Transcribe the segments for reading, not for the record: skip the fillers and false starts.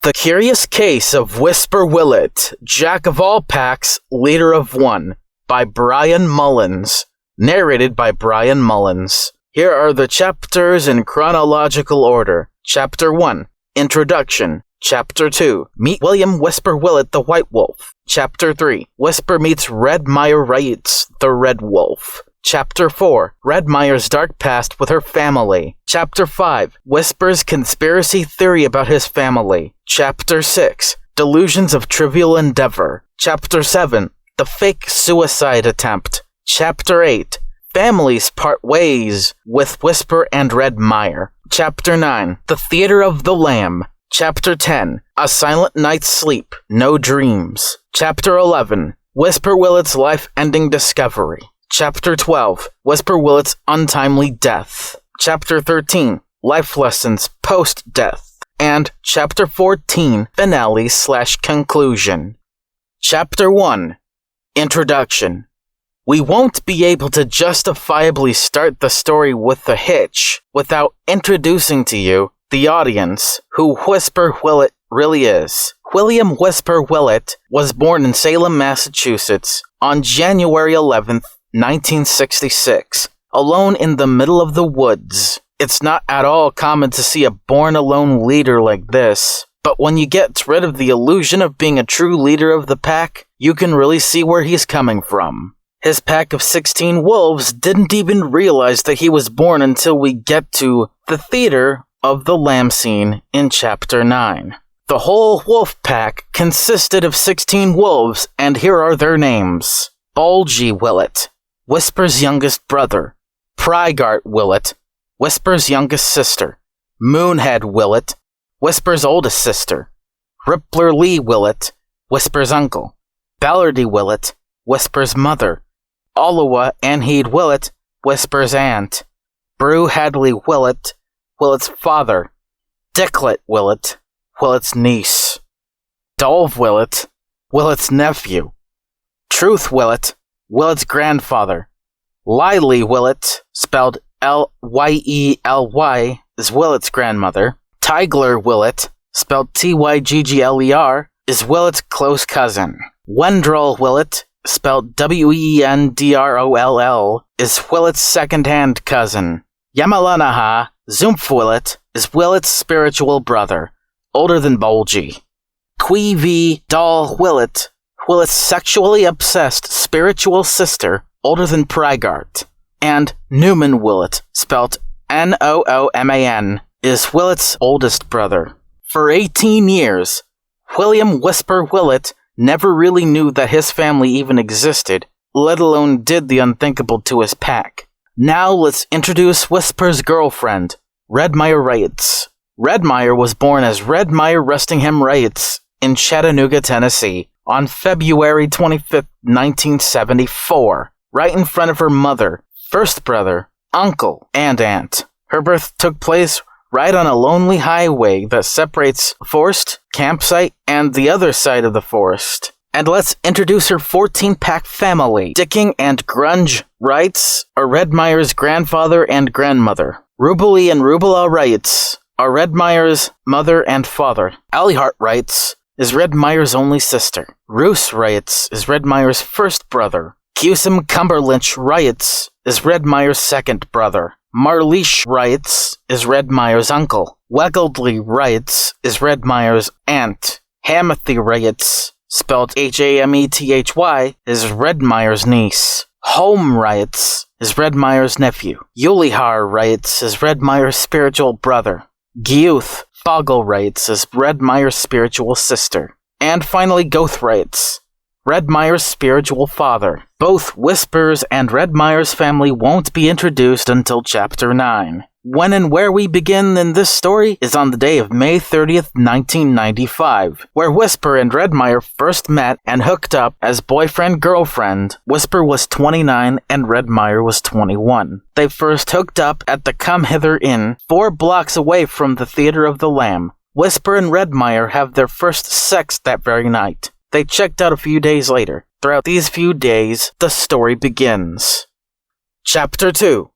The Curious Case of Whisper Whillet, Jack of All Packs, Leader of One, by Brian Mullins. Narrated by Brian Mullins. Here are the chapters in chronological order. Chapter 1, Introduction. Chapter 2, Meet William Whisper Whillet the White Wolf. Chapter 3, Whisper meets Redmire Wrights the Red Wolf. Chapter 4, Redmire's dark past with her family. Chapter 5, Whisper's conspiracy theory about his family. Chapter 6, Delusions of Trivial Endeavor. Chapter 7, The Fake Suicide Attempt. Chapter 8, Families Part Ways with Whisper and Redmire. Chapter 9, The Theater of the Lamb. Chapter 10, A Silent Night's Sleep, No Dreams. Chapter 11, Whisper Willet's Life-Ending Discovery. Chapter 12, Whisper Willet's Untimely Death. Chapter 13, Life Lessons Post-Death. And Chapter 14, Finale/Conclusion. Chapter 1, Introduction. We won't be able to justifiably start the story with a hitch without introducing to you, the audience, who Whisper Whillet really is. William Whisper Whillet was born in Salem, Massachusetts on January 11th, 1966, alone in the middle of the woods. It's not at all common to see a born-alone leader like this, but when you get rid of the illusion of being a true leader of the pack, you can really see where he's coming from. His pack of 16 wolves didn't even realize that he was born until we get to the Theater of the Lamb scene in Chapter 9. The whole wolf pack consisted of 16 wolves, and here are their names. Bulgy Whillet, Whisper's youngest brother. Prygart Whillet, Whisper's youngest sister. Moonhead Whillet, Whisper's oldest sister. Rippler Lee Whillet, Whisper's uncle. Ballardy Whillet, Whisper's mother. Olawa Anheed Whillet, Whisper's aunt. Brew Hadley Whillet, Willet's father. Dicklet Whillet, Willet's niece. Dolve Whillet, Willet's nephew. Truth Whillet, Willet's grandfather. Lily Whillet, spelled Lyely, is Willet's grandmother. Tigler Whillet, spelled Tyggler, is Willet's close cousin. Wendroll Whillet, spelled Wendroll, is Willet's second-hand cousin. Yamalanaha Zumph Whillet is Willet's spiritual brother, older than Bulgy. Queevy Doll Whillet, Willet's sexually obsessed spiritual sister, older than Prygart. And Newman Whillet, spelt Nooman, is Willet's oldest brother. For 18 years, William Whisper Whillet never really knew that his family even existed, let alone did the unthinkable to his pack. Now let's introduce Whisper's girlfriend, Redmire Wrights. Redmire was born as Redmire Restingham Wrights in Chattanooga, Tennessee, on February 25th, 1974, right in front of her mother, first brother, uncle, and aunt. Her birth took place right on a lonely highway that separates forest, campsite, and the other side of the forest. And let's introduce her 14-pack family. Dicking and Grunge Wrights are Redmire's grandfather and grandmother. Rubely and Rubela Wrights are Redmire's mother and father. Allyhart Wrights is Redmire's only sister. Roos Wrights is Redmire's first brother. Cusum Cumberlinch Wrights is Redmire's second brother. Marleesh Wrights is Redmire's uncle. Wegeldly Wrights is Redmire's aunt. Hamethy Wrights, spelled Hamethy, is Redmire's niece. Home Wrights is Redmire's nephew. Yulihar Wrights is Redmire's spiritual brother. Gyuth Foggle Wrights is Redmire's spiritual sister. And finally Goth Wrights, Redmire's spiritual father. Both Whisper's and Redmire's family won't be introduced until Chapter 9. When and where we begin in this story is on the day of May 30th, 1995, where Whisper and Redmire first met and hooked up as boyfriend-girlfriend. Whisper was 29 and Redmire was 21. They first hooked up at the Come Hither Inn, 4 blocks away from the Theater of the Lamb. Whisper and Redmire have their first sex that very night. They checked out a few days later. Throughout these few days, the story begins. Chapter 2.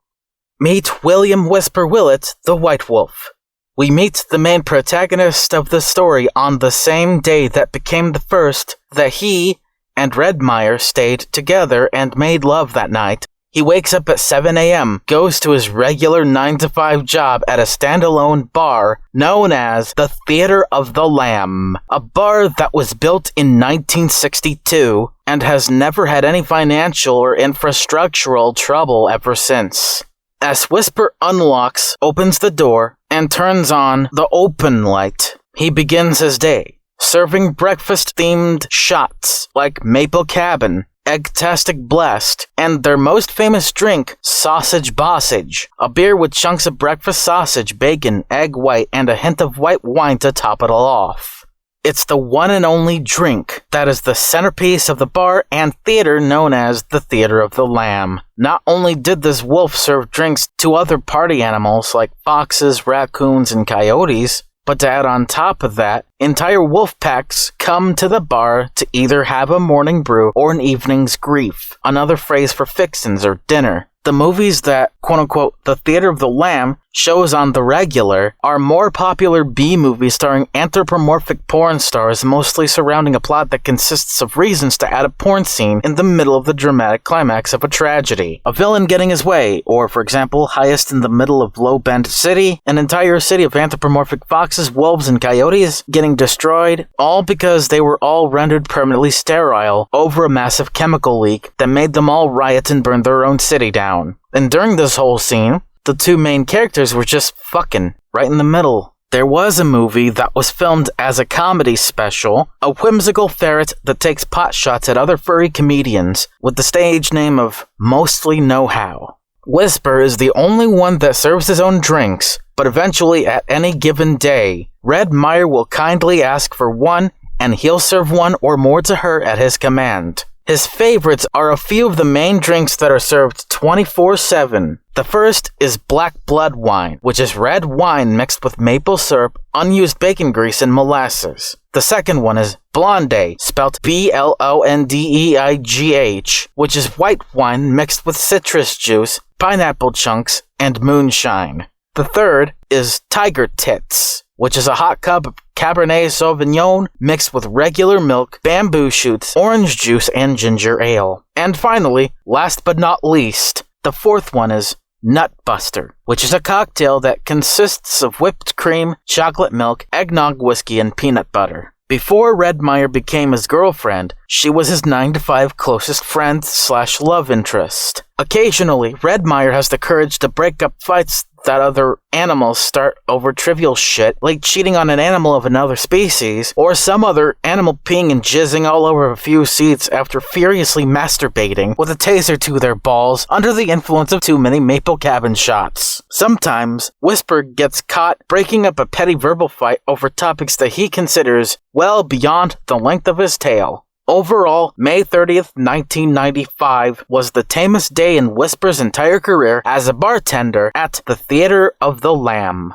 Meet William Whisper Whillet, the White Wolf. We meet the main protagonist of the story on the same day that became the first that he and Redmire stayed together and made love that night. He wakes up at 7 a.m., goes to his regular 9-to-5 job at a standalone bar known as the Theater of the Lamb, a bar that was built in 1962 and has never had any financial or infrastructural trouble ever since. As Whisper opens the door, and turns on the open light, he begins his day, serving breakfast-themed shots like Maple Cabin, Egg-tastic Blast, and their most famous drink, Sausage Bossage, a beer with chunks of breakfast sausage, bacon, egg white, and a hint of white wine to top it all off. It's the one and only drink that is the centerpiece of the bar and theater known as the Theater of the Lamb. Not only did this wolf serve drinks to other party animals like foxes, raccoons, and coyotes, but to add on top of that, entire wolf packs come to the bar to either have a morning brew or an evening's grief, another phrase for fixins or dinner. The movies that, quote-unquote, the Theater of the Lamb shows on the regular are more popular B-movies starring anthropomorphic porn stars, mostly surrounding a plot that consists of reasons to add a porn scene in the middle of the dramatic climax of a tragedy. A villain getting his way, or, for example, highest in the middle of Low Bend City, an entire city of anthropomorphic foxes, wolves, and coyotes getting destroyed, all because they were all rendered permanently sterile over a massive chemical leak that made them all riot and burn their own city down. And during this whole scene, the two main characters were just fucking right in the middle. There was a movie that was filmed as a comedy special, a whimsical ferret that takes pot shots at other furry comedians with the stage name of Mostly Know How. Whisper is the only one that serves his own drinks, but eventually at any given day, Redmire will kindly ask for one and he'll serve one or more to her at his command. His favorites are a few of the main drinks that are served 24/7. The first is black blood wine, which is red wine mixed with maple syrup, unused bacon grease, and molasses. The second one is blonde, spelt Blondeigh, which is white wine mixed with citrus juice, pineapple chunks, and moonshine. The third is tiger tits, which is a hot cup of Cabernet Sauvignon mixed with regular milk, bamboo shoots, orange juice, and ginger ale. And finally, last but not least, the fourth one is Nut Buster, which is a cocktail that consists of whipped cream, chocolate milk, eggnog whiskey, and peanut butter. Before Redmire became his girlfriend, she was his 9-to-5 closest friend/love interest. Occasionally, Redmire has the courage to break up fights that other animals start over trivial shit, like cheating on an animal of another species, or some other animal peeing and jizzing all over a few seats after furiously masturbating with a taser to their balls under the influence of too many Maple Cabin shots. Sometimes, Whisper gets caught breaking up a petty verbal fight over topics that he considers well beyond the length of his tail. Overall, May 30th, 1995 was the tamest day in Whisper's entire career as a bartender at the Theater of the Lamb.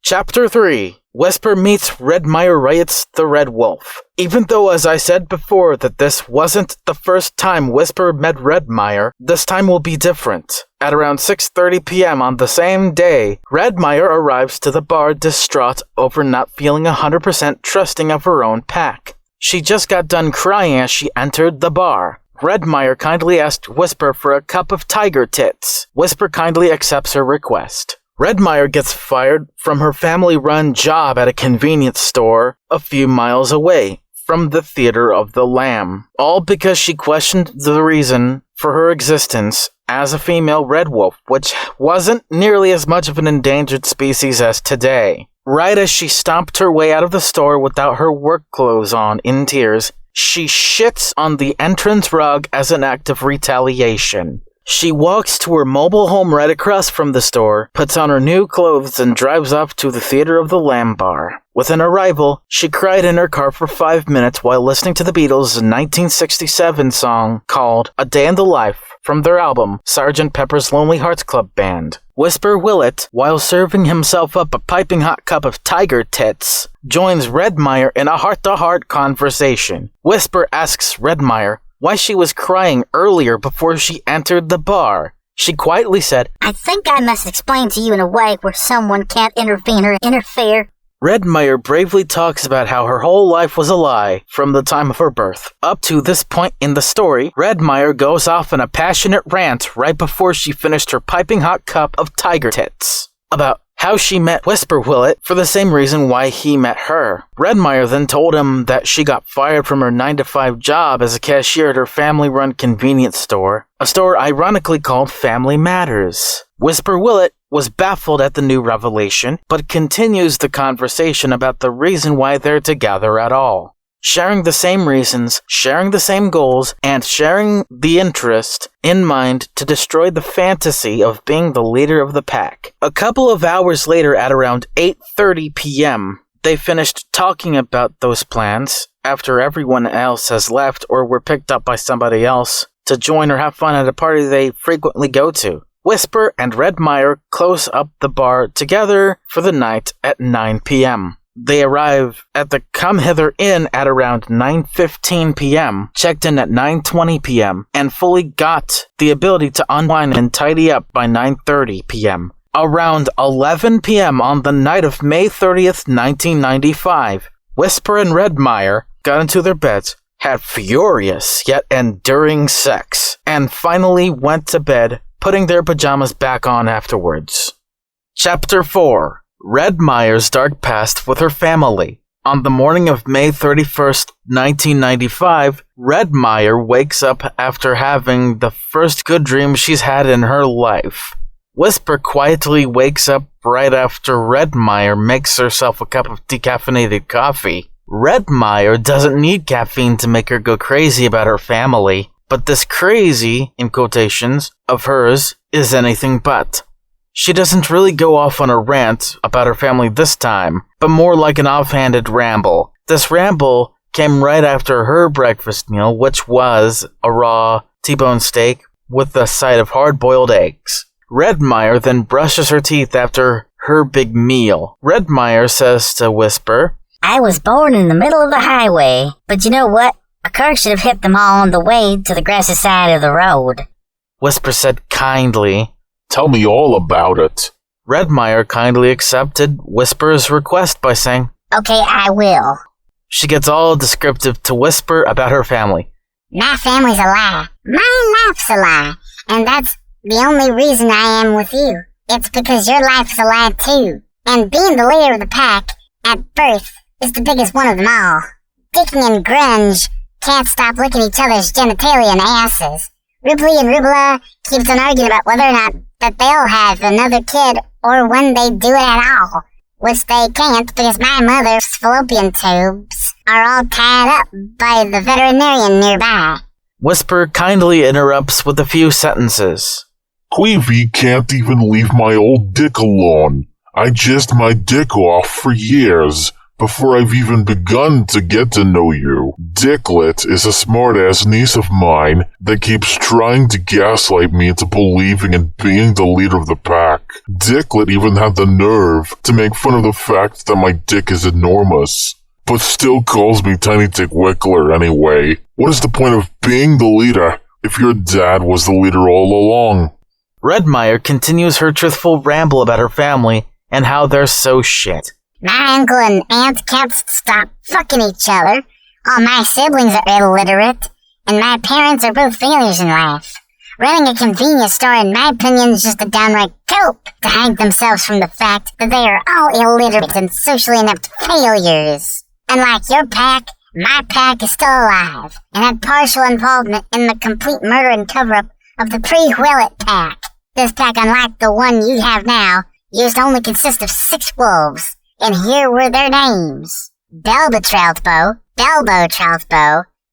Chapter 3. Whisper meets Redmire Riot's the Red Wolf. Even though, as I said before, that this wasn't the first time Whisper met Redmire, this time will be different. At around 6:30 p.m. on the same day, Redmire arrives to the bar distraught over not feeling 100% trusting of her own pack. She just got done crying as she entered the bar. Redmire kindly asked Whisper for a cup of tiger tits. Whisper kindly accepts her request. Redmire gets fired from her family-run job at a convenience store a few miles away from the Theater of the Lamb, all because she questioned the reason for her existence as a female red wolf, which wasn't nearly as much of an endangered species as today. Right as she stomped her way out of the store without her work clothes on in tears, she shits on the entrance rug as an act of retaliation. She walks to her mobile home right across from the store, puts on her new clothes, and drives off to the Theater of the Lamb bar. With an arrival, she cried in her car for 5 minutes while listening to the Beatles' 1967 song called A Day in the Life from their album Sgt. Pepper's Lonely Hearts Club Band. Whisper Whillet, while serving himself up a piping hot cup of tiger tits, joins Redmire in a heart-to-heart conversation. Whisper asks Redmire why she was crying earlier before she entered the bar. She quietly said, I think I must explain to you in a way where someone can't intervene or interfere. Redmire bravely talks about how her whole life was a lie from the time of her birth. Up to this point in the story, Redmire goes off in a passionate rant right before she finished her piping hot cup of tiger tits about how she met Whisper Whillet for the same reason why he met her. Redmire then told him that she got fired from her 9-to-5 job as a cashier at her family-run convenience store, a store ironically called Family Matters. Whisper Whillet was baffled at the new revelation, but continues the conversation about the reason why they're together at all. Sharing the same reasons, sharing the same goals, and sharing the interest in mind to destroy the fantasy of being the leader of the pack. A couple of hours later at around 8:30 p.m., they finished talking about those plans after everyone else has left or were picked up by somebody else to join or have fun at a party they frequently go to. Whisper and Redmire close up the bar together for the night at 9 p.m. They arrive at the Come Hither Inn at around 9:15 p.m., checked in at 9:20 p.m., and fully got the ability to unwind and tidy up by 9:30 p.m. Around 11 p.m. on the night of May 30th, 1995, Whisper and Redmire got into their beds, had furious yet enduring sex, and finally went to bed, putting their pajamas back on afterwards. Chapter 4. Redmire's Dark Past with Her Family. On the morning of May 31st, 1995, Redmire wakes up after having the first good dream she's had in her life. Whisper quietly wakes up right after Redmire makes herself a cup of decaffeinated coffee. Redmire doesn't need caffeine to make her go crazy about her family, but this crazy, in quotations, of hers is anything but. She doesn't really go off on a rant about her family this time, but more like an offhanded ramble. This ramble came right after her breakfast meal, which was a raw T-bone steak with a side of hard-boiled eggs. Redmire then brushes her teeth after her big meal. Redmire says to Whisper, I was born in the middle of the highway, but you know what? A car should have hit them all on the way to the grassy side of the road. Whisper said kindly, Tell me all about it. Redmire kindly accepted Whisper's request by saying, Okay, I will. She gets all descriptive to Whisper about her family. My family's a lie. My life's a lie. And that's the only reason I am with you. It's because your life's a lie too. And being the leader of the pack at birth is the biggest one of them all. Dickie and Grunge can't stop licking each other's genitalia and asses. Ripley and Rubella keeps on arguing about whether or not that they'll have another kid or when they do it at all, which they can't because my mother's fallopian tubes are all tied up by the veterinarian nearby. Whisper kindly interrupts with a few sentences. Queevy can't even leave my old dick alone. I jizzed my dick off for years before I've even begun to get to know you. Dicklet is a smart-ass niece of mine that keeps trying to gaslight me into believing in being the leader of the pack. Dicklet even had the nerve to make fun of the fact that my dick is enormous, but still calls me Tiny Dick Wickler anyway. What is the point of being the leader if your dad was the leader all along? Redmire continues her truthful ramble about her family and how they're so shit. My uncle and aunt can't stop fucking each other. All my siblings are illiterate, and my parents are both failures in life. Running a convenience store, in my opinion, is just a downright cope to hide themselves from the fact that they are all illiterate and socially inept failures. Unlike your pack, my pack is still alive, and had partial involvement in the complete murder and cover-up of the pre-Whillet pack. This pack, unlike the one you have now, used to only consist of 6 wolves. And here were their names. Belbo Troutbow,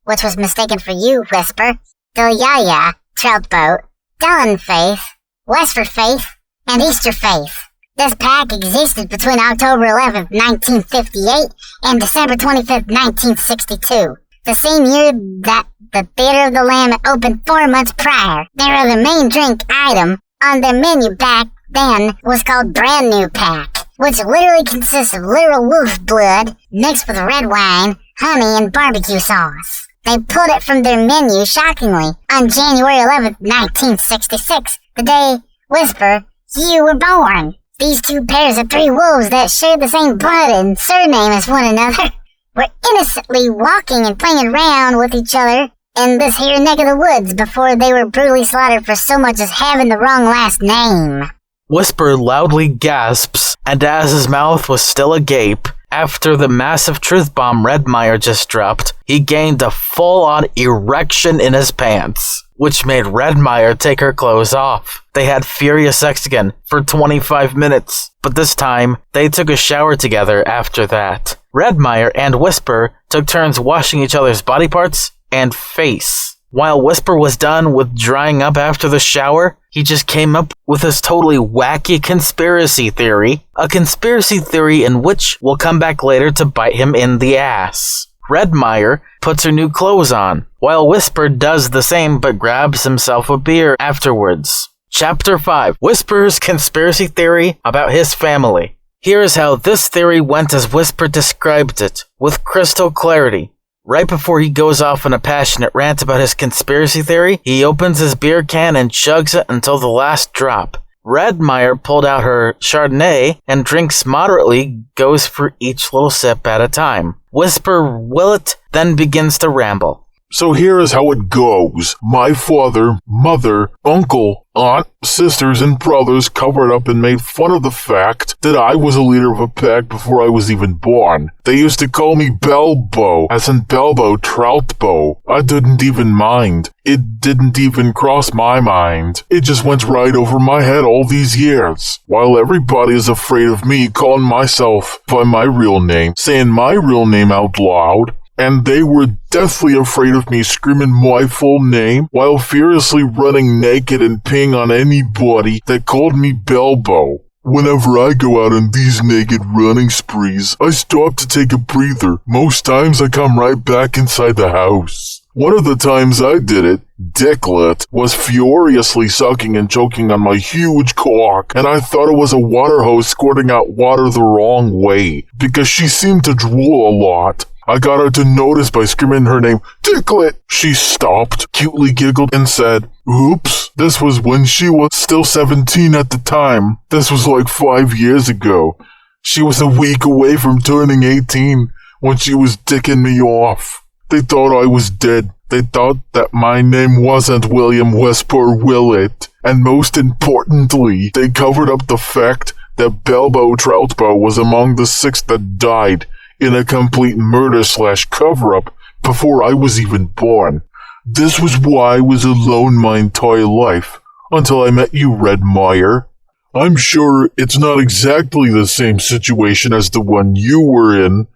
which was mistaken for you, Whisper, Delia Troutbow, Dallin Faith, Westford Faith, and Easter Faith. This pack existed between October 11th, 1958 and December 25th, 1962, the same year that the Theater of the Lamb opened 4 months prior. The main drink item on their menu back then was called Brand New Pack, which literally consists of literal wolf blood mixed with red wine, honey, and barbecue sauce. They pulled it from their menu, shockingly, on January 11th, 1966, The day, Whisper, you were born. These two pairs of three wolves that shared the same blood and surname as one another were innocently walking and playing around with each other in this here neck of the woods before they were brutally slaughtered for so much as having the wrong last name. Whisper loudly gasps, and as his mouth was still agape, after the massive truth bomb Redmire just dropped, he gained a full-on erection in his pants, which made Redmire take her clothes off. They had furious sex again for 25 minutes, but this time, they took a shower together after that. Redmire and Whisper took turns washing each other's body parts and face. While Whisper was done with drying up after the shower, he just came up with this totally wacky conspiracy theory. A conspiracy theory in which will come back later to bite him in the ass. Redmire puts her new clothes on, while Whisper does the same but grabs himself a beer afterwards. Chapter 5. Whisper's conspiracy theory about his family. Here is how this theory went as Whisper described it, with crystal clarity. Right before he goes off on a passionate rant about his conspiracy theory, he opens his beer can and chugs it until the last drop. Redmire pulled out her Chardonnay and drinks moderately, goes for each little sip at a time. Whisper Whillet then begins to ramble. So here is how it goes. My father, mother, uncle, aunt, sisters, and brothers covered up and made fun of the fact that I was a leader of a pack before I was even born. They used to call me Belbo, as in Belbo Troutbo. I didn't even mind. It didn't even cross my mind. It just went right over my head all these years. While everybody is afraid of me calling myself by my real name, saying my real name out loud, and they were deathly afraid of me screaming my full name while furiously running naked and peeing on anybody that called me Belbo. Whenever I go out on these naked running sprees, I stop to take a breather. Most times I come right back inside the house. One of the times I did it, Dicklet was furiously sucking and choking on my huge cock, and I thought it was a water hose squirting out water the wrong way, because she seemed to drool a lot. I got her to notice by screaming her name, Dicklet! She stopped, cutely giggled, and said, Oops, this was when she was still 17 at the time. This was like 5 years ago. She was a week away from turning 18 when she was dicking me off. They thought I was dead. They thought that my name wasn't William Whisper Whillet. And most importantly, they covered up the fact that Belbo Troutbo was among the 6 that died in a complete murder/cover-up before I was even born. This was why I was alone my entire life, until I met you, Redmire. I'm sure it's not exactly the same situation as the one you were in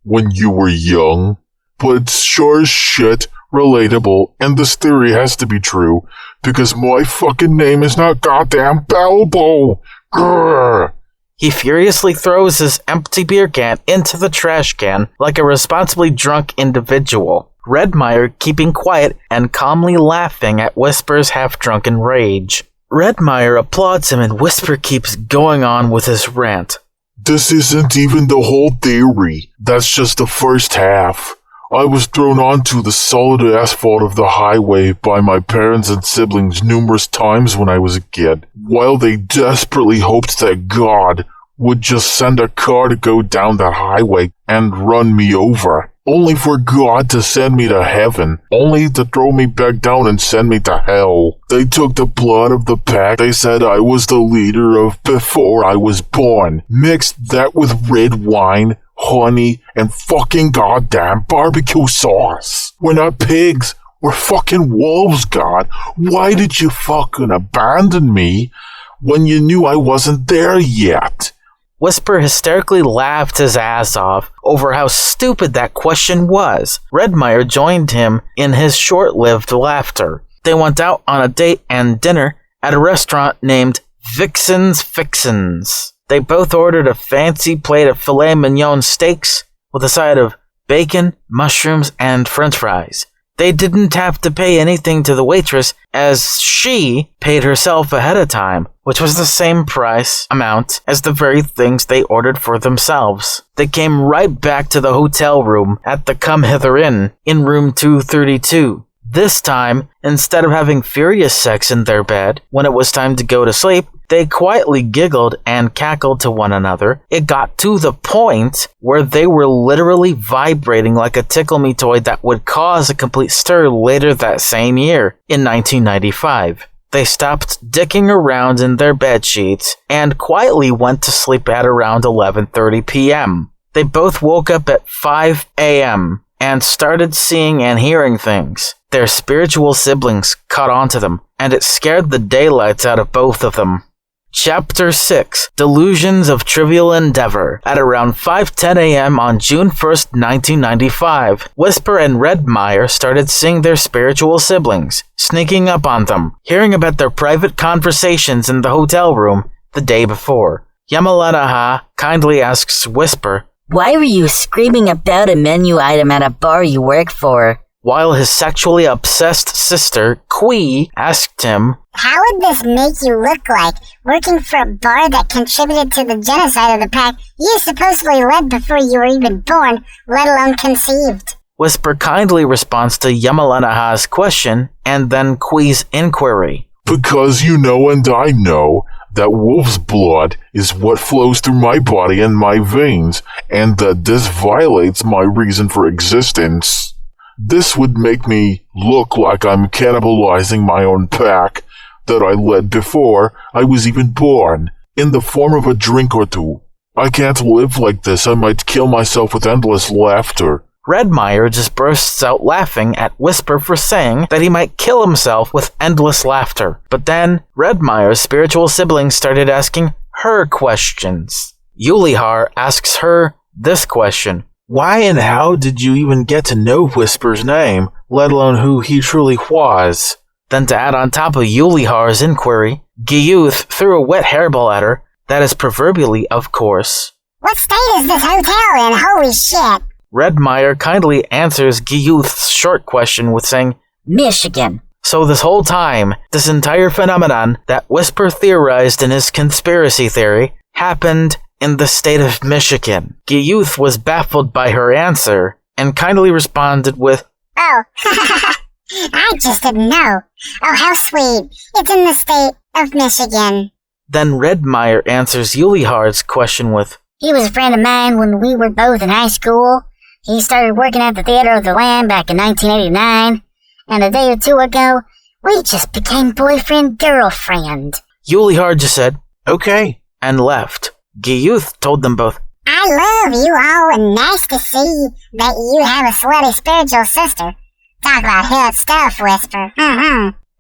when you were young, but it's sure as shit relatable, and this theory has to be true, because my fucking name is not goddamn Belbo. Grrr. He furiously throws his empty beer can into the trash can like a responsibly drunk individual. Redmire keeping quiet and calmly laughing at Whisper's half-drunken rage. Redmire applauds him and Whisper keeps going on with his rant. This isn't even the whole theory. That's just the first half. I was thrown onto the solid asphalt of the highway by my parents and siblings numerous times when I was a kid, while they desperately hoped that God would just send a car to go down the highway and run me over, only for God to send me to heaven, only to throw me back down and send me to hell. They took the blood of the pack they said I was the leader of before I was born, mixed that with red wine, honey, and fucking goddamn barbecue sauce. We're not pigs. We're fucking wolves, God. Why did you fucking abandon me when you knew I wasn't there yet? Whisper hysterically laughed his ass off over how stupid that question was. Redmire joined him in his short-lived laughter. They went out on a date and dinner at a restaurant named Vixen's Fixins. They both ordered a fancy plate of filet mignon steaks with a side of bacon, mushrooms, and french fries. They didn't have to pay anything to the waitress, as she paid herself ahead of time, which was the same price amount as the very things they ordered for themselves. They came right back to the hotel room at the Come Hither Inn in room 232. This time, instead of having furious sex in their bed, when it was time to go to sleep, they quietly giggled and cackled to one another. It got to the point where they were literally vibrating like a tickle-me toy that would cause a complete stir later that same year, in 1995. They stopped dicking around in their bed sheets and quietly went to sleep at around 11:30 p.m. They both woke up at 5 a.m. and started seeing and hearing things. Their spiritual siblings caught on to them, and it scared the daylights out of both of them. Chapter 6, Delusions of Trivial Endeavor. At around 5:10 a.m. on June 1st, 1995, Whisper and Redmire started seeing their spiritual siblings, sneaking up on them, hearing about their private conversations in the hotel room the day before. Yamalanaha kindly asks Whisper, "Why were you screaming about a menu item at a bar you work for?" While his sexually obsessed sister, Quee, asked him, How would this make you look like, working for a bar that contributed to the genocide of the pack you supposedly led before you were even born, let alone conceived? Whisper kindly responds to Yamalanaha's question and then Quee's inquiry. Because you know and I know that wolf's blood is what flows through my body and my veins, and that this violates my reason for existence. This would make me look like I'm cannibalizing my own pack that I led before I was even born, in the form of a drink or two. I can't live like this. I might kill myself with endless laughter. Redmire just bursts out laughing at Whisper for saying that he might kill himself with endless laughter. But then, Redmire's spiritual siblings started asking her questions. Yulihar asks her this question. Why and how did you even get to know Whisper's name, let alone who he truly was? Then to add on top of Yulihar's inquiry, Giyuth threw a wet hairball at her, that is proverbially, of course. What state is this hotel in? Holy shit! Redmire kindly answers Giyuth's short question with saying, Michigan. So this whole time, this entire phenomenon that Whisper theorized in his conspiracy theory happened in the state of Michigan. Giyuth was baffled by her answer and kindly responded with, Oh, I just didn't know. Oh, how sweet. It's in the state of Michigan. Then Redmire answers Yulihar's question with, He was a friend of mine when we were both in high school. He started working at the Theater of the Land back in 1989, and a day or two ago, we just became boyfriend-girlfriend. Yulihar just said, okay, and left. Giyuth told them both, I love you all, and nice to see that you have a slutty spiritual sister. Talk about hot stuff, Whisper.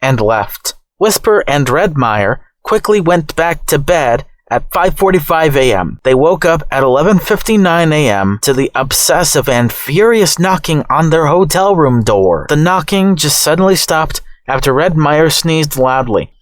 And left. Whisper and Redmire quickly went back to bed at 5:45 a.m. They woke up at 11:59 a.m. to the obsessive and furious knocking on their hotel room door. The knocking just suddenly stopped after Redmire sneezed loudly,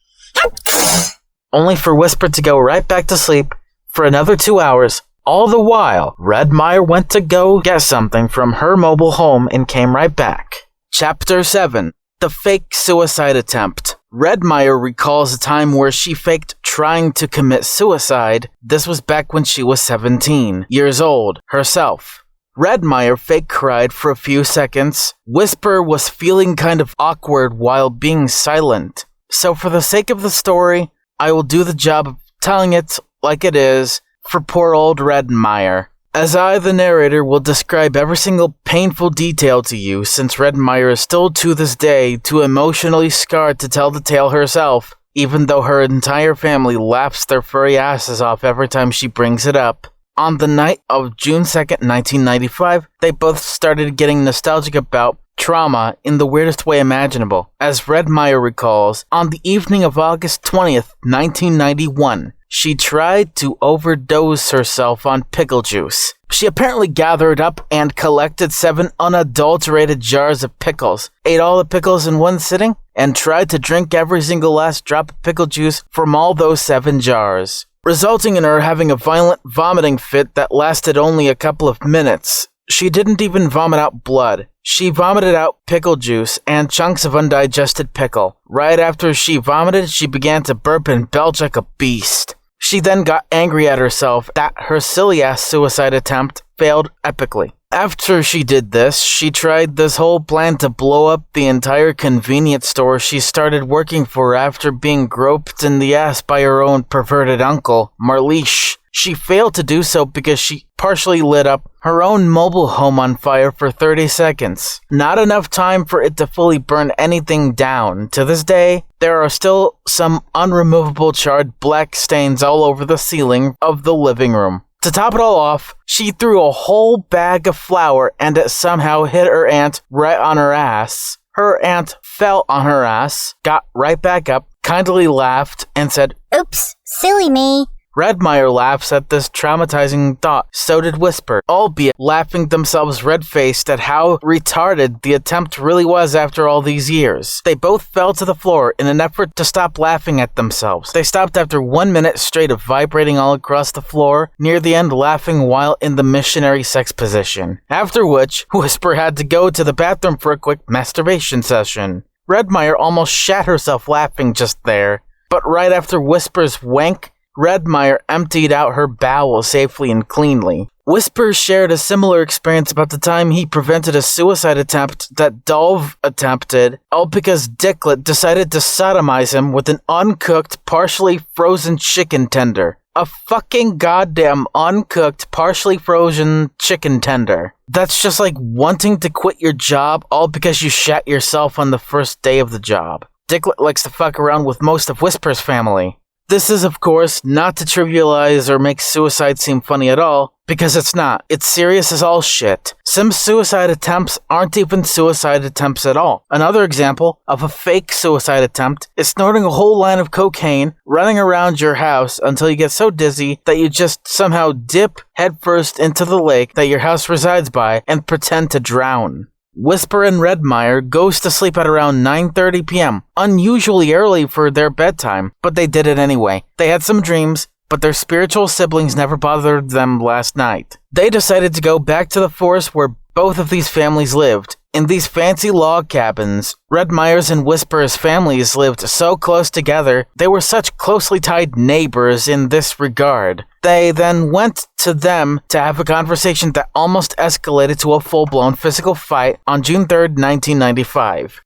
only for Whisper to go right back to sleep for another 2 hours. All the while, Redmire went to go get something from her mobile home and came right back. Chapter 7, The Fake Suicide Attempt. Redmire recalls a time where she faked trying to commit suicide. This was back when she was 17 years old herself. Redmire fake cried for a few seconds. Whisper was feeling kind of awkward while being silent. So for the sake of the story, I will do the job of telling it like it is for poor old Redmire, as I, the narrator, will describe every single painful detail to you, since Redmire is still to this day too emotionally scarred to tell the tale herself, even though her entire family laughs their furry asses off every time she brings it up. On the night of June 2nd, 1995, they both started getting nostalgic about trauma in the weirdest way imaginable. As Redmire recalls, on the evening of August 20th, 1991, she tried to overdose herself on pickle juice. She apparently gathered up and collected 7 unadulterated jars of pickles, ate all the pickles in one sitting, and tried to drink every single last drop of pickle juice from all those 7 jars, resulting in her having a violent vomiting fit that lasted only a couple of minutes. She didn't even vomit out blood. She vomited out pickle juice and chunks of undigested pickle. Right after she vomited, she began to burp and belch like a beast. She then got angry at herself that her silly-ass suicide attempt failed epically. After she did this, she tried this whole plan to blow up the entire convenience store she started working for after being groped in the ass by her own perverted uncle, Marleesh. She failed to do so because she partially lit up her own mobile home on fire for 30 seconds. Not enough time for it to fully burn anything down. To this day, there are still some unremovable charred black stains all over the ceiling of the living room. To top it all off, she threw a whole bag of flour and it somehow hit her aunt right on her ass. Her aunt fell on her ass, got right back up, kindly laughed, and said, Oops, silly me. Redmire laughs at this traumatizing thought, so did Whisper, albeit laughing themselves red-faced at how retarded the attempt really was after all these years. They both fell to the floor in an effort to stop laughing at themselves. They stopped after 1 minute straight of vibrating all across the floor, near the end laughing while in the missionary sex position. After which, Whisper had to go to the bathroom for a quick masturbation session. Redmire almost shat herself laughing just there, but right after Whisper's wank, Redmire emptied out her bowel safely and cleanly. Whisper shared a similar experience about the time he prevented a suicide attempt that Dolv attempted, all because Dicklet decided to sodomize him with an uncooked, partially frozen chicken tender. A fucking goddamn uncooked, partially frozen chicken tender. That's just like wanting to quit your job all because you shat yourself on the first day of the job. Dicklet likes to fuck around with most of Whisper's family. This is, of course, not to trivialize or make suicide seem funny at all, because it's not. It's serious as all shit. Some suicide attempts aren't even suicide attempts at all. Another example of a fake suicide attempt is snorting a whole line of cocaine, running around your house until you get so dizzy that you just somehow dip headfirst into the lake that your house resides by and pretend to drown. Whisper and Redmire goes to sleep at around 9:30 p.m., unusually early for their bedtime, but they did it anyway. They had some dreams, but their spiritual siblings never bothered them last night. They decided to go back to the forest where both of these families lived. In these fancy log cabins, Redmire's and Whisper's families lived so close together, they were such closely tied neighbors in this regard. They then went to them to have a conversation that almost escalated to a full-blown physical fight on June 3rd, 1995.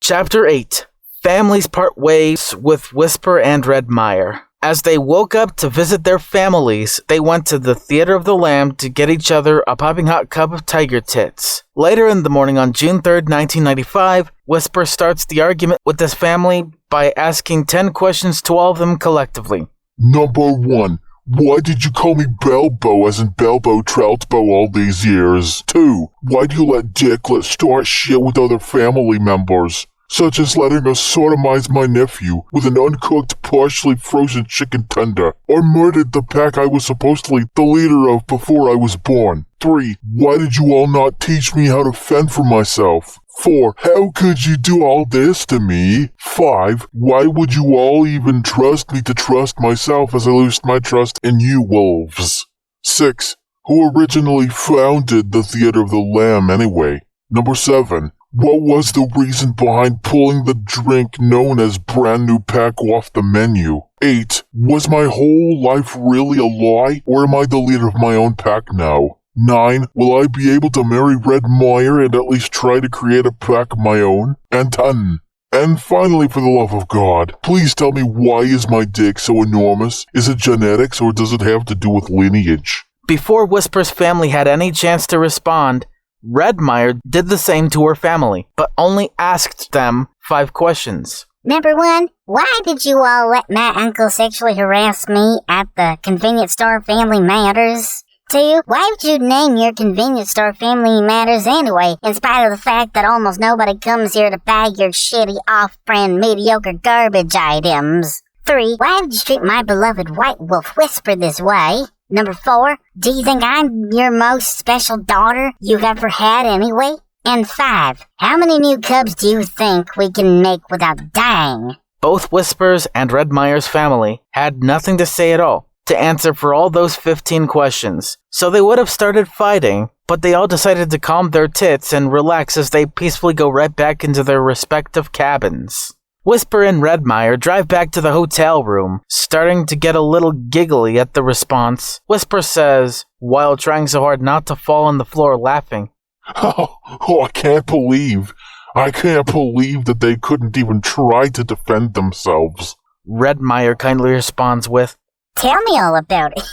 Chapter 8. Families part ways with Whisper and Redmire. As they woke up to visit their families, they went to the Theater of the Lamb to get each other a piping hot cup of tiger tits. Later in the morning on June 3rd, 1995, Whisper starts the argument with his family by asking 10 questions to all of them collectively. Number 1. Why did you call me Belbo as in Belbo Troutbo all these years? 2. Why do you let Dicklet start shit with other family members? Such as letting us sodomize my nephew with an uncooked, partially frozen chicken tender, or murdered the pack I was supposedly the leader of before I was born. 3. Why did you all not teach me how to fend for myself? 4. How could you do all this to me? 5. Why would you all even trust me to trust myself as I lost my trust in you wolves? 6. Who originally founded the Theater of the Lamb anyway? Number 7. What was the reason behind pulling the drink known as Brand New Pack off the menu? 8. Was my whole life really a lie, or am I the leader of my own pack now? 9. Will I be able to marry Redmire and at least try to create a pack of my own? And 10. And finally, for the love of God, please tell me, why is my dick so enormous? Is it genetics, or does it have to do with lineage? Before Whisper's family had any chance to respond, Redmire did the same to her family, but only asked them 5 questions. Number 1, why did you all let my uncle sexually harass me at the convenience store Family Matters? 2, why would you name your convenience store Family Matters anyway, in spite of the fact that almost nobody comes here to buy your shitty, off-brand, mediocre garbage items? 3, why would you treat my beloved White Wolf Whisper this way? Number 4, do you think I'm your most special daughter you've ever had anyway? And 5, how many new cubs do you think we can make without dying? Both Whispers and Redmire's family had nothing to say at all to answer for all those 15 questions, so they would have started fighting, but they all decided to calm their tits and relax as they peacefully go right back into their respective cabins. Whisper and Redmire drive back to the hotel room, starting to get a little giggly at the response. Whisper says, while trying so hard not to fall on the floor laughing, I can't believe that they couldn't even try to defend themselves. Redmire kindly responds with, Tell me all about it.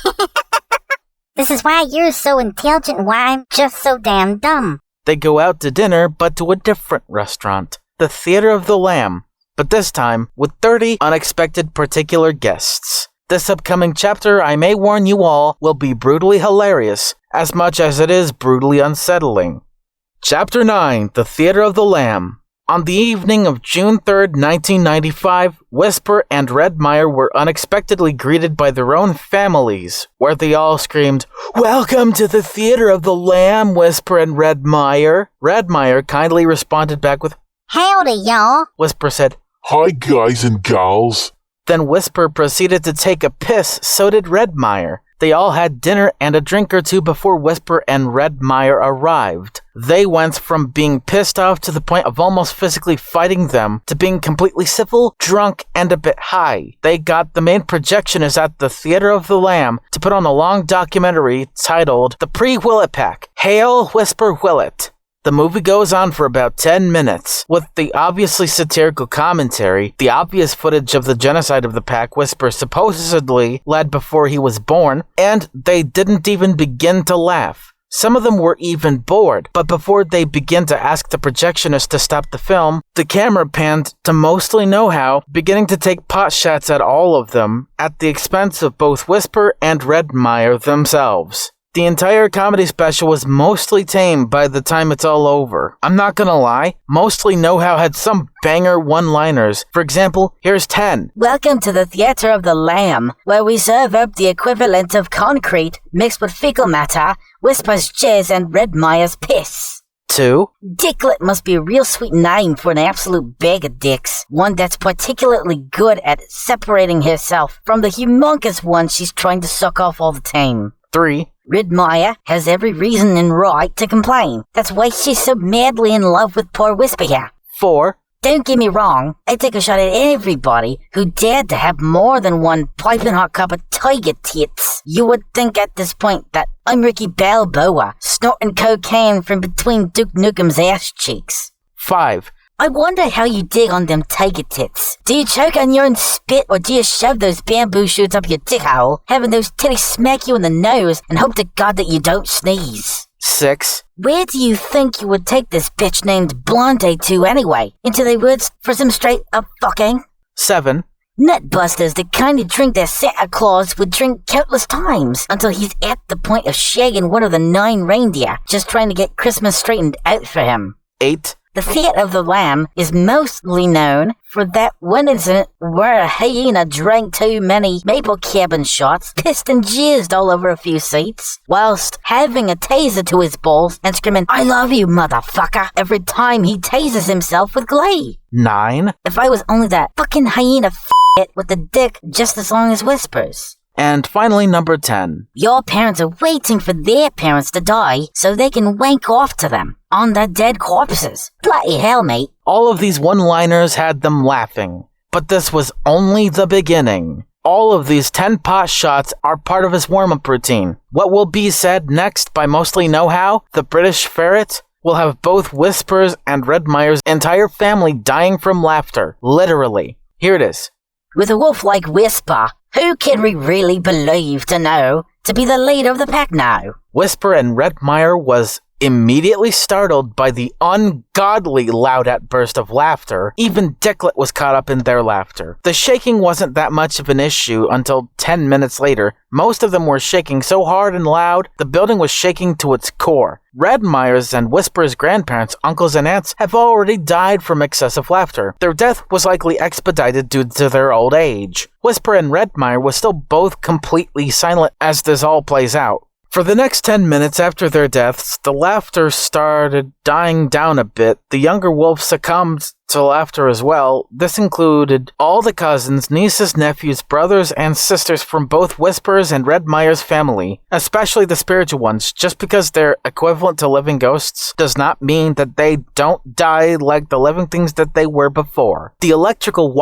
This is why you're so intelligent and why I'm just so damn dumb. They go out to dinner, but to a different restaurant, the Theater of the Lamb, but this time with 30 unexpected particular guests. This upcoming chapter, I may warn you all, will be brutally hilarious, as much as it is brutally unsettling. Chapter 9, The Theater of the Lamb. On the evening of June 3rd, 1995, Whisper and Redmire were unexpectedly greeted by their own families, where they all screamed, "Welcome to the Theater of the Lamb, Whisper and Redmire." Redmire kindly responded back with, Howdy, y'all. Whisper said, Hi, guys and gals. Then Whisper proceeded to take a piss, so did Redmire. They all had dinner and a drink or two before Whisper and Redmire arrived. They went from being pissed off to the point of almost physically fighting them to being completely civil, drunk, and a bit high. They got the main projectionist at the Theater of the Lamb to put on a long documentary titled The Pre-Whillet Pack. Hail Whisper Whillet. The movie goes on for about 10 minutes, with the obviously satirical commentary, the obvious footage of the genocide of the pack Whisper supposedly led before he was born, and they didn't even begin to laugh. Some of them were even bored, but before they began to ask the projectionist to stop the film, the camera panned to Mostly Know-How, beginning to take pot shots at all of them, at the expense of both Whisper and Redmire themselves. The entire comedy special was mostly tame by the time it's all over. I'm not gonna lie, Mostly Know-How had some banger one-liners. For example, here's 10. Welcome to the Theater of the Lamb, where we serve up the equivalent of concrete mixed with fecal matter, Whisper's jizz and Redmire's piss. 2. Dicklet must be a real sweet name for an absolute bag of dicks. One that's particularly good at separating herself from the humongous one she's trying to suck off all the time. 3. Redmire has every reason and right to complain. That's why she's so madly in love with poor Whisper here. 4. Don't get me wrong, I take a shot at everybody who dared to have more than one piping hot cup of tiger tits. You would think at this point that I'm Ricky Balboa, snorting cocaine from between Duke Nukem's ass cheeks. 5. I wonder how you dig on them tiger tits. Do you choke on your own spit, or do you shove those bamboo shoots up your dick hole, having those titties smack you in the nose, and hope to God that you don't sneeze? 6. Where do you think you would take this bitch named Blonde to anyway? Into the woods for some straight up fucking? 7. Nutbusters, the kind of drink that Santa Claus would drink countless times until he's at the point of shagging one of the 9 reindeer, just trying to get Christmas straightened out for him. 8. The Theater of the Lamb is mostly known for that one incident where a hyena drank too many maple cabin shots, pissed and jizzed all over a few seats, whilst having a taser to his balls and screaming, "I love you, motherfucker," every time he tases himself with glee. 9. If I was only that fucking hyena with the dick just as long as Whispers. And finally, number 10. Your parents are waiting for their parents to die so they can wank off to them on their dead corpses. Bloody hell, mate. All of these one-liners had them laughing, but this was only the beginning. All of these 10 pot shots are part of his warm-up routine. What will be said next by Mostly Know-How, the British ferret, will have both Whispers and Redmire's entire family dying from laughter. Literally. Here it is. With a wolf like Whisper, who can we really believe to know to be the leader of the pack now? Whisper and Redmire was immediately startled by the ungodly loud outburst of laughter. Even Dicklet was caught up in their laughter. The shaking wasn't that much of an issue until 10 minutes later. Most of them were shaking so hard and loud, the building was shaking to its core. Redmire's and Whisper's grandparents, uncles, and aunts have already died from excessive laughter. Their death was likely expedited due to their old age. Whisper and Redmire were still both completely silent as this all plays out. For the next 10 minutes after their deaths, the laughter started dying down a bit. The younger wolf succumbed to laughter as well. This included all the cousins, nieces, nephews, brothers, and sisters from both Whisper's and Redmire's family, especially the spiritual ones. Just because they're equivalent to living ghosts does not mean that they don't die like the living things that they were before. The electrical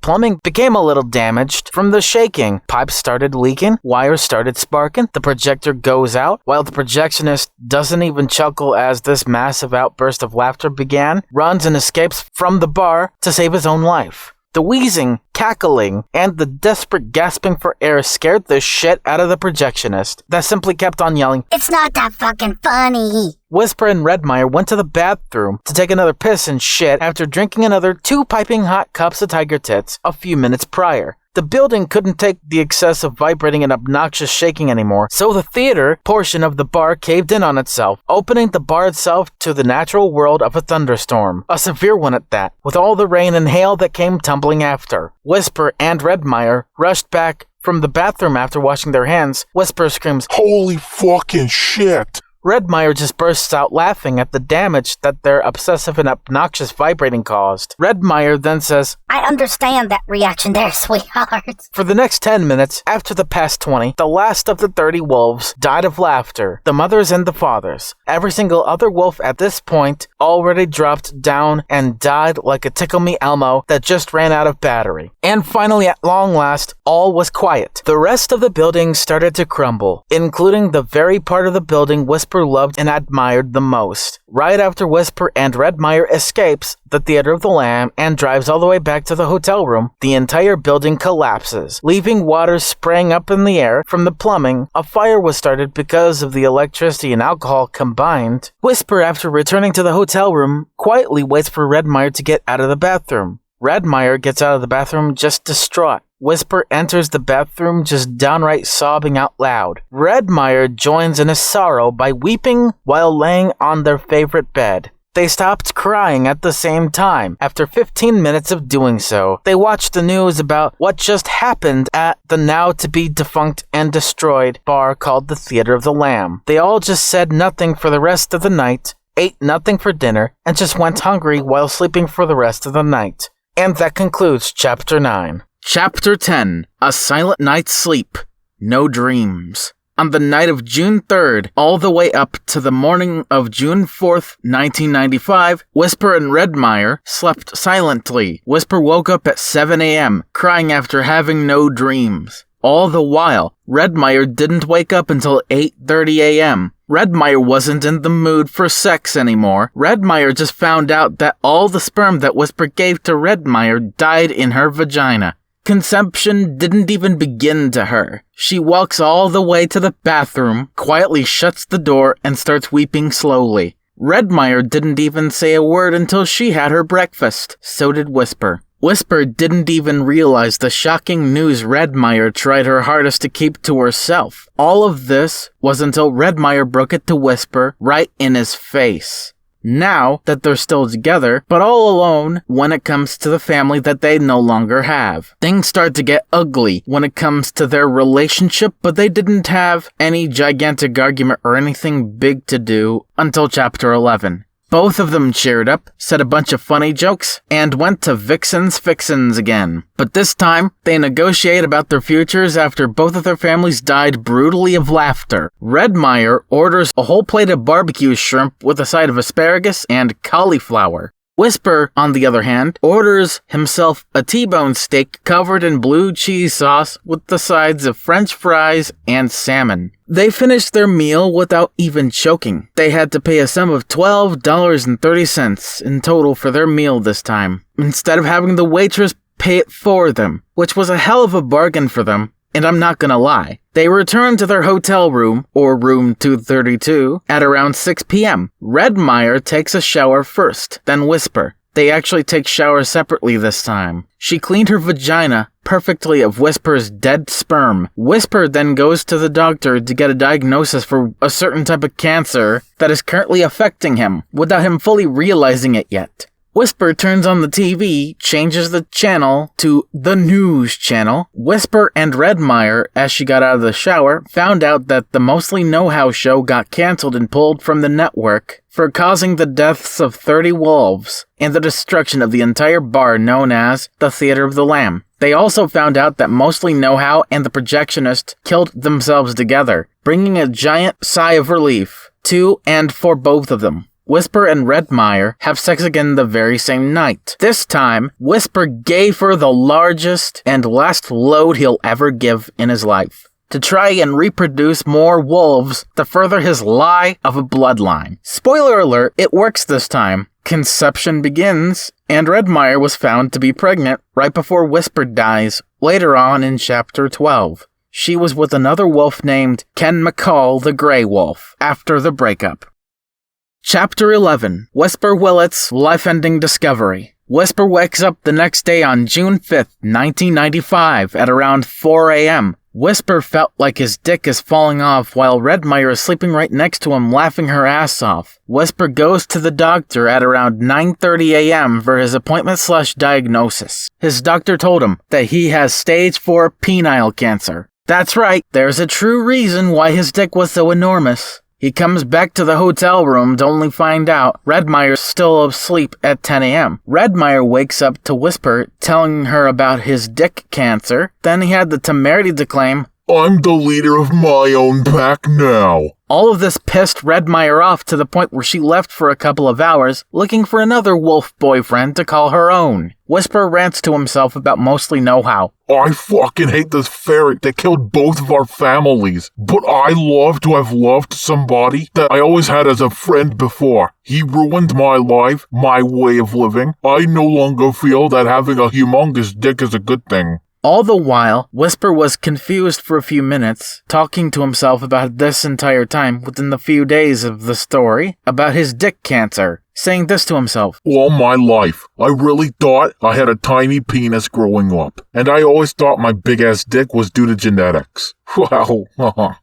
plumbing became a little damaged from the shaking. Pipes started leaking, wires started sparking, the projector goes out, while the projectionist doesn't even chuckle as this massive outburst of laughter began, runs and escapes from the bar to save his own life. The wheezing, cackling, and the desperate gasping for air scared the shit out of the projectionist that simply kept on yelling, It's not that fucking funny. Whisper and Redmire went to the bathroom to take another piss and shit after drinking another 2 piping hot cups of tiger tits a few minutes prior. The building couldn't take the excessive vibrating and obnoxious shaking anymore, so the theater portion of the bar caved in on itself, opening the bar itself to the natural world of a thunderstorm. A severe one at that, with all the rain and hail that came tumbling after. Whisper and Redmire rushed back from the bathroom after washing their hands. Whisper screams, Holy fucking shit! Redmire just bursts out laughing at the damage that their obsessive and obnoxious vibrating caused. Redmire then says, I understand that reaction there, sweetheart. For the next 10 minutes, after the past 20, the last of the 30 wolves died of laughter, the mothers and the fathers. Every single other wolf at this point already dropped down and died like a Tickle Me Elmo that just ran out of battery. And finally, at long last, all was quiet. The rest of the building started to crumble, including the very part of the building Whisper loved and admired the most. Right after Whisper and Redmire escapes the Theater of the Lamb and drives all the way back to the hotel room, the entire building collapses, leaving water spraying up in the air from the plumbing. A fire was started because of the electricity and alcohol combined. Whisper, after returning to the hotel room, quietly waits for Redmire to get out of the bathroom. Redmire gets out of the bathroom just distraught. Whisper enters the bathroom just downright sobbing out loud. Redmire joins in his sorrow by weeping while laying on their favorite bed. They stopped crying at the same time. After 15 minutes of doing so, they watched the news about what just happened at the now-to-be-defunct and destroyed bar called the Theater of the Lamb. They all just said nothing for the rest of the night, ate nothing for dinner, and just went hungry while sleeping for the rest of the night. And that concludes Chapter 9. Chapter 10. A Silent Night's Sleep. No Dreams. On the night of June 3rd, all the way up to the morning of June 4th, 1995, Whisper and Redmire slept silently. Whisper woke up at 7 a.m., crying after having no dreams. All the while, Redmire didn't wake up until 8:30 a.m. Redmire wasn't in the mood for sex anymore. Redmire just found out that all the sperm that Whisper gave to Redmire died in her vagina. Conception didn't even begin to her. She walks all the way to the bathroom, quietly shuts the door, and starts weeping slowly. Redmire didn't even say a word until she had her breakfast. So did Whisper. Whisper didn't even realize the shocking news Redmire tried her hardest to keep to herself. All of this was until Redmire broke it to Whisper right in his face. Now that they're still together, but all alone when it comes to the family that they no longer have. Things start to get ugly when it comes to their relationship, but they didn't have any gigantic argument or anything big to do until Chapter 11. Both of them cheered up, said a bunch of funny jokes, and went to Vixen's Fixins again. But this time, they negotiate about their futures after both of their families died brutally of laughter. Redmire orders a whole plate of barbecue shrimp with a side of asparagus and cauliflower. Whisper, on the other hand, orders himself a T-bone steak covered in blue cheese sauce with the sides of French fries and salmon. They finished their meal without even choking. They had to pay a sum of $12.30 in total for their meal this time, instead of having the waitress pay it for them, which was a hell of a bargain for them. And I'm not gonna lie, they returned to their hotel room, or room 232, at around 6 p.m. Redmire takes a shower first, then Whisper. They actually take showers separately this time. She cleaned her vagina perfectly of Whisper's dead sperm. Whisper then goes to the doctor to get a diagnosis for a certain type of cancer that is currently affecting him, without him fully realizing it yet. Whisper turns on the TV, changes the channel to the news channel. Whisper and Redmire, as she got out of the shower, found out that the Mostly Know-How show got cancelled and pulled from the network for causing the deaths of 30 wolves and the destruction of the entire bar known as the Theater of the Lamb. They also found out that Mostly Know-How and the projectionist killed themselves together, bringing a giant sigh of relief to and for both of them. Whisper and Redmire have sex again the very same night. This time, Whisper gave her the largest and last load he'll ever give in his life, to try and reproduce more wolves to further his lie of a bloodline. Spoiler alert, it works this time. Conception begins, and Redmire was found to be pregnant right before Whisper dies later on in Chapter 12. She was with another wolf named Ken McCall the Grey Wolf after the breakup. Chapter 11. Whisper Whillet's life-ending discovery. Whisper wakes up the next day on June 5th, 1995 at around 4 a.m. Whisper felt like his dick is falling off while Redmire is sleeping right next to him laughing her ass off. Whisper goes to the doctor at around 9:30 a.m. for his appointment/diagnosis. His doctor told him that he has stage 4 penile cancer. That's right, there's a true reason why his dick was so enormous. He comes back to the hotel room to only find out Redmire's still asleep at 10 a.m. Redmire wakes up to Whisper telling her about his dick cancer. Then he had the temerity to claim, I'm the leader of my own pack now. All of this pissed Redmire off to the point where she left for a couple of hours looking for another wolf boyfriend to call her own. Whisper rants to himself about Mostly Know-How. I fucking hate this ferret that killed both of our families, but I love to have loved somebody that I always had as a friend before. He ruined my life, my way of living. I no longer feel that having a humongous dick is a good thing. All the while, Whisper was confused for a few minutes, talking to himself about this entire time within the few days of the story, about his dick cancer, saying this to himself. All my life, I really thought I had a tiny penis growing up, and I always thought my big-ass dick was due to genetics. Well,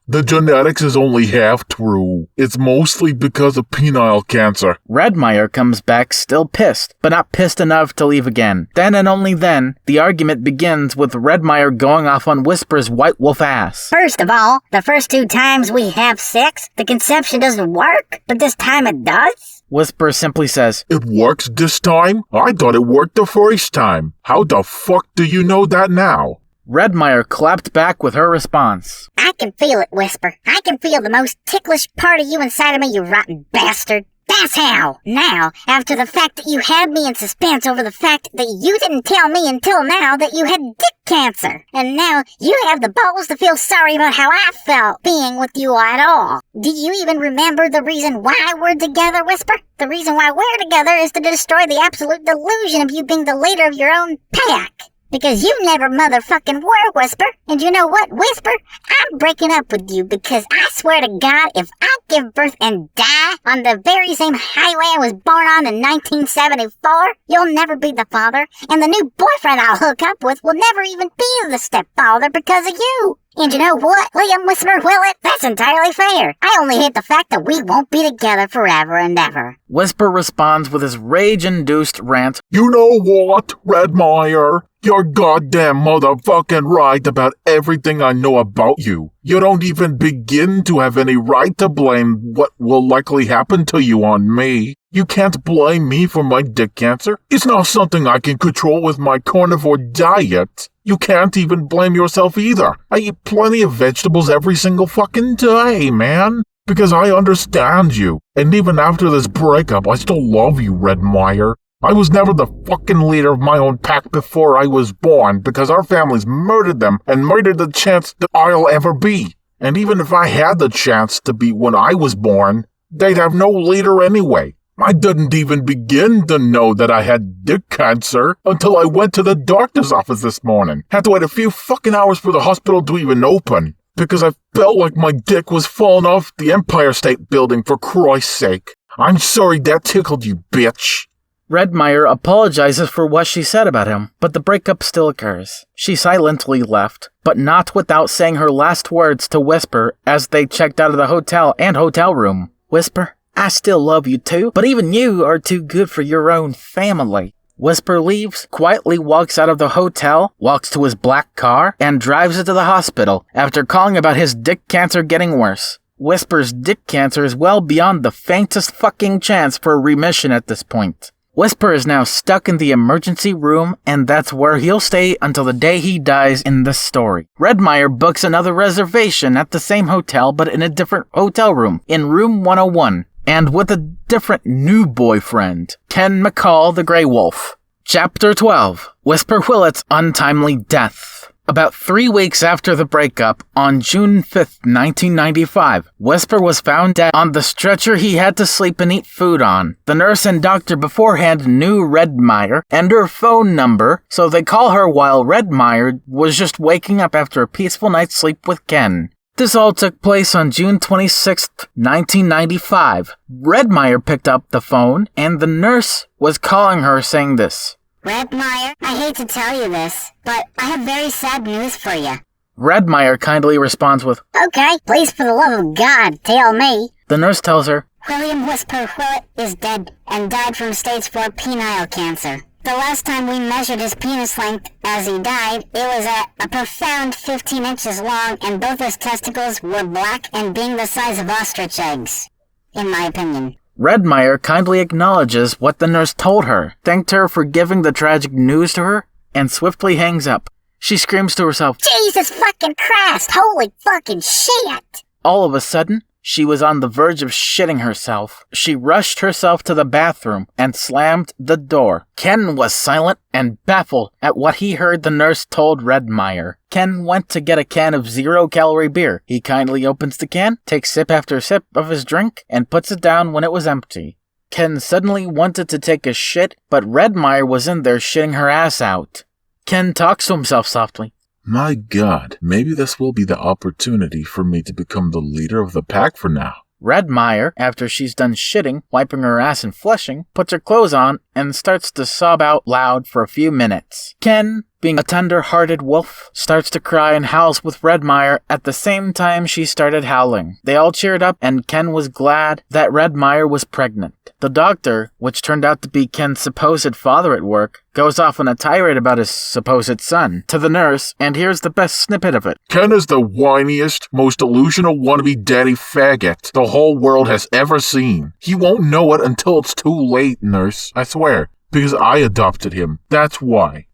the genetics is only half true. It's mostly because of penile cancer. Redmire comes back still pissed, but not pissed enough to leave again. Then and only then, the argument begins with Redmire going off on Whisper's white wolf ass. First of all, the first 2 times we have sex, the conception doesn't work, but this time it does? Whisper simply says, It works this time? I thought it worked the first time. How the fuck do you know that now? Redmire clapped back with her response. I can feel it, Whisper. I can feel the most ticklish part of you inside of me, you rotten bastard. That's how. Now, after the fact that you had me in suspense over the fact that you didn't tell me until now that you had dick cancer. And now you have the balls to feel sorry about how I felt being with you at all. Do you even remember the reason why we're together, Whisper? The reason why we're together is to destroy the absolute delusion of you being the leader of your own pack. Because you never motherfucking were, Whisper. And you know what, Whisper? I'm breaking up with you because I swear to God, if I give birth and die on the very same highway I was born on in 1974, you'll never be the father. And the new boyfriend I'll hook up with will never even be the stepfather because of you. And you know what, Liam Whisper Whillet? That's entirely fair. I only hate the fact that we won't be together forever and ever. Whisper responds with his rage-induced rant. You know what, Redmire? You're goddamn motherfucking right about everything I know about you. You don't even begin to have any right to blame what will likely happen to you on me. You can't blame me for my dick cancer. It's not something I can control with my carnivore diet. You can't even blame yourself either. I eat plenty of vegetables every single fucking day, man. Because I understand you. And even after this breakup, I still love you, Redmire. I was never the fucking leader of my own pack before I was born because our families murdered them and murdered the chance that I'll ever be. And even if I had the chance to be when I was born, they'd have no leader anyway. I didn't even begin to know that I had dick cancer until I went to the doctor's office this morning. Had to wait a few fucking hours for the hospital to even open because I felt like my dick was falling off the Empire State Building for Christ's sake. I'm sorry that tickled you, bitch. Redmire apologizes for what she said about him, but the breakup still occurs. She silently left, but not without saying her last words to Whisper as they checked out of the hotel and hotel room. Whisper, I still love you too, but even you are too good for your own family. Whisper leaves, quietly walks out of the hotel, walks to his black car, and drives it to the hospital after calling about his dick cancer getting worse. Whisper's dick cancer is well beyond the faintest fucking chance for remission at this point. Whisper is now stuck in the emergency room, and that's where he'll stay until the day he dies in this story. Redmire books another reservation at the same hotel, but in a different hotel room, in room 101, and with a different new boyfriend, Ken McCall the Grey Wolf. Chapter 12, Whisper Whillet's Untimely Death. About 3 weeks after the breakup, on June 5th, 1995, Whisper was found dead on the stretcher he had to sleep and eat food on. The nurse and doctor beforehand knew Redmire and her phone number, so they call her while Redmire was just waking up after a peaceful night's sleep with Ken. This all took place on June 26th, 1995. Redmire picked up the phone, and the nurse was calling her saying this. Redmire, I hate to tell you this, but I have very sad news for you. Redmire kindly responds with, Okay, please for the love of God, tell me. The nurse tells her, William Whisper Whillet is dead and died from stage 4 penile cancer. The last time we measured his penis length as he died, it was at a profound 15 inches long, and both his testicles were black and being the size of ostrich eggs, in my opinion. Redmire kindly acknowledges what the nurse told her, thanked her for giving the tragic news to her, and swiftly hangs up. She screams to herself, Jesus fucking Christ, holy fucking shit! All of a sudden, she was on the verge of shitting herself. She rushed herself to the bathroom and slammed the door. Ken was silent and baffled at what he heard the nurse told Redmire. Ken went to get a can of 0-calorie beer. He kindly opens the can, takes sip after sip of his drink, and puts it down when it was empty. Ken suddenly wanted to take a shit, but Redmire was in there shitting her ass out. Ken talks to himself softly. My God, maybe this will be the opportunity for me to become the leader of the pack for now. Redmire, after she's done shitting, wiping her ass and flushing, puts her clothes on and starts to sob out loud for a few minutes. Ken, being a tender-hearted wolf, starts to cry and howls with Redmire at the same time she started howling. They all cheered up, and Ken was glad that Redmire was pregnant. The doctor, which turned out to be Ken's supposed father at work, goes off on a tirade about his supposed son to the nurse, and here's the best snippet of it. Ken is the whiniest, most delusional wannabe daddy faggot the whole world has ever seen. He won't know it until it's too late, nurse. I swear. Because I adopted him. That's why.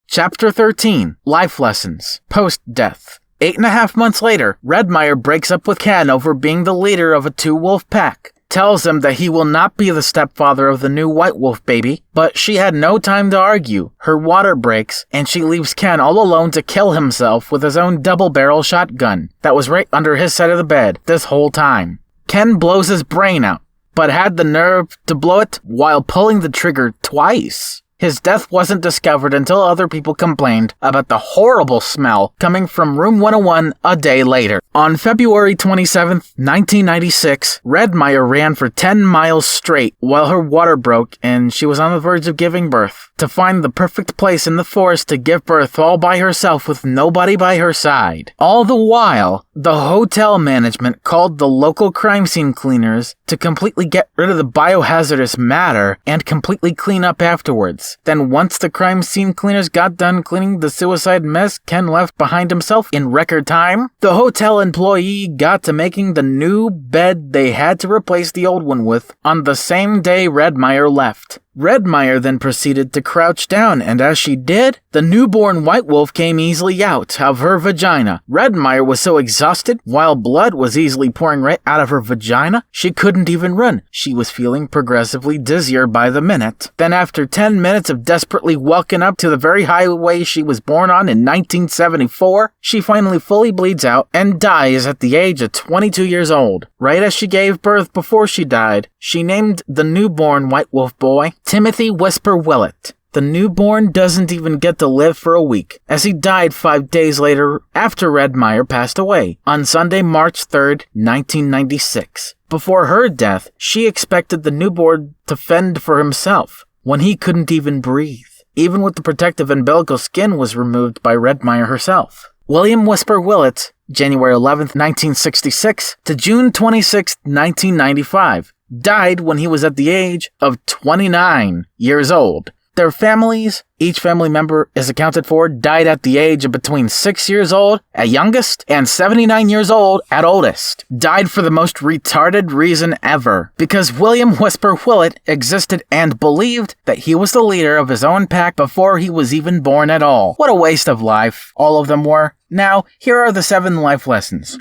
Chapter 13, Life Lessons, Post-Death. 8.5 months later, Redmire breaks up with Ken over being the leader of a 2-wolf pack. Tells him that he will not be the stepfather of the new white wolf baby, but she had no time to argue. Her water breaks, and she leaves Ken all alone to kill himself with his own double-barrel shotgun that was right under his side of the bed this whole time. Ken blows his brain out, but had the nerve to blow it while pulling the trigger twice. His death wasn't discovered until other people complained about the horrible smell coming from room 101 a day later. On February 27, 1996, Redmire ran for 10 miles straight while her water broke and she was on the verge of giving birth. To find the perfect place in the forest to give birth all by herself with nobody by her side. All the while, the hotel management called the local crime scene cleaners to completely get rid of the biohazardous matter and completely clean up afterwards. Then once the crime scene cleaners got done cleaning the suicide mess Ken left behind himself in record time, the hotel employee got to making the new bed they had to replace the old one with on the same day Redmire left. Redmire then proceeded to crouch down, and as she did, the newborn white wolf came easily out of her vagina. Redmire was so exhausted, while blood was easily pouring right out of her vagina, she couldn't even run. She was feeling progressively dizzier by the minute. Then after 10 minutes of desperately walking up to the very highway she was born on in 1974, she finally fully bleeds out and dies at the age of 22 years old. Right as she gave birth before she died, she named the newborn white wolf boy Timothy Whisper Whillet. The newborn doesn't even get to live for a week, as he died 5 days later after Redmire passed away, on Sunday, March 3rd, 1996. Before her death, she expected the newborn to fend for himself, when he couldn't even breathe, even with the protective umbilical skin was removed by Redmire herself. William Whisper Whillet, January 11th, 1966 to June 26th, 1995. died when he was at the age of 29 years old. Their families, each family member is accounted for, died at the age of between 6 years old at youngest and 79 years old at oldest. Died for the most retarded reason ever. Because William Whisper Whillet existed and believed that he was the leader of his own pack before he was even born at all. What a waste of life all of them were. Now, here are the 7 life lessons.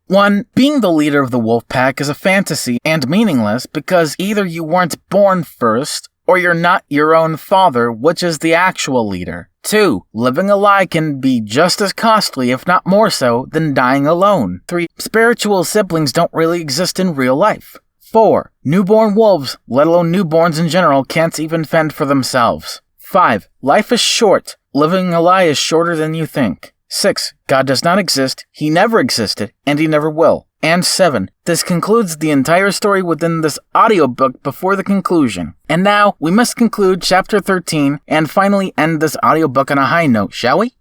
1. Being the leader of the wolf pack is a fantasy and meaningless because either you weren't born first or you're not your own father, which is the actual leader. 2. Living a lie can be just as costly, if not more so, than dying alone. 3. Spiritual siblings don't really exist in real life. 4. Newborn wolves, let alone newborns in general, can't even fend for themselves. 5. Life is short. Living a lie is shorter than you think. 6. God does not exist, he never existed, and he never will. And 7. This concludes the entire story within this audiobook before the conclusion. And now, we must conclude Chapter 13 and finally end this audiobook on a high note, shall we?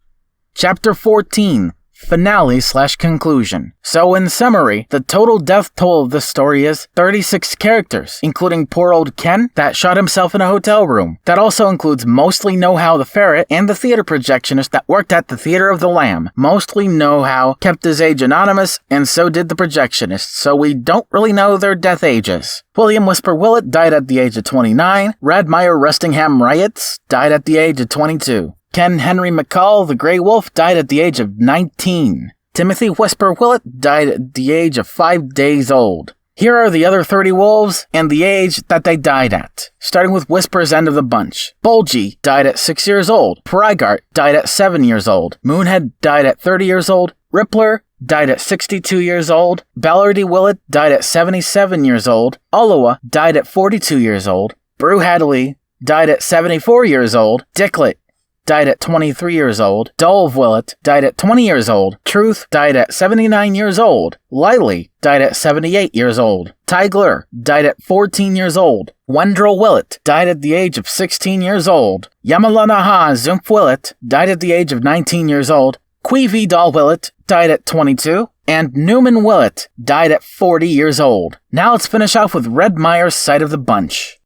Chapter 14. Finale/conclusion. So in summary, the total death toll of this story is 36 characters, including poor old Ken that shot himself in a hotel room. That also includes Mostly Know-How the ferret and the theater projectionist that worked at the Theater of the Lamb. Mostly Know-How kept his age anonymous, and so did the projectionist, so we don't really know their death ages. William Whisper Whillet died at the age of 29. Radmire Restingham Riots died at the age of 22. Ken Henry McCall, the Grey Wolf, died at the age of 19. Timothy Whisper Whillet died at the age of 5 days old. Here are the other 30 wolves and the age that they died at. Starting with Whisper's end of the bunch. Bulgy died at 6 years old. Prygart died at 7 years old. Moonhead died at 30 years old. Rippler died at 62 years old. Ballardy Whillet died at 77 years old. Olowa died at 42 years old. Brew Hadley died at 74 years old. Dicklet died at 23 years old. Dolv Whillet died at 20 years old. Truth died at 79 years old. Lily died at 78 years old. Tigler died at 14 years old. Wendrell Whillet died at the age of 16 years old. Yamalanaha Zumph Whillet died at the age of 19 years old. Queevy Doll Whillet died at 22. And Newman Whillet died at 40 years old. Now let's finish off with Redmire's side of the bunch.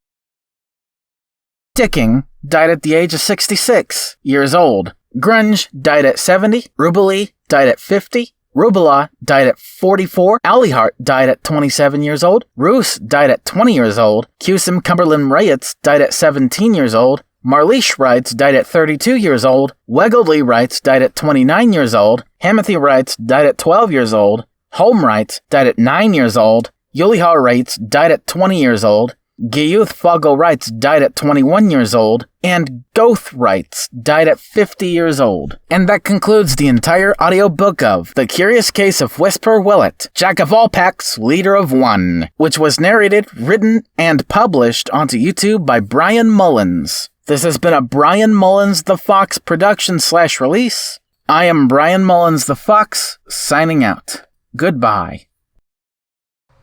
Dicking died at the age of 66 years old. Grunge died at 70. Rubelee died at 50. Rubela died at 44. Alleyhart died at 27 years old. Roos died at 20 years old. Cusim Cumberland Riots died at 17 years old. Marleesh Wrights died at 32 years old. Weggledly Wrights died at 29 years old. Hamathy Wrights died at 12 years old. Holm Wrights died at 9 years old. Yuliha Wrights died at 20 years old. Giyuth Fogel Wrights died at 21 years old, and Goth Wrights died at 50 years old. And that concludes the entire audiobook of The Curious Case of Whisper Whillet, Jack of All Packs, Leader of One, which was narrated, written, and published onto YouTube by Brian Mullins. This has been a Brian Mullins the Fox production/release. I am Brian Mullins the Fox, signing out. Goodbye.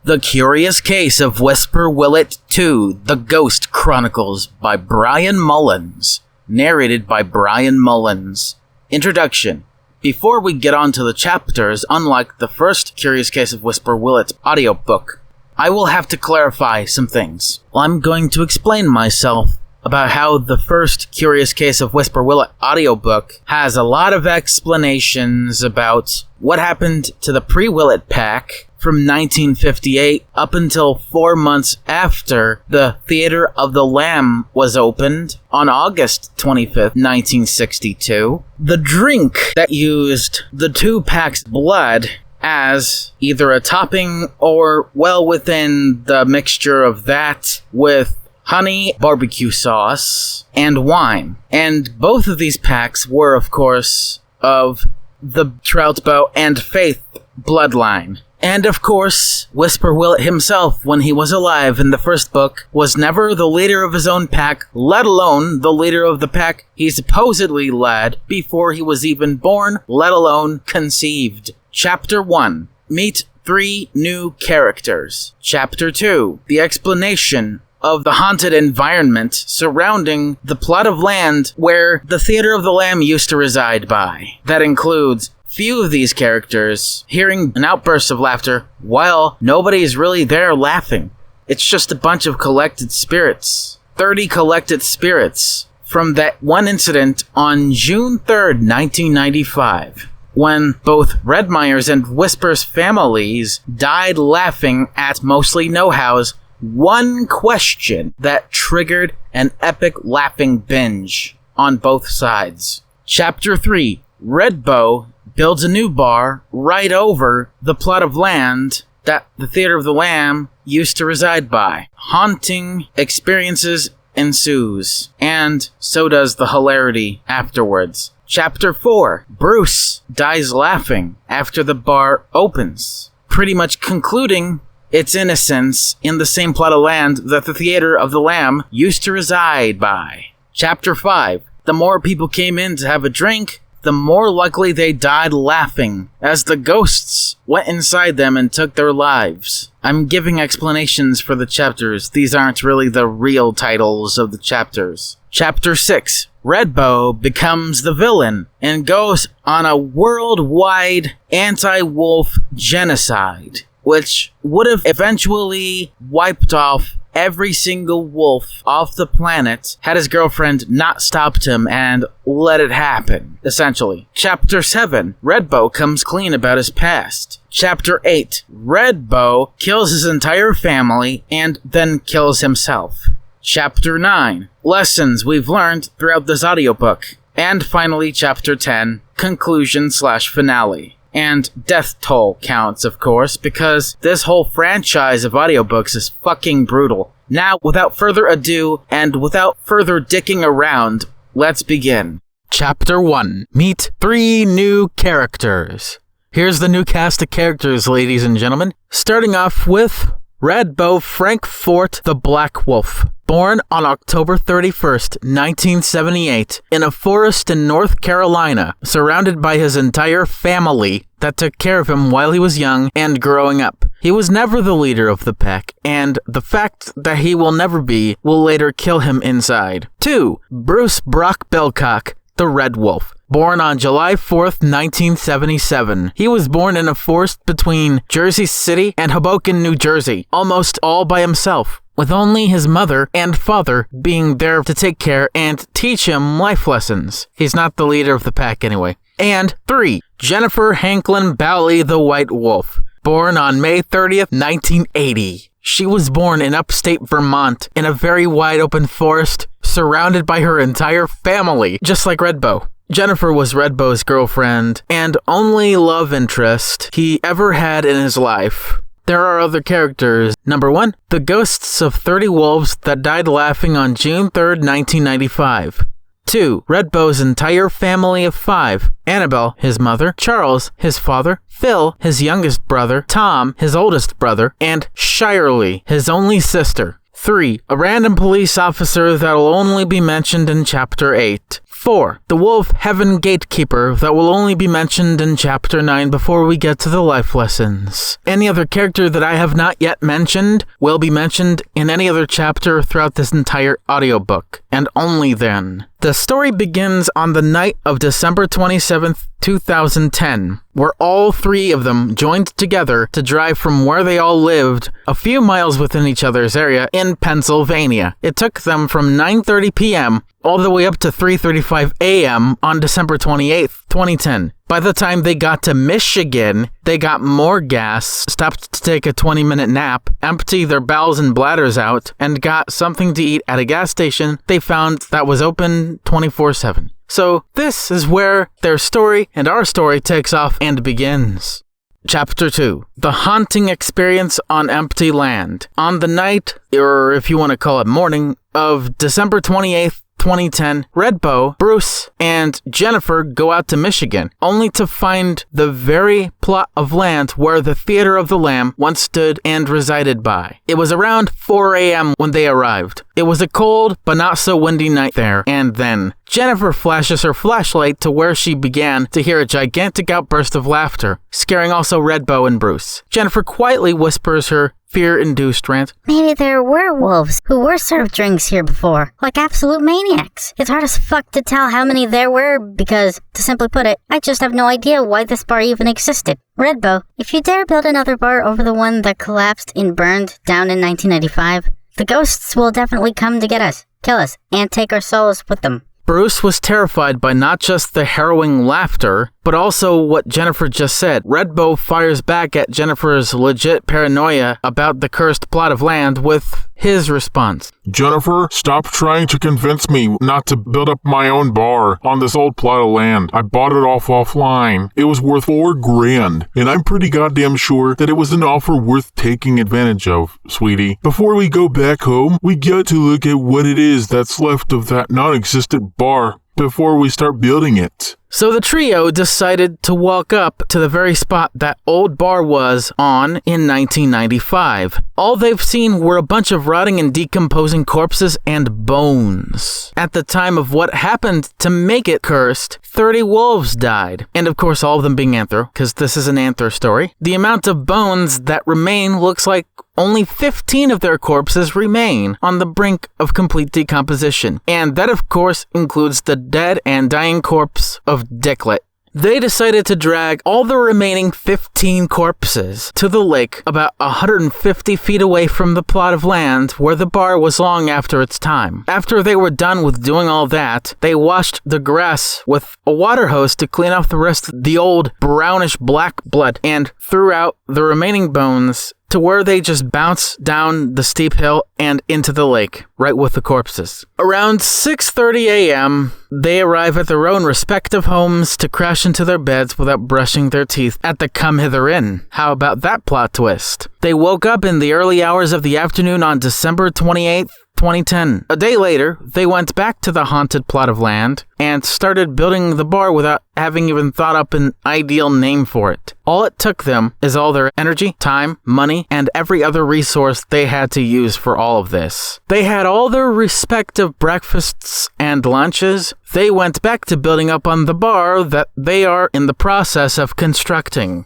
The Curious Case of Whisper Whillet 2, The Ghost Chronicles by Brian Mullins. Narrated by Brian Mullins. Introduction. Before we get on to the chapters, unlike the first Curious Case of Whisper Whillet audiobook, I will have to clarify some things. I'm going to explain myself about how the first Curious Case of Whisper Whillet audiobook has a lot of explanations about what happened to the pre-Whillet pack from 1958 up until 4 months after the Theater of the Lamb was opened on August 25th, 1962. The drink that used the two packs' blood as either a topping or well within the mixture of that with honey, barbecue sauce, and wine. And both of these packs were, of course, of the Troutbow and Faith bloodline. And of course, Whisper Whillet himself, when he was alive in the first book, was never the leader of his own pack, let alone the leader of the pack he supposedly led before he was even born, let alone conceived. Chapter 1. Meet 3 new characters. Chapter 2. The explanation of the haunted environment surrounding the plot of land where the Theater of the Lamb used to reside by. That includes few of these characters hearing an outburst of laughter while nobody is really there laughing. It's just a bunch of collected spirits. 30 collected spirits from that one incident on June 3rd, 1995, when both Redmire's and Whisper's families died laughing at mostly know-how's one question that triggered an epic laughing binge on both sides. Chapter 3, Redbow builds a new bar right over the plot of land that the Theater of the Lamb used to reside by. Haunting experiences ensues, and so does the hilarity afterwards. Chapter 4, Bruce dies laughing after the bar opens, pretty much concluding its innocence in the same plot of land that the Theater of the Lamb used to reside by. Chapter 5, the more people came in to have a drink, the more likely they died laughing as the ghosts went inside them and took their lives. I'm giving explanations for the chapters. These aren't really the real titles of the chapters. Chapter 6, Redbow becomes the villain and goes on a worldwide anti-wolf genocide, which would have eventually wiped off every single wolf off the planet had his girlfriend not stopped him and let it happen, essentially. Chapter 7, Redbow comes clean about his past. Chapter 8, Redbow kills his entire family and then kills himself. Chapter 9, lessons we've learned throughout this audiobook. And finally, Chapter 10, conclusion/finale. And death toll counts, of course, because this whole franchise of audiobooks is fucking brutal. Now, without further ado, and without further dicking around, let's begin. Chapter 1. Meet 3 new characters. Here's the new cast of characters, ladies and gentlemen. Starting off with Redbow Frankfort the Black Wolf. Born on October 31st, 1978, in a forest in North Carolina, surrounded by his entire family that took care of him while he was young and growing up. He was never the leader of the pack, and the fact that he will never be will later kill him inside. 2. Bruce Brock Belcock, the Red Wolf. Born on July 4th, 1977. He was born in a forest between Jersey City and Hoboken, New Jersey, almost all by himself, with only his mother and father being there to take care and teach him life lessons. He's not the leader of the pack anyway. And 3. Jennifer Hanklin Bowley the White Wolf. Born on May 30th, 1980. She was born in upstate Vermont in a very wide open forest, surrounded by her entire family, just like Redbow. Jennifer was Redbow's girlfriend and only love interest he ever had in his life. There are other characters. Number 1, the ghosts of 30 wolves that died laughing on June 3rd, 1995. 2, Redbow's entire family of 5. Annabelle, his mother, Charles, his father, Phil, his youngest brother, Tom, his oldest brother, and Shirley, his only sister. 3, a random police officer that'll only be mentioned in Chapter 8. 4, the Wolf Heaven Gatekeeper that will only be mentioned in Chapter 9 before we get to the life lessons. Any other character that I have not yet mentioned will be mentioned in any other chapter throughout this entire audiobook, and only then. The story begins on the night of December 27th, 2010, where all 3 of them joined together to drive from where they all lived, a few miles within each other's area, in Pennsylvania. It took them from 9:30 p.m. all the way up to 3:35 a.m. on December 28th, 2010. By the time they got to Michigan, they got more gas, stopped to take a 20-minute nap, empty their bowels and bladders out, and got something to eat at a gas station they found that was open 24/7. So this is where their story and our story takes off and begins. Chapter 2. The Haunting Experience on Empty Land. On the night, or if you want to call it morning, of December 28th, 2010, Redbow, Bruce, and Jennifer go out to Michigan, only to find the very plot of land where the Theater of the Lamb once stood and resided by. It was around 4 a.m. when they arrived. It was a cold but not so windy night there, and then Jennifer flashes her flashlight to where she began to hear a gigantic outburst of laughter, scaring also Redbow and Bruce. Jennifer quietly whispers her fear-induced rant. Maybe there were wolves who were served drinks here before, like absolute maniacs. It's hard as fuck to tell how many there were because, to simply put it, I just have no idea why this bar even existed. Redbow, if you dare build another bar over the one that collapsed and burned down in 1995, the ghosts will definitely come to get us, kill us, and take our souls with them. Bruce was terrified by not just the harrowing laughter, but also what Jennifer just said. Redbow fires back at Jennifer's legit paranoia about the cursed plot of land with his response. Jennifer, stop trying to convince me not to build up my own bar on this old plot of land. I bought it offline. It was worth $4,000, and I'm pretty goddamn sure that it was an offer worth taking advantage of, sweetie. Before we go back home, we got to look at what it is that's left of that non-existent bar before we start building it. So the trio decided to walk up to the very spot that old bar was on in 1995. All they've seen were a bunch of rotting and decomposing corpses and bones. At the time of what happened to make it cursed, 30 wolves died. And of course all of them being anthro, because this is an anthro story. The amount of bones that remain looks like only 15 of their corpses remain on the brink of complete decomposition. And that of course includes the dead and dying corpse of Dicklet. They decided to drag all the remaining 15 corpses to the lake about 150 feet away from the plot of land where the bar was long after its time. After they were done with doing all that, they washed the grass with a water hose to clean off the rest of the old brownish black blood and threw out the remaining bones to where they just bounce down the steep hill and into the lake, right with the corpses. Around 6:30 a.m., they arrive at their own respective homes to crash into their beds without brushing their teeth at the Come Hither Inn. How about that plot twist? They woke up in the early hours of the afternoon on December 28th, 2010. A day later, they went back to the haunted plot of land and started building the bar without having even thought up an ideal name for it. All it took them is all their energy, time, money, and every other resource they had to use for all of this. They had all their respective breakfasts and lunches. They went back to building up on the bar that they are in the process of constructing.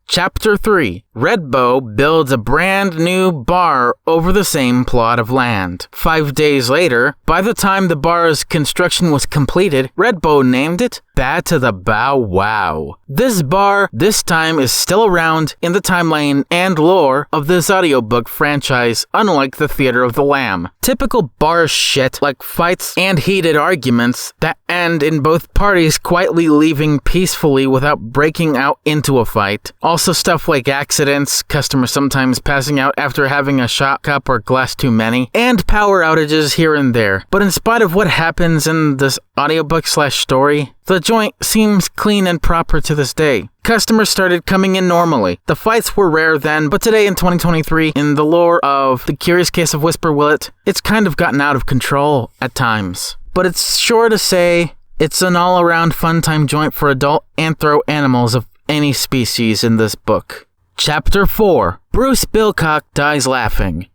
Chapter 3. Redbow builds a brand new bar over the same plot of land. 5 days later, by the time the bar's construction was completed, Redbow named it Bad to the Bow Wow. This bar, this time, is still around in the timeline and lore of this audiobook franchise, unlike the Theater of the Lamb. Typical bar shit, like fights and heated arguments that end in both parties quietly leaving peacefully without breaking out into a fight. Also stuff like accidents, customers sometimes passing out after having a shot cup or glass too many, and power outages here and there. But in spite of what happens in this audiobook/story, the joint seems clean and proper to this day. Customers started coming in normally. The fights were rare then, but today in 2023, in the lore of The Curious Case of Whisper Whillet, it's kind of gotten out of control at times. But it's sure to say it's an all-around fun time joint for adult anthro animals of any species in this book. Chapter 4. Bruce Bilcock Dies Laughing.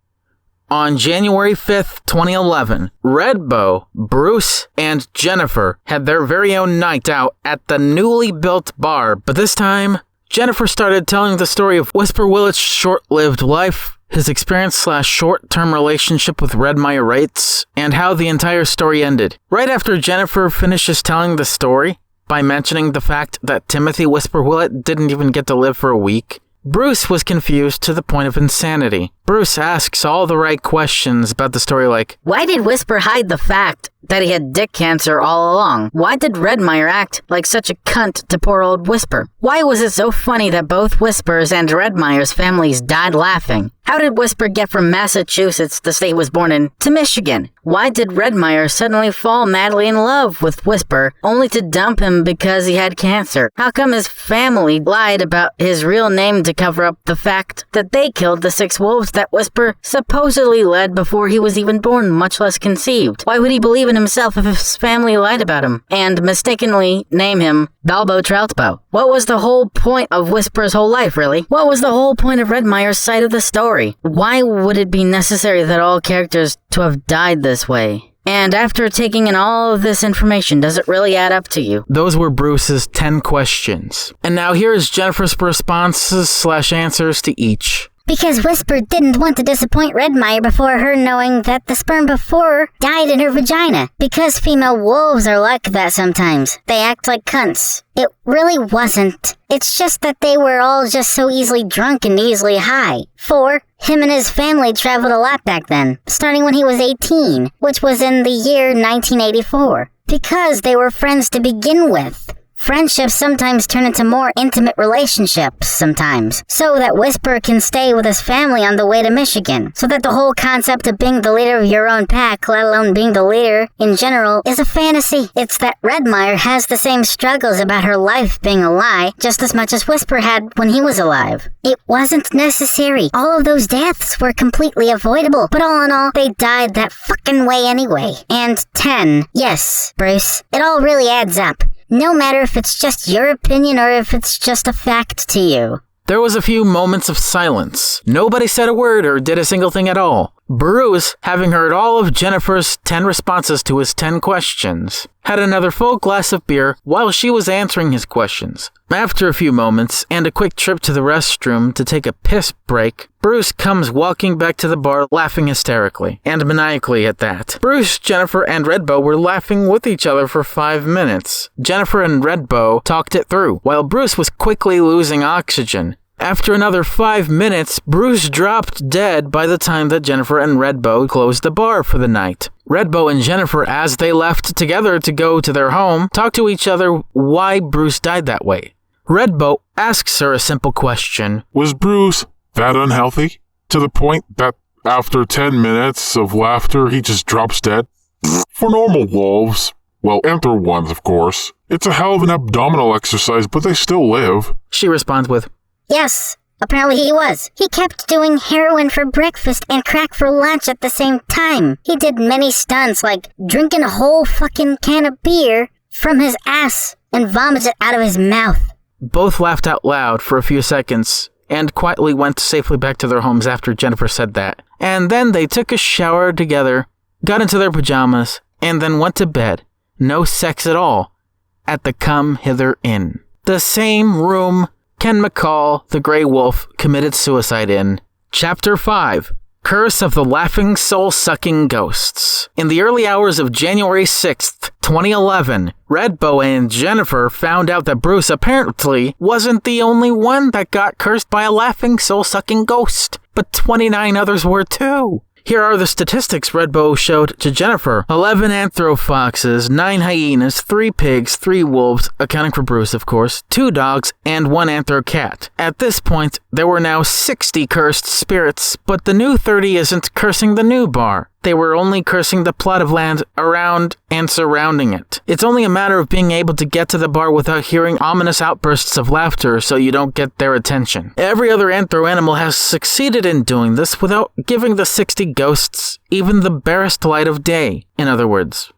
On January 5th, 2011, Redbow, Bruce, and Jennifer had their very own night out at the newly built bar, but this time, Jennifer started telling the story of Whisper Willet's short-lived life, his experience/short-term relationship with Redmire Wraiths, and how the entire story ended. Right after Jennifer finishes telling the story, by mentioning the fact that Timothy Whisper Whillet didn't even get to live for a week, Bruce was confused to the point of insanity. Bruce asks all the right questions about the story like, why did Whisper hide the fact that he had dick cancer all along? Why did Redmire act like such a cunt to poor old Whisper? Why was it so funny that both Whisper's and Redmire's families died laughing? How did Whisper get from Massachusetts, the state he was born in, to Michigan? Why did Redmire suddenly fall madly in love with Whisper, only to dump him because he had cancer? How come his family lied about his real name to cover up the fact that they killed the 6 wolves that Whisper supposedly led before he was even born, much less conceived? Why would he believe in himself if his family lied about him and mistakenly name him Balbo Troutbow? What was the whole point of Whisper's whole life, really? What was the whole point of Redmire's side of the story? Why would it be necessary that all characters to have died this way? And after taking in all of this information, does it really add up to you? Those were Bruce's 10 questions. And now here is Jennifer's responses/answers to each. Because Whisper didn't want to disappoint Redmire before her knowing that the sperm before died in her vagina. Because female wolves are like that sometimes. They act like cunts. It really wasn't. It's just that they were all just so easily drunk and easily high. 4. Him and his family traveled a lot back then, starting when he was 18, which was in the year 1984. Because they were friends to begin with. Friendships sometimes turn into more intimate relationships sometimes, so that Whisper can stay with his family on the way to Michigan. So that the whole concept of being the leader of your own pack, let alone being the leader in general, is a fantasy. It's that Redmire has the same struggles about her life being a lie, just as much as Whisper had when he was alive. It wasn't necessary. All of those deaths were completely avoidable, but all in all, they died that fucking way anyway. And 10. Yes, Bruce, it all really adds up. No matter if it's just your opinion or if it's just a fact to you. There was a few moments of silence. Nobody said a word or did a single thing at all. Bruce, having heard all of Jennifer's 10 responses to his 10 questions, had another full glass of beer while she was answering his questions. After a few moments and a quick trip to the restroom to take a piss break, Bruce comes walking back to the bar laughing hysterically, and maniacally at that. Bruce, Jennifer, and Redbow were laughing with each other for 5 minutes. Jennifer and Redbow talked it through, while Bruce was quickly losing oxygen. After another 5 minutes, Bruce dropped dead by the time that Jennifer and Redbow closed the bar for the night. Redbow and Jennifer, as they left together to go to their home, talked to each other why Bruce died that way. Redbow asks her a simple question. Was Bruce that unhealthy? To the point that after 10 minutes of laughter, he just drops dead? For normal wolves, well, anther ones, of course, it's a hell of an abdominal exercise, but they still live. She responds with, Yes, apparently he was. He kept doing heroin for breakfast and crack for lunch at the same time. He did many stunts like drinking a whole fucking can of beer from his ass and vomit it out of his mouth. Both laughed out loud for a few seconds and quietly went safely back to their homes after Jennifer said that. And then they took a shower together, got into their pajamas, and then went to bed. No sex at all. At the Come Hither Inn. The same room Ken McCall, the Grey Wolf, committed suicide in. Chapter 5. Curse of the Laughing Soul-Sucking Ghosts. In the early hours of January 6th, 2011, Redbow and Jennifer found out that Bruce apparently wasn't the only one that got cursed by a laughing soul-sucking ghost, but 29 others were too. Here are the statistics Redbow showed to Jennifer. 11 anthrofoxes, 9 hyenas, 3 pigs, 3 wolves, accounting for Bruce, of course, 2 dogs, and 1 anthro-cat. At this point, there were now 60 cursed spirits, but the new 30 isn't cursing the new bar. They were only cursing the plot of land around and surrounding it. It's only a matter of being able to get to the bar without hearing ominous outbursts of laughter so you don't get their attention. Every other anthro animal has succeeded in doing this without giving the 60 ghosts even the barest light of day. In other words,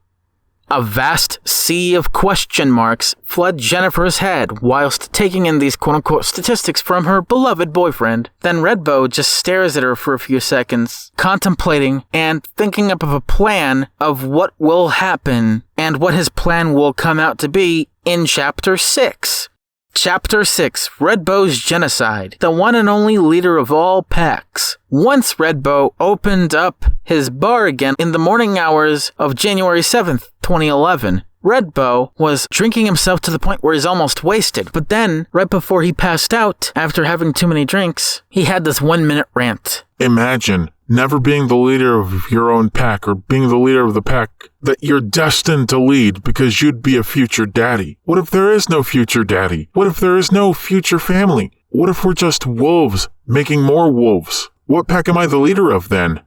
a vast sea of question marks flood Jennifer's head whilst taking in these quote-unquote statistics from her beloved boyfriend. Then Redbow just stares at her for a few seconds, contemplating and thinking up of a plan of what will happen and what his plan will come out to be in Chapter 6. Chapter 6, Redbow's Genocide, the one and only leader of all packs. Once Redbow opened up his bar again in the morning hours of January 7th, 2011, Redbow was drinking himself to the point where he's almost wasted. But then, right before he passed out, after having too many drinks, he had this 1-minute rant. Imagine never being the leader of your own pack or being the leader of the pack that you're destined to lead because you'd be a future daddy. What if there is no future daddy? What if there is no future family? What if we're just wolves making more wolves? What pack am I the leader of then?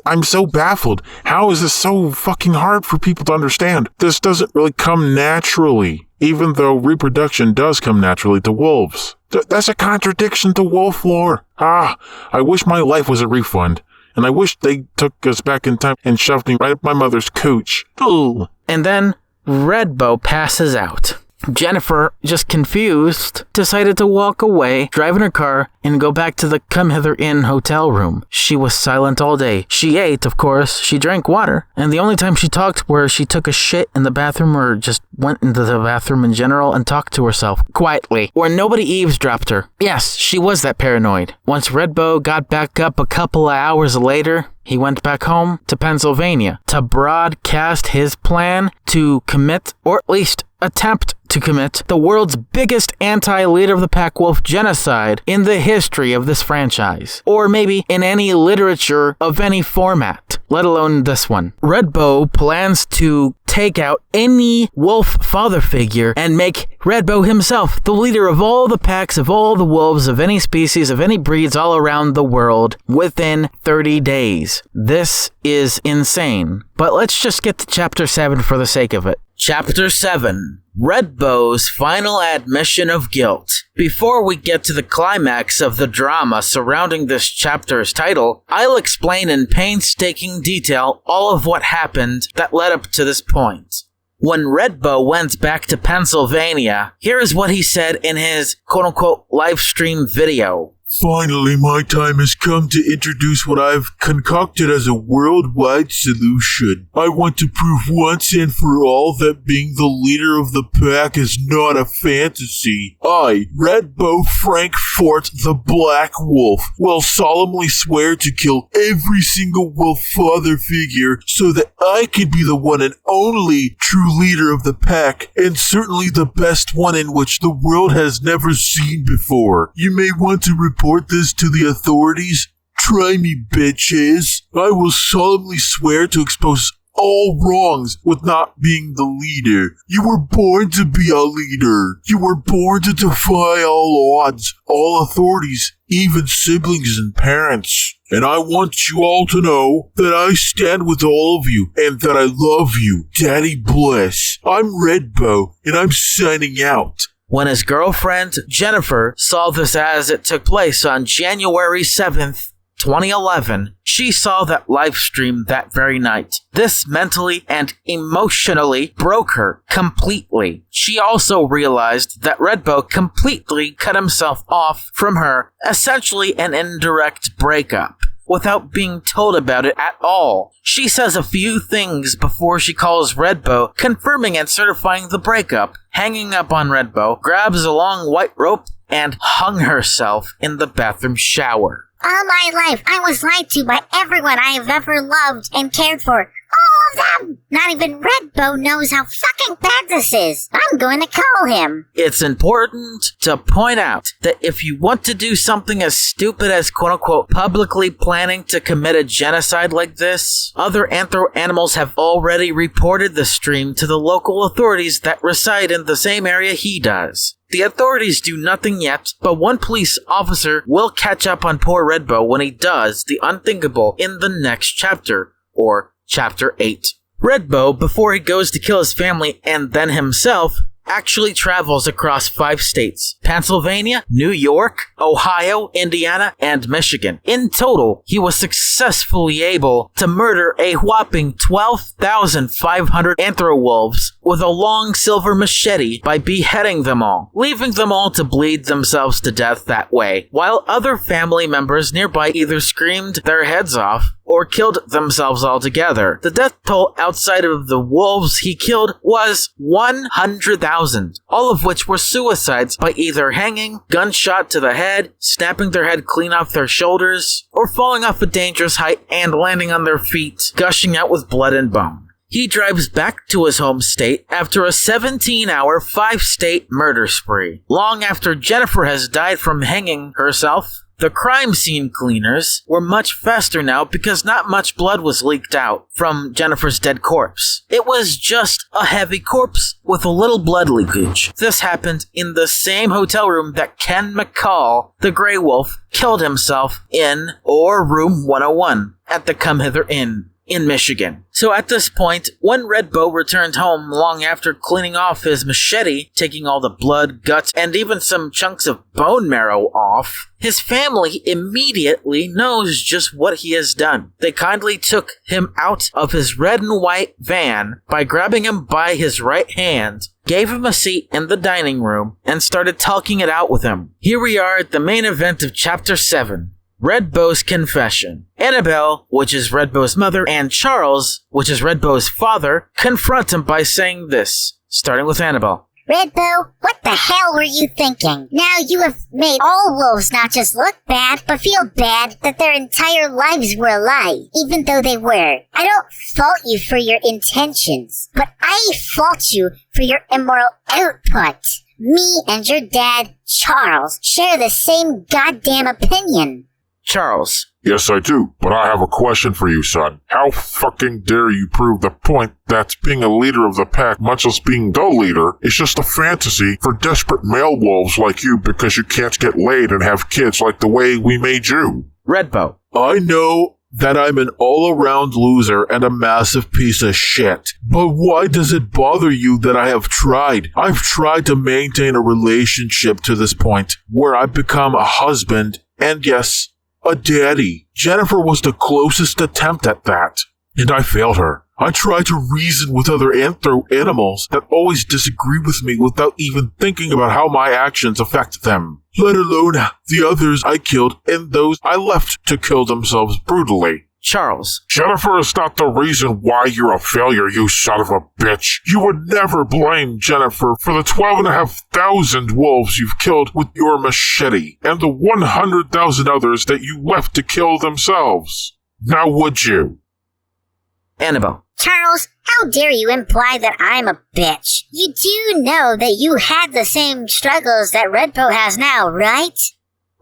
I'm so baffled. How is this so fucking hard for people to understand? This doesn't really come naturally, even though reproduction does come naturally to wolves. That's a contradiction to wolf lore. I wish my life was a refund, and I wish they took us back in time and shoved me right up my mother's cooch. Ugh. And then Redbow passes out. Jennifer, just confused, decided to walk away, drive in her car, and go back to the Come Hither Inn hotel room. She was silent all day. She ate, of course, she drank water, and the only time she talked were she took a shit in the bathroom or just went into the bathroom in general and talked to herself, quietly, where nobody eavesdropped her. Yes, she was that paranoid. Once Redbow got back up a couple of hours later, he went back home to Pennsylvania to broadcast his plan to commit, or at least attempt to commit, the world's biggest anti-leader of the pack wolf genocide in the history of this franchise. Or maybe in any literature of any format, let alone this one. Redbow plans to take out any wolf father figure and make Redbow himself the leader of all the packs of all the wolves of any species, of any breeds all around the world within 30 days. This is insane. But let's just get to Chapter 7 for the sake of it. Chapter 7. Redbow's final admission of guilt. Before we get to the climax of the drama surrounding this chapter's title, I'll explain in painstaking detail all of what happened that led up to this point. When Redbow went back to Pennsylvania, here is what he said in his quote-unquote live stream video. Finally, my time has come to introduce what I've concocted as a worldwide solution. I want to prove once and for all that being the leader of the pack is not a fantasy. I, Redbow Frankfort the Black Wolf, will solemnly swear to kill every single wolf father figure so that I can be the one and only true leader of the pack, and certainly the best one in which the world has never seen before. You may want to report this to the authorities. Try me, bitches. I will solemnly swear to expose all wrongs with not being the leader. You were born to be a leader. You were born to defy all odds, all authorities, even siblings and parents. And I want you all to know that I stand with all of you and that I love you. Daddy bless. I'm Redbow, and I'm signing out. When his girlfriend, Jennifer, saw this as it took place on January 7th, 2011, she saw that live stream that very night. This mentally and emotionally broke her completely. She also realized that Redbow completely cut himself off from her, essentially an indirect breakup, without being told about it at all. She says a few things before she calls Redbow, confirming and certifying the breakup, hanging up on Redbow, grabs a long white rope, and hung herself in the bathroom shower. All my life, I was lied to by everyone I have ever loved and cared for. All of them! Not even Redbow knows how fucking bad this is. I'm going to call him. It's important to point out that if you want to do something as stupid as quote-unquote publicly planning to commit a genocide like this, other anthro animals have already reported the stream to the local authorities that reside in the same area he does. The authorities do nothing yet, but one police officer will catch up on poor Redbow when he does the unthinkable in the next chapter, or Chapter 8. Redbow, before he goes to kill his family and then himself, actually travels across 5 states: Pennsylvania, New York, Ohio, Indiana, and Michigan. In total, he was successfully able to murder a whopping 12,500 anthro-wolves with a long silver machete by beheading them all, leaving them all to bleed themselves to death that way, while other family members nearby either screamed their heads off or killed themselves altogether. The death toll outside of the wolves he killed was 100,000, all of which were suicides by either hanging, gunshot to the head, snapping their head clean off their shoulders, or falling off a dangerous height and landing on their feet, gushing out with blood and bone. He drives back to his home state after a 17-hour, 5-state murder spree. Long after Jennifer has died from hanging herself, the crime scene cleaners were much faster now because not much blood was leaked out from Jennifer's dead corpse. It was just a heavy corpse with a little blood leakage. This happened in the same hotel room that Ken McCall, the Grey Wolf, killed himself in, or room 101, at the Come Hither Inn in Michigan. So at this point, when Redbow returned home long after cleaning off his machete, taking all the blood, guts, and even some chunks of bone marrow off, his family immediately knows just what he has done. They kindly took him out of his red and white van by grabbing him by his right hand, gave him a seat in the dining room, and started talking it out with him. Here we are at the main event of Chapter 7. Redbow's confession. Annabelle, which is Redbow's mother, and Charles, which is Redbow's father, confront him by saying this, starting with Annabelle. Redbow, what the hell were you thinking? Now you have made all wolves not just look bad, but feel bad that their entire lives were a lie, even though they were. I don't fault you for your intentions, but I fault you for your immoral output. Me and your dad, Charles, share the same goddamn opinion. Charles. Yes, I do, but I have a question for you, son. How fucking dare you prove the point that being a leader of the pack, much as being the leader, is just a fantasy for desperate male wolves like you because you can't get laid and have kids like the way we made you? Redbow. I know that I'm an all-around loser and a massive piece of shit. But why does it bother you that I have tried? I've tried to maintain a relationship to this point where I've become a husband and, yes, a daddy. Jennifer was the closest attempt at that, and I failed her. I tried to reason with other animals that always disagree with me without even thinking about how my actions affect them, let alone the others I killed and those I left to kill themselves brutally. Charles. Jennifer is not the reason why you're a failure, you son of a bitch. You would never blame Jennifer for the 12,500 wolves you've killed with your machete, and the 100,000 others that you left to kill themselves. Now would you? Annabelle. Charles, how dare you imply that I'm a bitch? You do know that you had the same struggles that Redbow has now, right?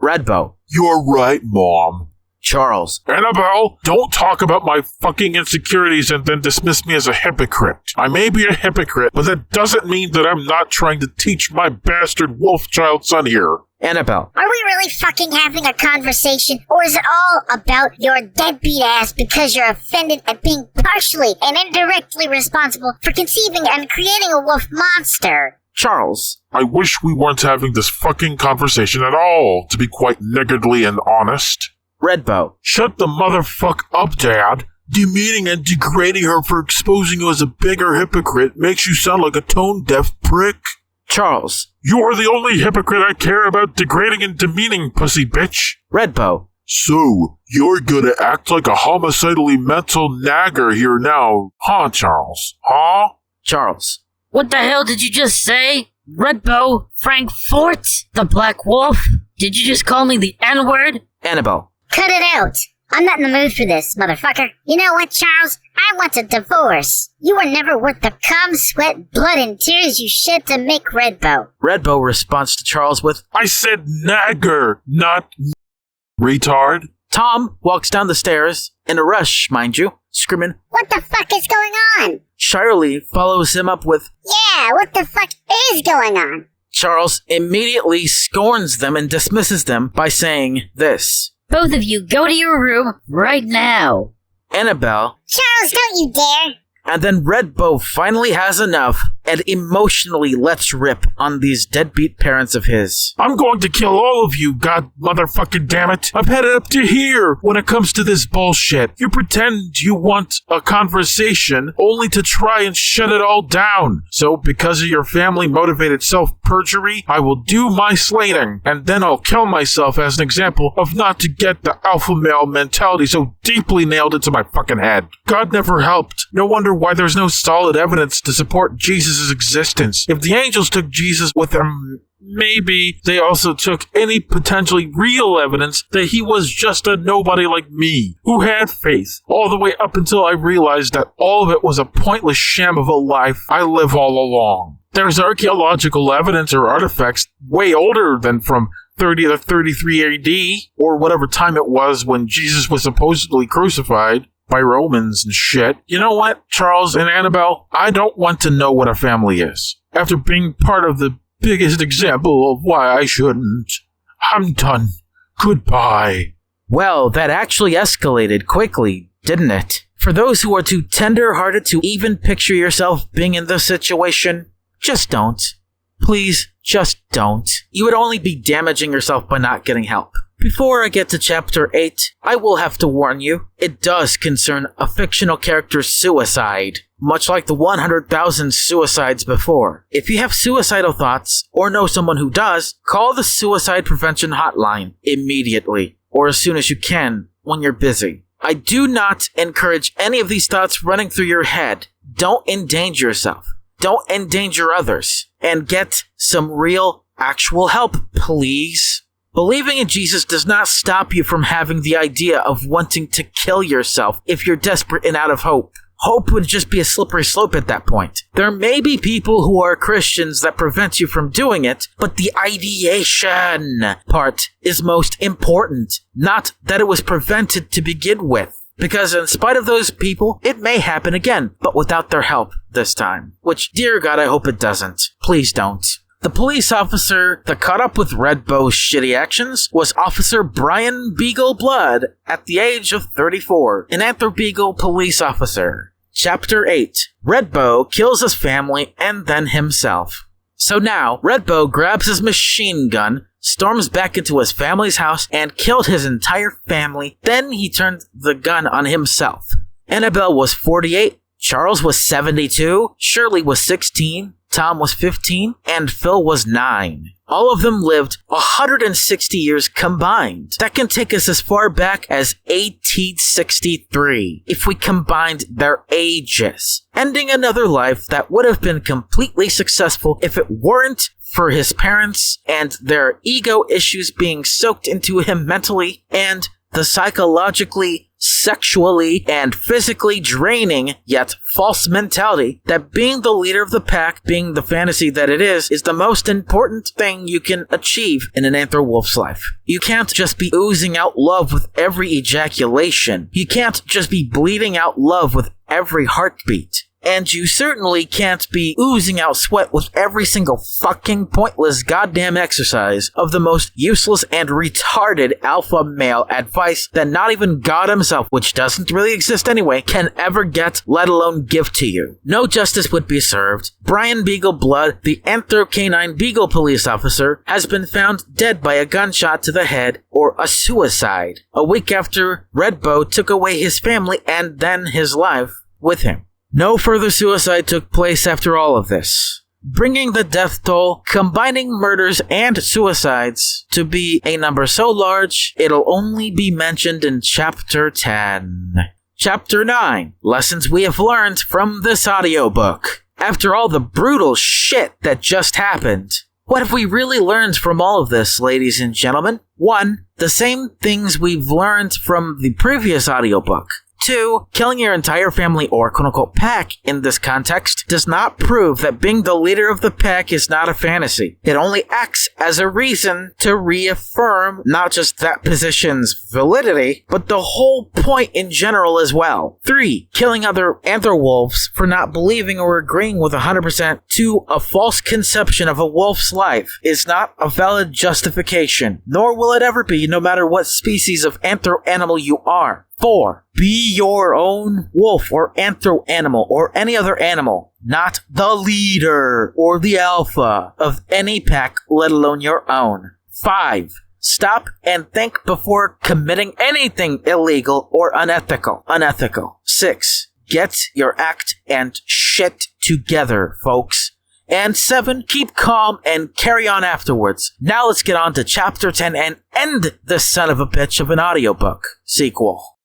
Redbow. You're right, Mom. Charles. Annabelle, don't talk about my fucking insecurities and then dismiss me as a hypocrite. I may be a hypocrite, but that doesn't mean that I'm not trying to teach my bastard wolf child son here. Annabelle. Are we really fucking having a conversation, or is it all about your deadbeat ass because you're offended at being partially and indirectly responsible for conceiving and creating a wolf monster? Charles. I wish we weren't having this fucking conversation at all, to be quite niggardly and honest. Redbow. Shut the motherfuck up, Dad. Demeaning and degrading her for exposing you as a bigger hypocrite makes you sound like a tone-deaf prick. Charles. You are the only hypocrite I care about degrading and demeaning, pussy bitch. Redbow. So, you're gonna act like a homicidally mental nagger here now, huh, Charles? Huh? Charles. What the hell did you just say? Redbow? Frankfort? The Black Wolf? Did you just call me the N-word? Annabelle. Cut it out. I'm not in the mood for this, motherfucker. You know what, Charles? I want a divorce. You were never worth the cum, sweat, blood, and tears you shed to make Redbow. Redbow responds to Charles with, I said nagger, not retard. Tom walks down the stairs, in a rush, mind you, screaming, What the fuck is going on? Shirley follows him up with, Yeah, what the fuck is going on? Charles immediately scorns them and dismisses them by saying this. Both of you go to your room right now. Annabelle. Charles, don't you dare! And then Redbow finally has enough and emotionally lets rip on these deadbeat parents of his. I'm going to kill all of you, god motherfucking damn it. I'm headed up to here when it comes to this bullshit. You pretend you want a conversation only to try and shut it all down. So because of your family-motivated self-perjury, I will do my slating, and then I'll kill myself as an example of not to get the alpha male mentality so deeply nailed into my fucking head. God never helped. No wonder why there's no solid evidence to support Jesus' existence. If the angels took Jesus with them, maybe they also took any potentially real evidence that he was just a nobody like me, who had faith, all the way up until I realized that all of it was a pointless sham of a life I live all along. There's archaeological evidence or artifacts way older than from 30 to 33 AD, or whatever time it was when Jesus was supposedly crucified by Romans and shit. You know what, Charles and Annabelle? I don't want to know what a family is. After being part of the biggest example of why I shouldn't. I'm done. Goodbye. Well, that actually escalated quickly, didn't it? For those who are too tender-hearted to even picture yourself being in this situation, just don't. Please, just don't. You would only be damaging yourself by not getting help. Before I get to Chapter 8, I will have to warn you, it does concern a fictional character's suicide. much like the 100,000 suicides before. If you have suicidal thoughts, or know someone who does, call the Suicide Prevention Hotline immediately, or as soon as you can when you're busy. I do not encourage any of these thoughts running through your head. Don't endanger yourself. Don't endanger others. And get some real, actual help, please. Believing in Jesus does not stop you from having the idea of wanting to kill yourself if you're desperate and out of hope. Hope would just be a slippery slope at that point. There may be people who are Christians that prevent you from doing it, but the ideation part is most important, not that it was prevented to begin with. Because in spite of those people, it may happen again, but without their help this time. Which, dear God, I hope it doesn't. Please don't. The police officer that caught up with Red Bow's shitty actions was Officer Brian Beagle Blood at the age of 34, an Anther Beagle police officer. Chapter 8. Red Bow kills his family and then himself. So now, Red Bow grabs his machine gun, storms back into his family's house, and killed his entire family. Then he turned the gun on himself. Annabelle was 48, Charles was 72, Shirley was 16, Tom was 15, and Phil was 9. All of them lived 160 years combined. That can take us as far back as 1863, if we combined their ages, ending another life that would have been completely successful if it weren't for his parents and their ego issues being soaked into him mentally, and the psychologically, sexually, and physically draining, yet false mentality that being the leader of the pack, being the fantasy that it is the most important thing you can achieve in an Anther Wolf's life. You can't just be oozing out love with every ejaculation. You can't just be bleeding out love with every heartbeat. And you certainly can't be oozing out sweat with every single fucking pointless goddamn exercise of the most useless and retarded alpha male advice that not even God himself, which doesn't really exist anyway, can ever get, let alone give to you. No justice would be served. Brian Beagle Blood, the Anther Canine Beagle police officer, has been found dead by a gunshot to the head, or a suicide, a week after Red Bow took away his family and then his life with him. No further suicide took place after all of this, bringing the death toll, combining murders and suicides, to be a number so large it'll only be mentioned in Chapter 10. Chapter 9. Lessons we have learned from this audiobook. After all the brutal shit that just happened, what have we really learned from all of this, ladies and gentlemen? 1. The same things we've learned from the previous audiobook. 2. Killing your entire family or quote-unquote pack in this context does not prove that being the leader of the pack is not a fantasy. It only acts as a reason to reaffirm not just that position's validity, but the whole point in general as well. 3. Killing other Anther Wolves for not believing or agreeing with 100% to a false conception of a wolf's life is not a valid justification, nor will it ever be, no matter what species of Anther animal you are. 4. Be your own wolf or anther animal or any other animal, not the leader or the alpha of any pack, let alone your own. 5. Stop and think before committing anything illegal or unethical. 6. Get your act and shit together, folks. And 7, keep calm and carry on afterwards. Now let's get on to Chapter 10 and end this son of a bitch of an audiobook sequel.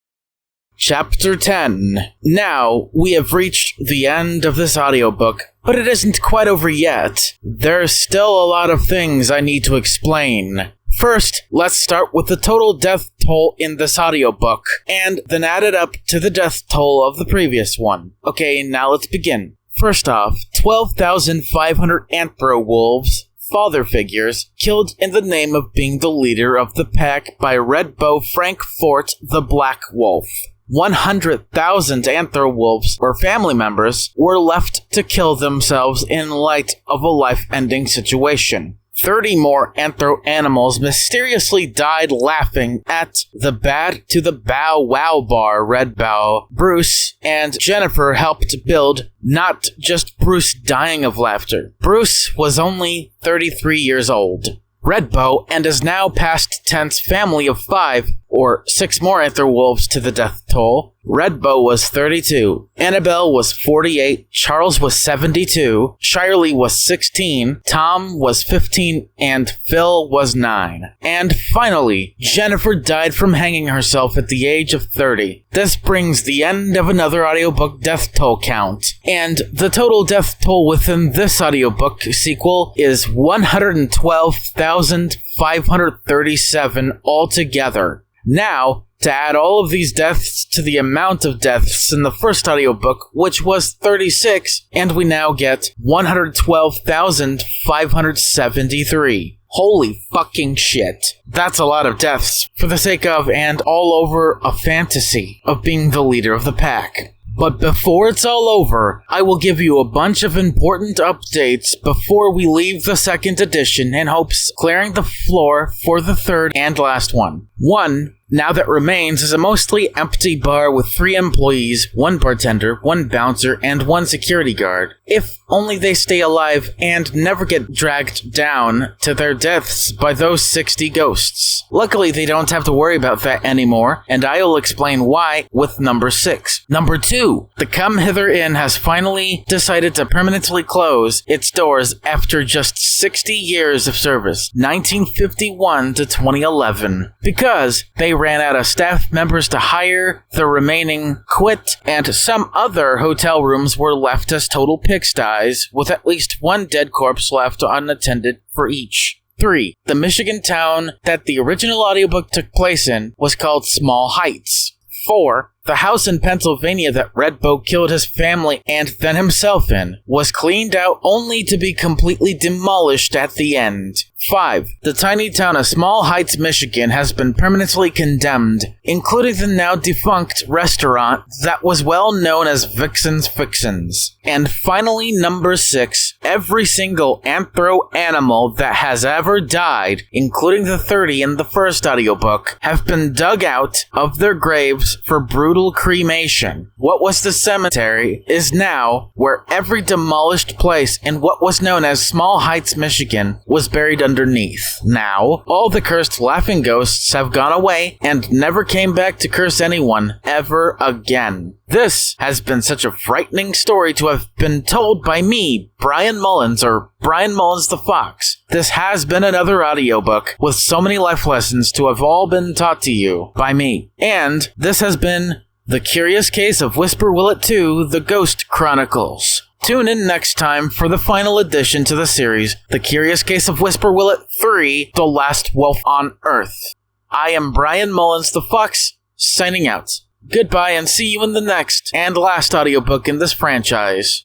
Chapter 10. Now, we have reached the end of this audiobook, but it isn't quite over yet. There's still a lot of things I need to explain. First, let's start with the total death toll in this audiobook, and then add it up to the death toll of the previous one. Okay, now let's begin. First off, 12,500 Anthro Wolves, father figures, killed in the name of being the leader of the pack by Red Bow Frank Fort the Black Wolf. 100,000 Anther Wolves or family members were left to kill themselves in light of a life-ending situation. 30 more Anthro animals mysteriously died laughing at the Bad to the Bow Wow bar Red Bow Bruce and Jennifer helped build, not just Bruce dying of laughter. Bruce was only 33 years old. Red Bow and his now past tense family of 5 or 6 more Anther Wolves to the death toll. Red Bow was 32, Annabelle was 48, Charles was 72, Shirley was 16, Tom was 15, and Phil was 9. And finally, Jennifer died from hanging herself at the age of 30. This brings the end of another audiobook death toll count, and the total death toll within this audiobook sequel is 112,537 altogether. Now, to add all of these deaths to the amount of deaths in the first audiobook, which was 36, and we now get 112,573. Holy fucking shit. That's a lot of deaths for the sake of and all over a fantasy of being the leader of the pack. But before it's all over, I will give you a bunch of important updates before we leave the second edition in hopes clearing the floor for the third and last one. 1. Now That Remains is a mostly empty bar with 3 employees, 1 bartender, 1 bouncer, and 1 security guard. If only they stay alive and never get dragged down to their deaths by those 60 ghosts. Luckily, they don't have to worry about that anymore, and I'll explain why with number 6. Number 2. The Come Hither Inn has finally decided to permanently close its doors after just 60 years of service, 1951 to 2011, because they ran out of staff members to hire, the remaining quit, and some other hotel rooms were left as total pigsties, with at least 1 dead corpse left unattended for each. 3. The Michigan town that the original audiobook took place in was called Small Heights. 4. The house in Pennsylvania that Red Bow killed his family and then himself in was cleaned out only to be completely demolished at the end. 5. The tiny town of Small Heights, Michigan has been permanently condemned, including the now defunct restaurant that was well known as Vixen's Fixins. And finally, number 6. Every single anthro animal that has ever died, including the 30 in the first audiobook, have been dug out of their graves for brutal cremation. What was the cemetery is now where every demolished place in what was known as Small Heights, Michigan was buried underneath. Now, all the cursed laughing ghosts have gone away and never came back to curse anyone ever again. This has been such a frightening story to have been told by me, Brian Mullins, or Brian Mullins the Fox. This has been another audiobook with so many life lessons to have all been taught to you by me. And this has been The Curious Case of Whisper Whillet 2, The Ghost Chronicles. Tune in next time for the final addition to the series, The Curious Case of Whisper Whillet 3, The Last Wolf on Earth. I am Brian Mullins the Fox, signing out. Goodbye and see you in the next and last audiobook in this franchise.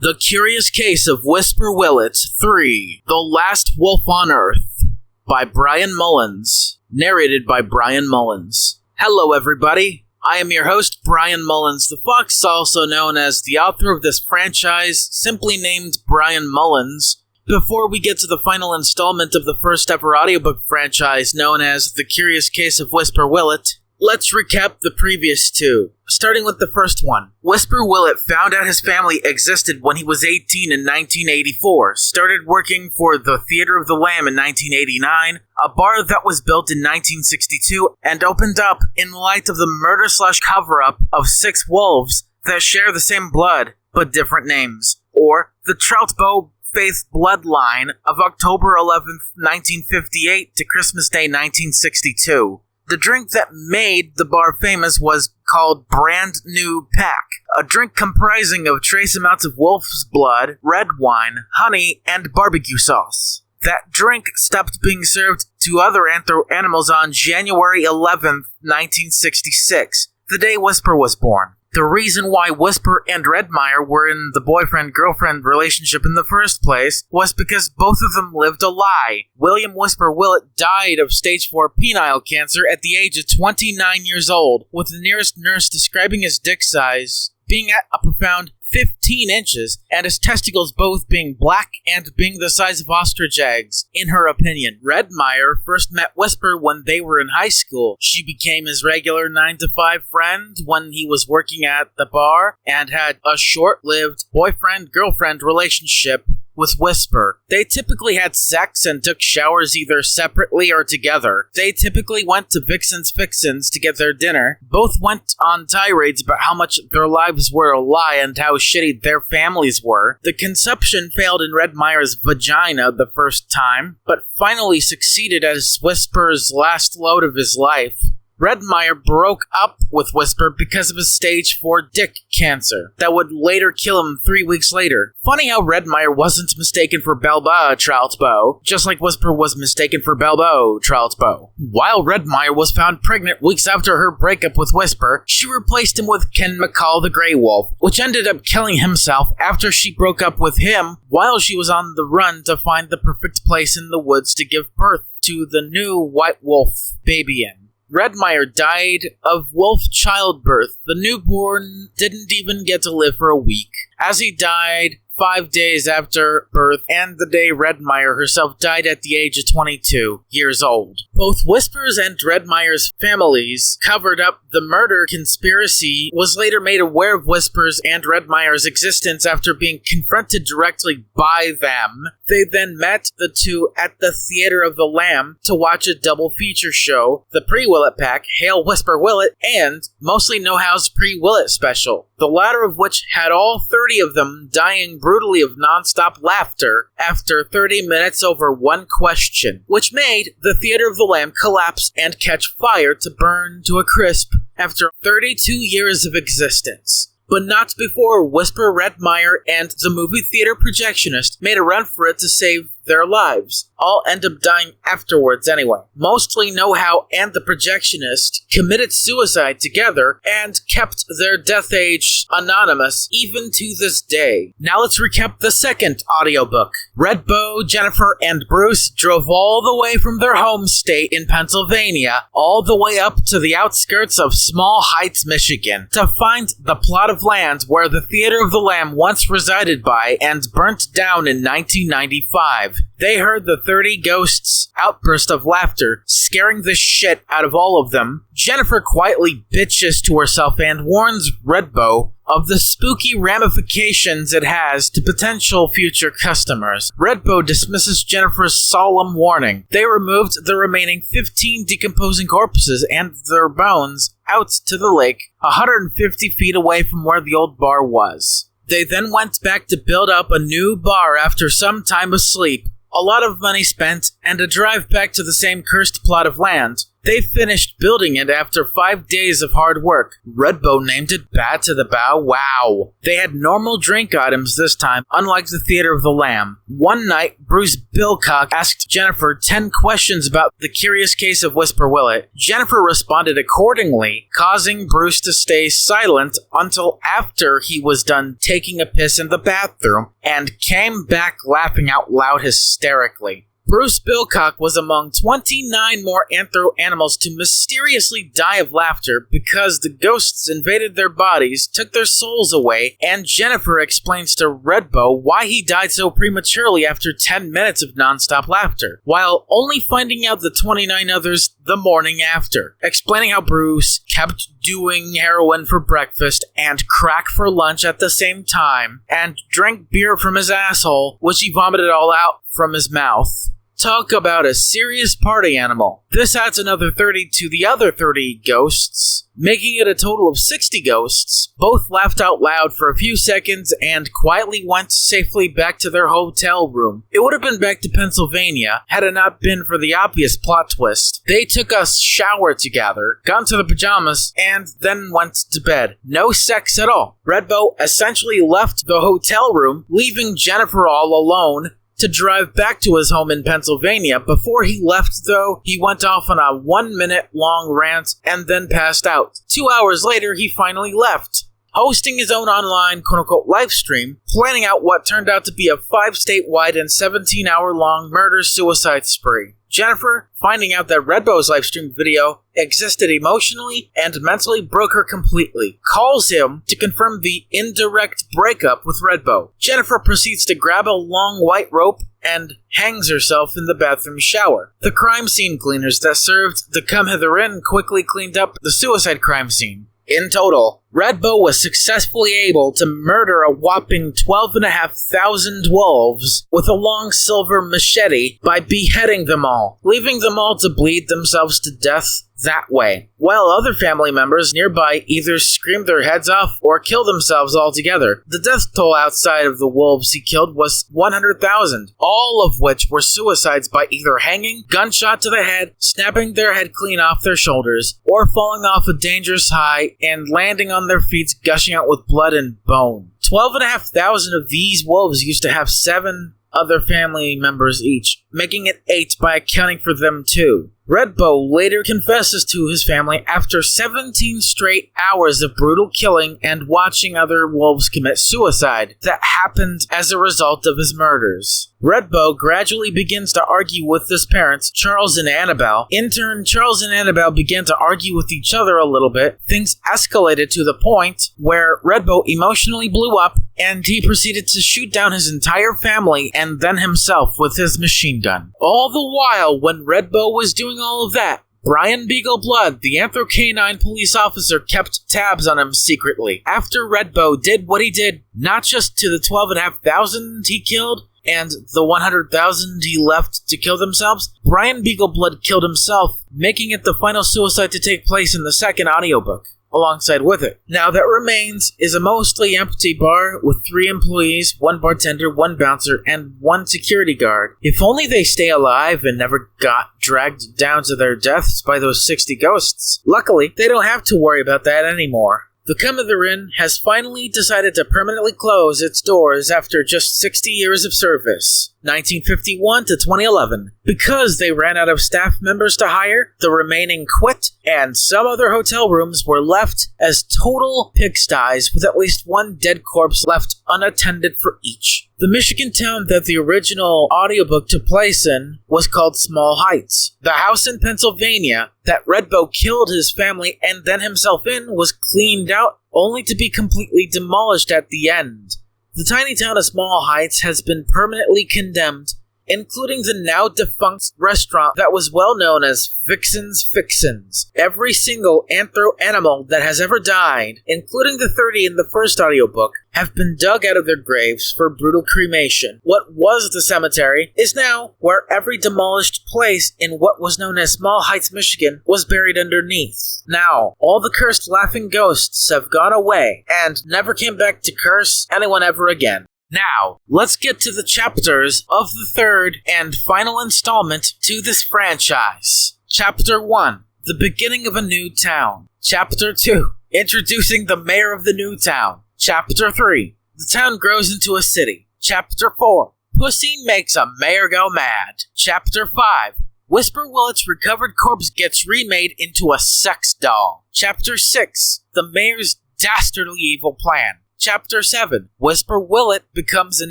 The Curious Case of Whisper Whillet 3, The Last Wolf on Earth, by Brian Mullins, narrated by Brian Mullins. Hello everybody, I am your host Brian Mullins the Fox, also known as the author of this franchise, simply named Brian Mullins. Before we get to the final installment of the first ever audiobook franchise known as The Curious Case of Whisper Whillet, let's recap the previous 2. Starting with the first one. Whisper Whillet found out his family existed when he was 18 in 1984, started working for the Theater of the Lamb in 1989, a bar that was built in 1962, and opened up in light of the murder/cover-up of 6 wolves that share the same blood, but different names, or the Troutbow Faith bloodline of October 11th, 1958 to Christmas Day 1962. The drink that made the bar famous was called Brand New Pack, a drink comprising of trace amounts of wolf's blood, red wine, honey, and barbecue sauce. That drink stopped being served to other animals on January 11th, 1966, the day Whisper was born. The reason why Whisper and Redmire were in the boyfriend-girlfriend relationship in the first place was because both of them lived a lie. William Whisper Whillet died of stage 4 penile cancer at the age of 29 years old, with the nearest nurse describing his dick size being at a profound 15 inches, and his testicles both being black and being the size of ostrich eggs, in her opinion. Redmire first met Whisper when they were in high school. She became his regular 9-to-5 friend when he was working at the bar, and had a short-lived boyfriend-girlfriend relationship with Whisper. They typically had sex and took showers either separately or together. They typically went to Vixen's Fixins to get their dinner. Both went on tirades about how much their lives were a lie and how shitty their families were. The conception failed in Red Meyer's vagina the first time, but finally succeeded as Whisper's last load of his life. Red Meyer broke up with Whisper because of his stage 4 dick cancer that would later kill him 3 weeks later. Funny how Red Meyer wasn't mistaken for Balboa Troutbow, just like Whisper was mistaken for Balboa Troutbow. While Red Meyer was found pregnant weeks after her breakup with Whisper, she replaced him with Ken McCall the Grey Wolf, which ended up killing himself after she broke up with him while she was on the run to find the perfect place in the woods to give birth to the new White Wolf baby in. Red Meyer died of wolf childbirth. The newborn didn't even get to live for a week, as he died 5 days after birth and the day Red Meyer herself died at the age of 22 years old. Both Whisper's and Red Meyer's families covered up the murder conspiracy, was later made aware of Whisper's and Red Meyer's existence after being confronted directly by them. They then met the two at the Theater of the Lamb to watch a double feature show, the Pre-Whillet Pack, Hail Whisper Whillet, and Mostly Know How's Pre-Whillet Special, the latter of which had all 30 of them dying brutally of non-stop laughter after 30 minutes over one question, which made the Theater of the Lamb collapse and catch fire to burn to a crisp after 32 years of existence. But not before Whisper, Red Meyer, and the movie theater projectionist made a run for it to save their lives. All end up dying afterwards anyway. Mostly Know How and the projectionist committed suicide together and kept their death age anonymous even to this day. Now let's recap the second audiobook. Red Bow, Jennifer, and Bruce drove all the way from their home state in Pennsylvania all the way up to the outskirts of Small Heights, Michigan to find the plot of land where the Theater of the Lamb once resided by and burnt down in 1995. They heard the 30 ghosts' outburst of laughter, scaring the shit out of all of them. Jennifer quietly bitches to herself and warns Redbow of the spooky ramifications it has to potential future customers. Redbow dismisses Jennifer's solemn warning. They removed the remaining 15 decomposing corpses and their bones out to the lake, 150 feet away from where the old bar was. They then went back to build up a new bar after some time of sleep, a lot of money spent, and a drive back to the same cursed plot of land. They finished building it after 5 days of hard work. Redbow named it Bad to the Bow Wow. They had normal drink items this time, unlike the Theater of the Lamb. One night, Bruce Bilcock asked Jennifer 10 questions about the curious case of Whisper Whillet. Jennifer responded accordingly, causing Bruce to stay silent until after he was done taking a piss in the bathroom, and came back laughing out loud hysterically. Bruce Bilcock was among 29 more anthro animals to mysteriously die of laughter because the ghosts invaded their bodies, took their souls away, and Jennifer explains to Redbow why he died so prematurely after 10 minutes of non-stop laughter, while only finding out the 29 others the morning after, explaining how Bruce kept doing heroin for breakfast and crack for lunch at the same time, and drank beer from his asshole, which he vomited all out from his mouth. Talk about a serious party animal. This adds another 30 to the other 30 ghosts, making it a total of 60 ghosts. Both laughed out loud for a few seconds and quietly went safely back to their hotel room. It would have been back to Pennsylvania had it not been for the obvious plot twist. They took a shower together, got into the pajamas, and then went to bed. No sex at all. Redbow essentially left the hotel room, leaving Jennifer all alone to drive back to his home in Pennsylvania. Before he left, though, he went off on a 1-minute long rant and then passed out. 2 hours later, he finally left, hosting his own online quote-unquote live stream, planning out what turned out to be a 5-statewide and 17-hour-long murder-suicide spree. Jennifer, finding out that Redbow's livestream video existed emotionally and mentally broke her completely, calls him to confirm the indirect breakup with Redbow. Jennifer proceeds to grab a long white rope and hangs herself in the bathroom shower. The crime scene cleaners that served the come hither in quickly cleaned up the suicide crime scene. In total, Red Bow was successfully able to murder a whopping 12,500 wolves with a long silver machete by beheading them all, leaving them all to bleed themselves to death that way, while other family members nearby either screamed their heads off or killed themselves altogether. The death toll outside of the wolves he killed was 100,000, all of which were suicides by either hanging, gunshot to the head, snapping their head clean off their shoulders, or falling off a dangerous high and landing on their feet gushing out with blood and bone. 12,500 of these wolves used to have 7 other family members each, making it 8 by accounting for them too. Red Bow later confesses to his family after 17 straight hours of brutal killing and watching other wolves commit suicide that happened as a result of his murders. Red Bow gradually begins to argue with his parents, Charles and Annabelle. In turn, Charles and Annabelle began to argue with each other a little bit. Things escalated to the point where Red Bow emotionally blew up and he proceeded to shoot down his entire family and then himself with his machine gun. All the while, when Red Bow was doing all of that, Brian Beagle Blood, the Anthro-Canine police officer, kept tabs on him secretly. After Red Bow did what he did, not just to the 12,500 he killed, and the 100,000 he left to kill themselves, Brian Beagle Blood killed himself, making it the final suicide to take place in the second audiobook. Alongside with it. Now, that remains is a mostly empty bar with 3 employees, 1 bartender, 1 bouncer, and 1 security guard. If only they stay alive and never got dragged down to their deaths by those 60 ghosts. Luckily, they don't have to worry about that anymore. The Come of the Inn has finally decided to permanently close its doors after just 60 years of service, 1951 to 2011. Because they ran out of staff members to hire, the remaining quit, and some other hotel rooms were left as total pigsties with at least 1 dead corpse left unattended for each. The Michigan town that the original audiobook took place in was called Small Heights. The house in Pennsylvania that Red Bow killed his family and then himself in was cleaned out, only to be completely demolished at the end. The tiny town of Small Heights has been permanently condemned, including the now-defunct restaurant that was well known as Vixen's Fixins. Every single anthro-animal that has ever died, including the 30 in the first audiobook, have been dug out of their graves for brutal cremation. What was the cemetery is now where every demolished place in what was known as Small Heights, Michigan, was buried underneath. Now, all the cursed laughing ghosts have gone away and never came back to curse anyone ever again. Now, let's get to the chapters of the 3rd and final installment to this franchise. Chapter 1, The Beginning of a New Town. Chapter 2, Introducing the Mayor of the New Town. Chapter 3, The Town Grows into a City. Chapter 4, Pussy Makes a Mayor Go Mad. Chapter 5, Whisper Willet's recovered corpse gets remade into a sex doll. Chapter 6, The Mayor's Dastardly Evil Plan. Chapter 7, Whisper Whillet becomes an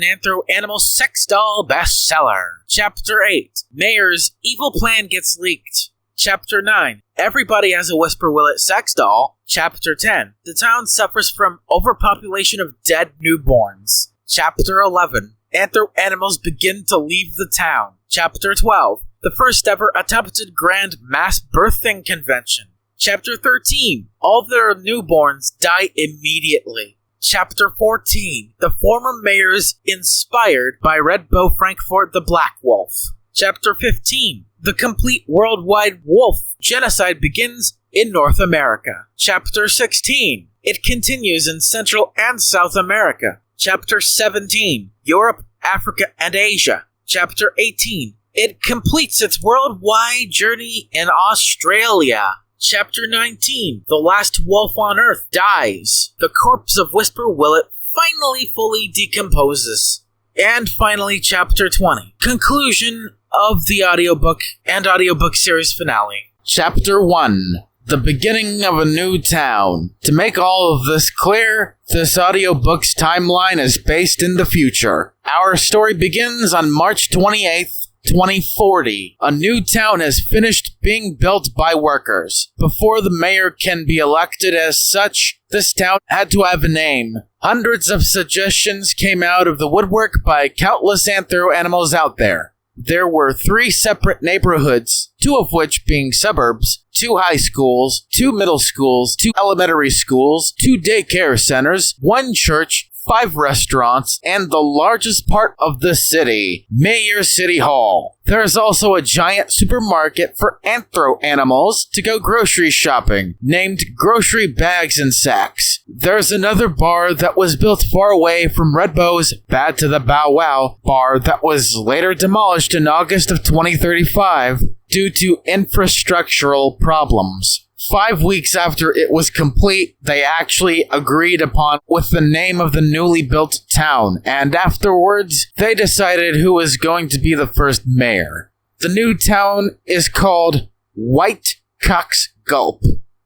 anthro-animal sex doll bestseller. Chapter 8, Mayor's evil plan gets leaked. Chapter 9, Everybody has a Whisper Whillet sex doll. Chapter 10, The town suffers from overpopulation of dead newborns. Chapter 11, Anthro-animals begin to leave the town. Chapter 12, The first ever attempted grand mass birthing convention. Chapter 13, All their newborns die immediately. Chapter 14, The former mayors inspired by Red Bow Frankfort the Black Wolf. Chapter 15, The complete worldwide wolf genocide begins in North America. Chapter 16, It continues in Central and South America. Chapter 17, Europe, Africa, and Asia. Chapter 18, It completes its worldwide journey in Australia. Chapter 19, The Last Wolf on Earth dies. The corpse of Whisper Whillet finally fully decomposes. And finally, Chapter 20, Conclusion of the audiobook and audiobook series finale. Chapter 1, The Beginning of a New Town. To make all of this clear, this audiobook's timeline is based in the future. Our story begins on March 28th, 2040. A new town has finished being built by workers. Before the mayor can be elected as such, this town had to have a name. Hundreds of suggestions came out of the woodwork by countless anthro-animals out there. there were 3 separate neighborhoods, 2 of which being suburbs, 2 high schools, 2 middle schools, 2 elementary schools, 2 daycare centers, 1 church, 5 restaurants, and the largest part of the city, Mayor City Hall. There is also a giant supermarket for anthro-animals to go grocery shopping, named Grocery Bags and Sacks. There's another bar that was built far away from Red Bow's Bad to the Bow Wow bar that was later demolished in August of 2035 due to infrastructural problems. 5 weeks after it was complete, they actually agreed upon with the name of the newly built town, and afterwards, they decided who was going to be the first mayor. The new town is called White Cox Gulp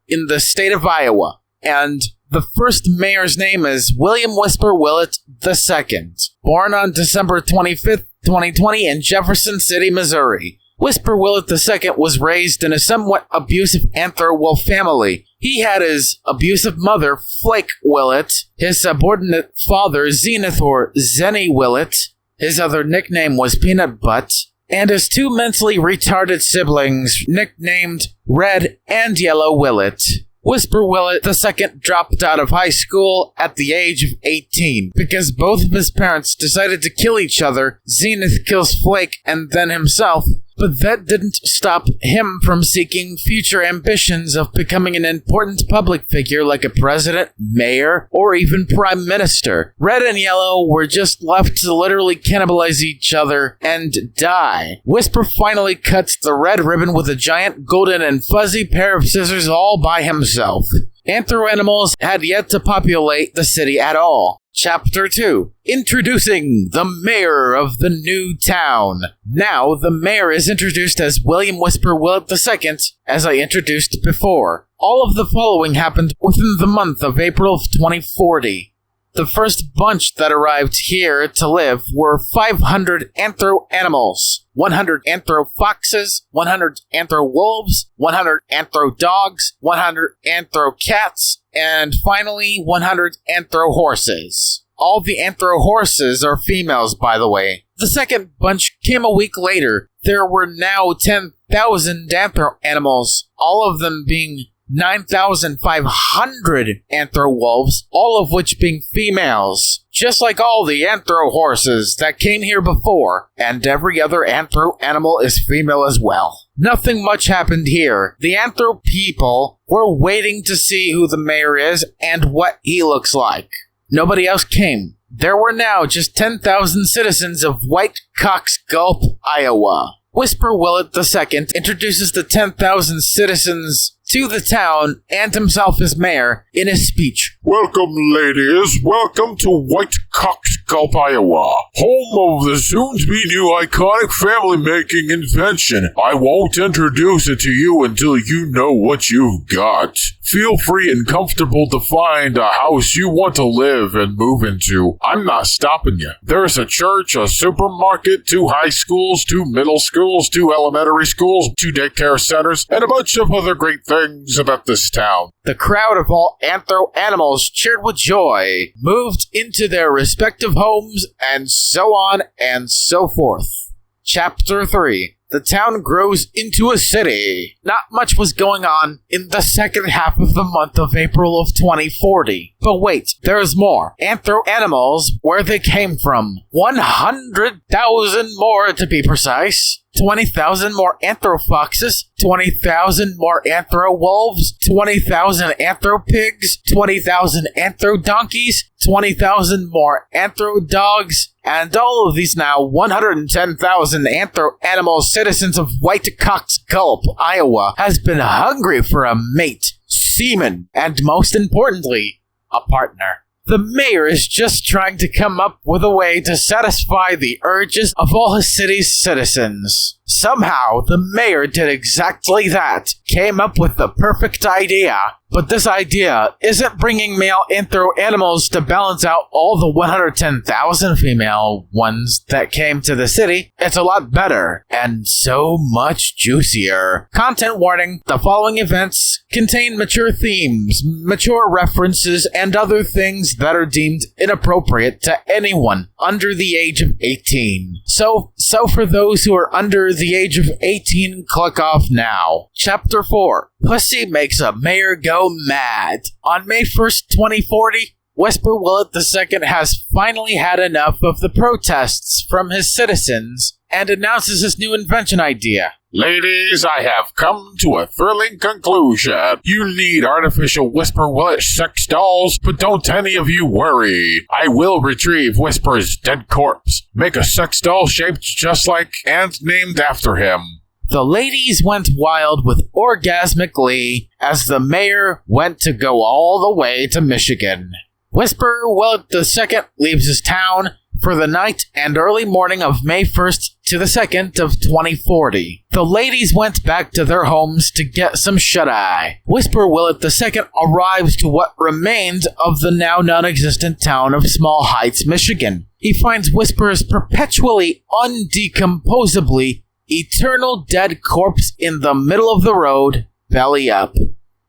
in the state of Iowa, and the first mayor's name is William Whisper Whillet II, born on December 25th, 2020 in Jefferson City, Missouri. Whisper Whillet II was raised in a somewhat abusive anthro-wolf family. He had his abusive mother, Flake Whillet, his subordinate father, Zenith or Zenny Whillet, his other nickname was Peanut Butt, and his 2 mentally retarded siblings, nicknamed Red and Yellow Whillet. Whisper Whillet II dropped out of high school at the age of 18 because both of his parents decided to kill each other. Zenith kills Flake and then himself, but that didn't stop him from seeking future ambitions of becoming an important public figure like a president, mayor, or even prime minister. Red and Yellow were just left to literally cannibalize each other and die. Whisper finally cuts the red ribbon with a giant golden and fuzzy pair of scissors all by himself. Anthro-animals had yet to populate the city at all. Chapter 2. Introducing the mayor of the new town. Now, the mayor is introduced as William Whisper Whillet II, as I introduced before. All of the following happened within the month of April of 2040. The first bunch that arrived here to live were 500 anthro-animals, 100 anthro-foxes, 100 anthro-wolves, 100 anthro-dogs, 100 anthro-cats, and finally 100 anthro-horses. All the anthro-horses are females, by the way. The second bunch came a week later. There were now 10,000 anthro-animals, all of them being 9,500 anthro-wolves, all of which being females, just like all the anthro-horses that came here before, and every other anthro-animal is female as well. Nothing much happened here. The anthro people were waiting to see who the mayor is and what he looks like. Nobody else came. There were now just 10,000 citizens of White Cox Gulp, Iowa. Whisper Whillet II introduces the 10,000 citizens to the town and himself as mayor in his speech. Welcome, ladies. Welcome to White Cox Gulp, Iowa, home of the soon-to-be new iconic family-making invention. I won't introduce it to you until you know what you've got. Feel free and comfortable to find a house you want to live and move into. I'm not stopping you. There's a church, a supermarket, 2 high schools, 2 middle schools, 2 elementary schools, 2 daycare centers, and a bunch of other great things about this town. The crowd of all anthro-animals cheered with joy, moved into their respective homes, and so on and so forth. Chapter 3. The town grows into a city. Not much was going on in the second half of the month of April of 2040. But wait, there's more. Anthro-animals, where they came from. 100,000 more to be precise. 20,000 more anthro-foxes, 20,000 more anthro-wolves, 20,000 anthro-pigs, 20,000 anthro-donkeys, 20,000 more anthro-dogs, and all of these now 110,000 anthro-animal citizens of White Cox Gulp, Iowa, has been hungry for a mate, semen, and most importantly, a partner. The mayor is just trying to come up with a way to satisfy the urges of all his city's citizens. Somehow, the mayor did exactly that, came up with the perfect idea. But this idea isn't bringing male anthro-animals to balance out all the 110,000 female ones that came to the city. It's a lot better, and so much juicier. Content warning, the following events contain mature themes, mature references, and other things that are deemed inappropriate to anyone under the age of 18. So, So for those who are under the age of 18, click off now. Chapter 4. Pussy makes a mayor go mad. On May 1st, 2040, Whisper Whillet II has finally had enough of the protests from his citizens and announces his new invention idea. Ladies, I have come to a thrilling conclusion. You need artificial Whisper Whillet sex dolls, but don't any of you worry. I will retrieve Whisper's dead corpse, make a sex doll shaped just like and named after him. The ladies went wild with orgasmic glee as the mayor went to go all the way to Michigan. Whisper Whillet II leaves his town for the night and early morning of May 1st to the 2nd of 2040. The ladies went back to their homes to get some shut-eye. Whisper Whillet II arrives to what remained of the now non-existent town of Small Heights, Michigan. He finds Whisper's perpetually, undecomposably, eternal dead corpse in the middle of the road, belly up.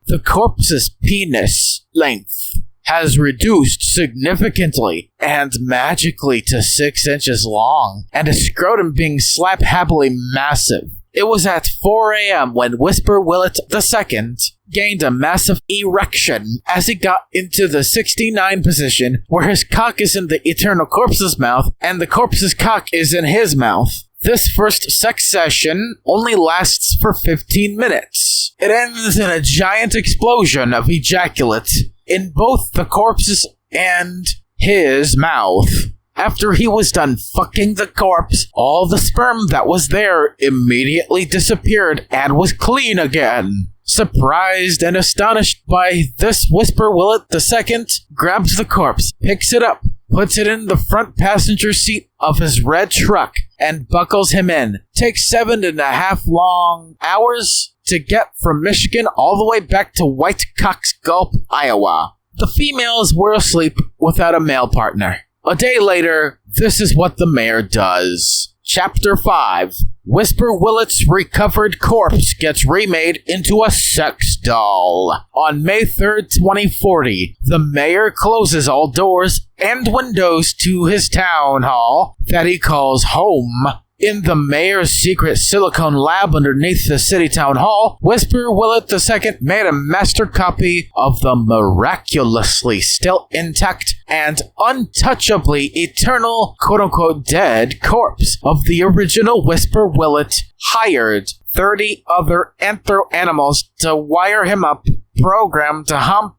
The corpse's penis length has reduced significantly and magically to 6 inches long, and a scrotum being slap-happily massive. It was at 4 a.m. when Whisper Whillet II gained a massive erection as he got into the 69 position where his cock is in the eternal corpse's mouth and the corpse's cock is in his mouth. This first sex session only lasts for 15 minutes. It ends in a giant explosion of ejaculate in both the corpses and his mouth. After he was done fucking the corpse, all the sperm that was there immediately disappeared and was clean again. Surprised and astonished by this, Whisper Whillet II grabs the corpse, picks it up, puts it in the front passenger seat of his red truck, and buckles him in. Takes 7.5 long hours to get from Michigan all the way back to White Cock's Gulp, Iowa. The females were asleep without a male partner. A day later, this is what the mayor does. Chapter 5. Whisper Whillet's recovered corpse gets remade into a sex doll. On May 3rd, 2040, the mayor closes all doors and windows to his town hall that he calls home. In the mayor's secret silicone lab underneath the city town hall, Whisper Whillet II made a master copy of the miraculously still intact and untouchably eternal quote-unquote dead corpse of the original Whisper Whillet, hired 30 other anthro animals to wire him up, programmed to hump,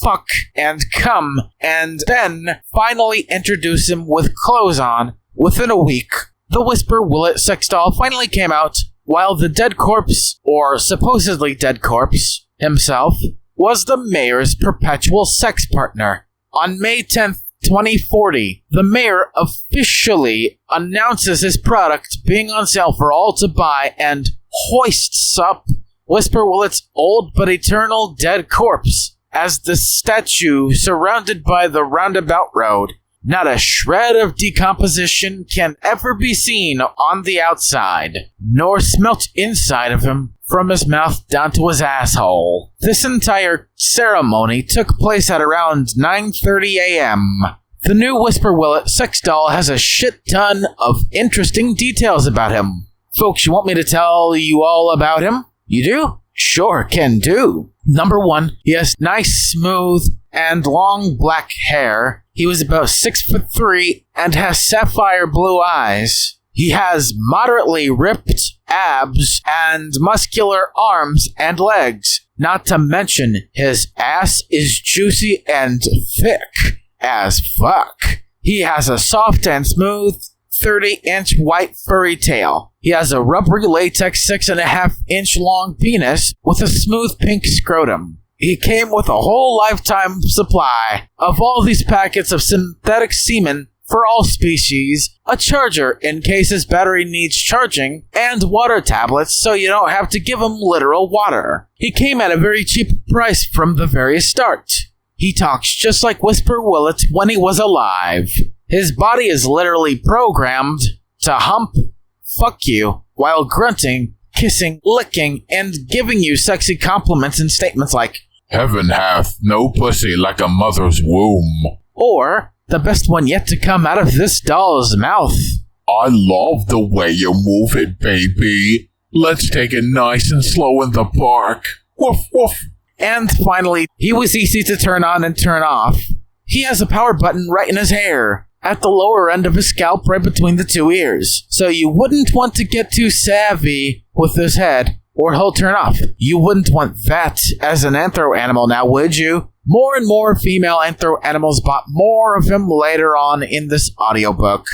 fuck, and come, and then finally introduce him with clothes on within a week. The Whisper Whillet sex doll finally came out, while the dead corpse, or supposedly dead corpse, himself, was the mayor's perpetual sex partner. On May 10th, 2040, the mayor officially announces his product being on sale for all to buy and hoists up Whisper Whillet's old but eternal dead corpse as the statue surrounded by the roundabout road. Not a shred of decomposition can ever be seen on the outside, nor smelt inside of him from his mouth down to his asshole. This entire ceremony took place at around 9:30 a.m. The new Whisper Whillet sex doll has a shit ton of interesting details about him. Folks, you want me to tell you all about him? You do? Sure, can do. Number 1, he has nice, smooth, and long black hair. He was about 6'3" and has sapphire blue eyes. He has moderately ripped abs and muscular arms and legs. Not to mention, his ass is juicy and thick as fuck. He has a soft and smooth 30-inch white furry tail. He has a rubbery latex 6.5-inch long penis with a smooth pink scrotum. He came with a whole lifetime supply of all these packets of synthetic semen for all species, a charger in case his battery needs charging, and water tablets so you don't have to give him literal water. He came at a very cheap price from the very start. He talks just like Whisper Whillet when he was alive. His body is literally programmed to hump, fuck you, while grunting, kissing, licking, and giving you sexy compliments and statements like, "Heaven hath no pussy like a mother's womb." Or, the best one yet to come out of this doll's mouth, I love the way you move it, baby. Let's take it nice and slow in the park. Woof, woof. And finally, he was easy to turn on and turn off. He has a power button right in his hair, at the lower end of his scalp right between the two ears. So you wouldn't want to get too savvy with his head, or he'll turn off. You wouldn't want that as an anthro animal now, would you? More and more female anthro animals bought more of him later on in this audiobook.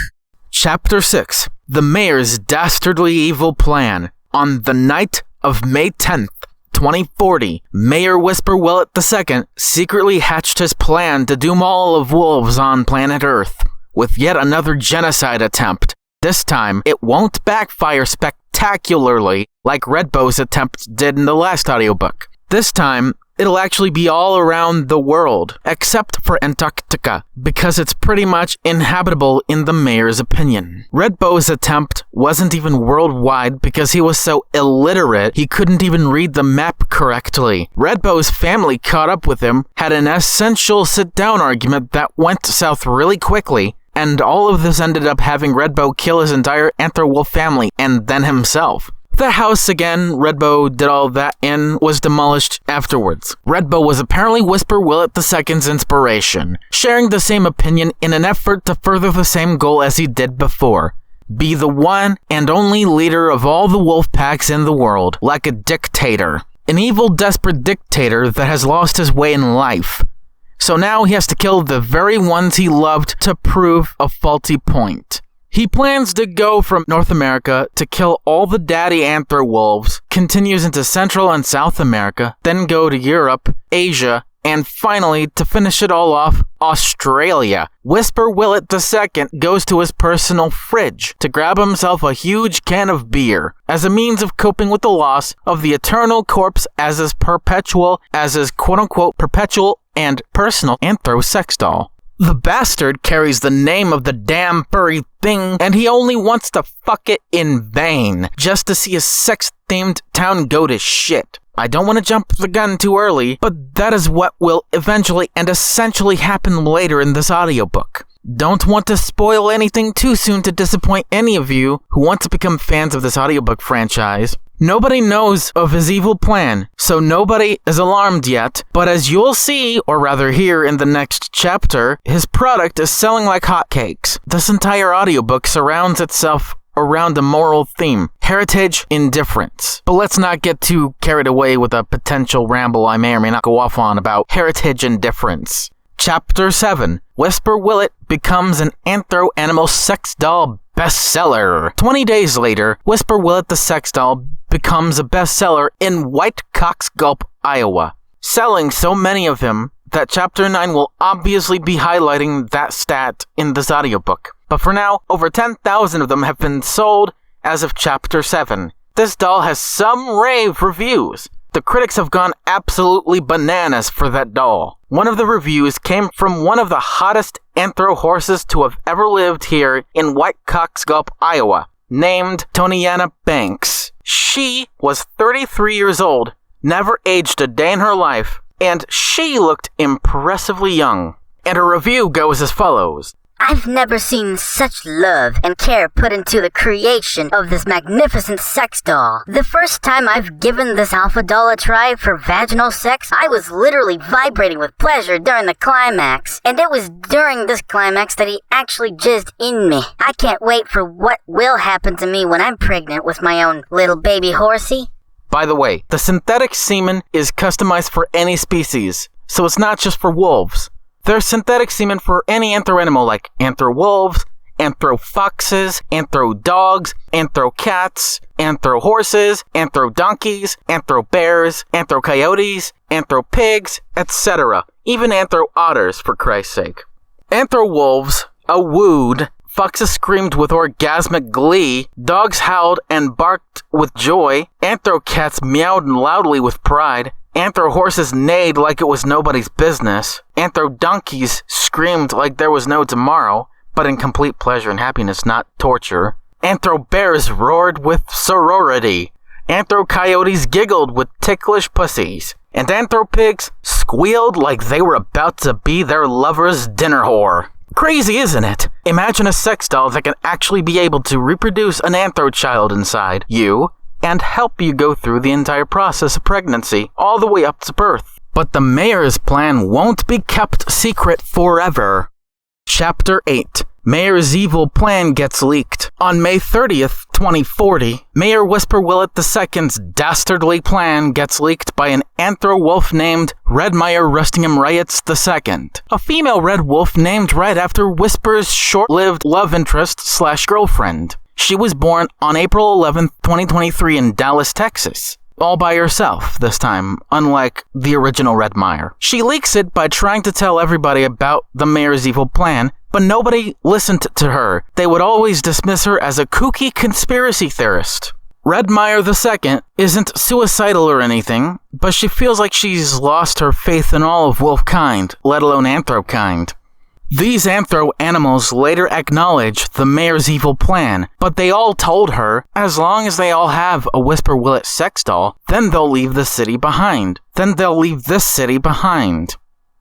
Chapter 6. The Mayor's Dastardly Evil Plan. On the night of May 10th, 2040, Mayor Whisper Whillet II secretly hatched his plan to doom all of wolves on planet Earth, with yet another genocide attempt. This time, it won't backfire spectacularly like Redbow's attempt did in the last audiobook. This time, it'll actually be all around the world, except for Antarctica, because it's pretty much inhabitable in the mayor's opinion. Redbow's attempt wasn't even worldwide because he was so illiterate he couldn't even read the map correctly. Redbow's family caught up with him, had an essential sit-down argument that went south really quickly, and all of this ended up having Redbow kill his entire Anthrowolf family and then himself. The house again Redbow did all that in was demolished afterwards. Redbow was apparently Whisper Whillet II's inspiration, sharing the same opinion in an effort to further the same goal as he did before. Be the one and only leader of all the wolf packs in the world, like a dictator. An evil, desperate dictator that has lost his way in life. So now he has to kill the very ones he loved to prove a faulty point. He plans to go from North America to kill all the daddy anther wolves, continues into Central and South America, then go to Europe, Asia, and finally, to finish it all off, Australia. Whisper Whillet II goes to his personal fridge to grab himself a huge can of beer as a means of coping with the loss of the eternal corpse as his quote-unquote perpetual and personal anthro sex doll. The bastard carries the name of the damn furry thing, and he only wants to fuck it in vain, just to see his sex-themed town go to shit. I don't want to jump the gun too early, but that is what will eventually and essentially happen later in this audiobook. Don't want to spoil anything too soon to disappoint any of you who want to become fans of this audiobook franchise. Nobody knows of his evil plan, so nobody is alarmed yet, but as you'll see, or rather hear in the next chapter, his product is selling like hotcakes. This entire audiobook surrounds itself around a moral theme, heritage indifference. But let's not get too carried away with a potential ramble I may or may not go off on about heritage indifference. Chapter 7. Whisper Whillet becomes an anthro animal sex doll bestseller. 20 days later, Whisper Whillet the sex doll becomes a bestseller in White Cox Gulp, Iowa, selling so many of him that Chapter 9 will obviously be highlighting that stat in this audiobook. But for now, over 10,000 of them have been sold as of Chapter 7. This doll has some rave reviews. The critics have gone absolutely bananas for that doll. One of the reviews came from one of the hottest anthro horses to have ever lived here in White Cox Gulp, Iowa, named Toniana Banks. She was 33 years old, never aged a day in her life, and she looked impressively young. And her review goes as follows. I've never seen such love and care put into the creation of this magnificent sex doll. The first time I've given this alpha doll a try for vaginal sex, I was literally vibrating with pleasure during the climax. And it was during this climax that he actually jizzed in me. I can't wait for what will happen to me when I'm pregnant with my own little baby horsey. By the way, the synthetic semen is customized for any species, so it's not just for wolves. There's synthetic semen for any anthro animal like anthro wolves, anthro foxes, anthro dogs, anthro cats, anthro horses, anthro donkeys, anthro bears, anthro coyotes, anthro pigs, etc. Even anthro otters, for Christ's sake. Anthro wolves awooed, foxes screamed with orgasmic glee, dogs howled and barked with joy, anthro cats meowed loudly with pride, anthro horses neighed like it was nobody's business. Anthro donkeys screamed like there was no tomorrow, but in complete pleasure and happiness, not torture. Anthro bears roared with sorority. Anthro coyotes giggled with ticklish pussies. And anthro pigs squealed like they were about to be their lover's dinner whore. Crazy, isn't it? Imagine a sex doll that can actually be able to reproduce an anthro child inside you and help you go through the entire process of pregnancy, all the way up to birth. But the mayor's plan won't be kept secret forever. Chapter 8. Mayor's evil plan gets leaked. On May 30th, 2040, Mayor Whisper Whillet II's dastardly plan gets leaked by an anthro wolf named Redmire Rustingham Riots II, a female red wolf named right after Whisper's short-lived love interest/girlfriend. She was born on April 11th, 2023 in Dallas, Texas. All by herself this time, unlike the original Redmire. She leaks it by trying to tell everybody about the mayor's evil plan, but nobody listened to her. They would always dismiss her as a kooky conspiracy theorist. Redmire II isn't suicidal or anything, but she feels like she's lost her faith in all of wolf kind, let alone anthro kind. These anthro animals later acknowledge the mayor's evil plan, but they all told her, as long as they all have a Whisper Whillet sex doll, then they'll leave the city behind. Then they'll leave this city behind.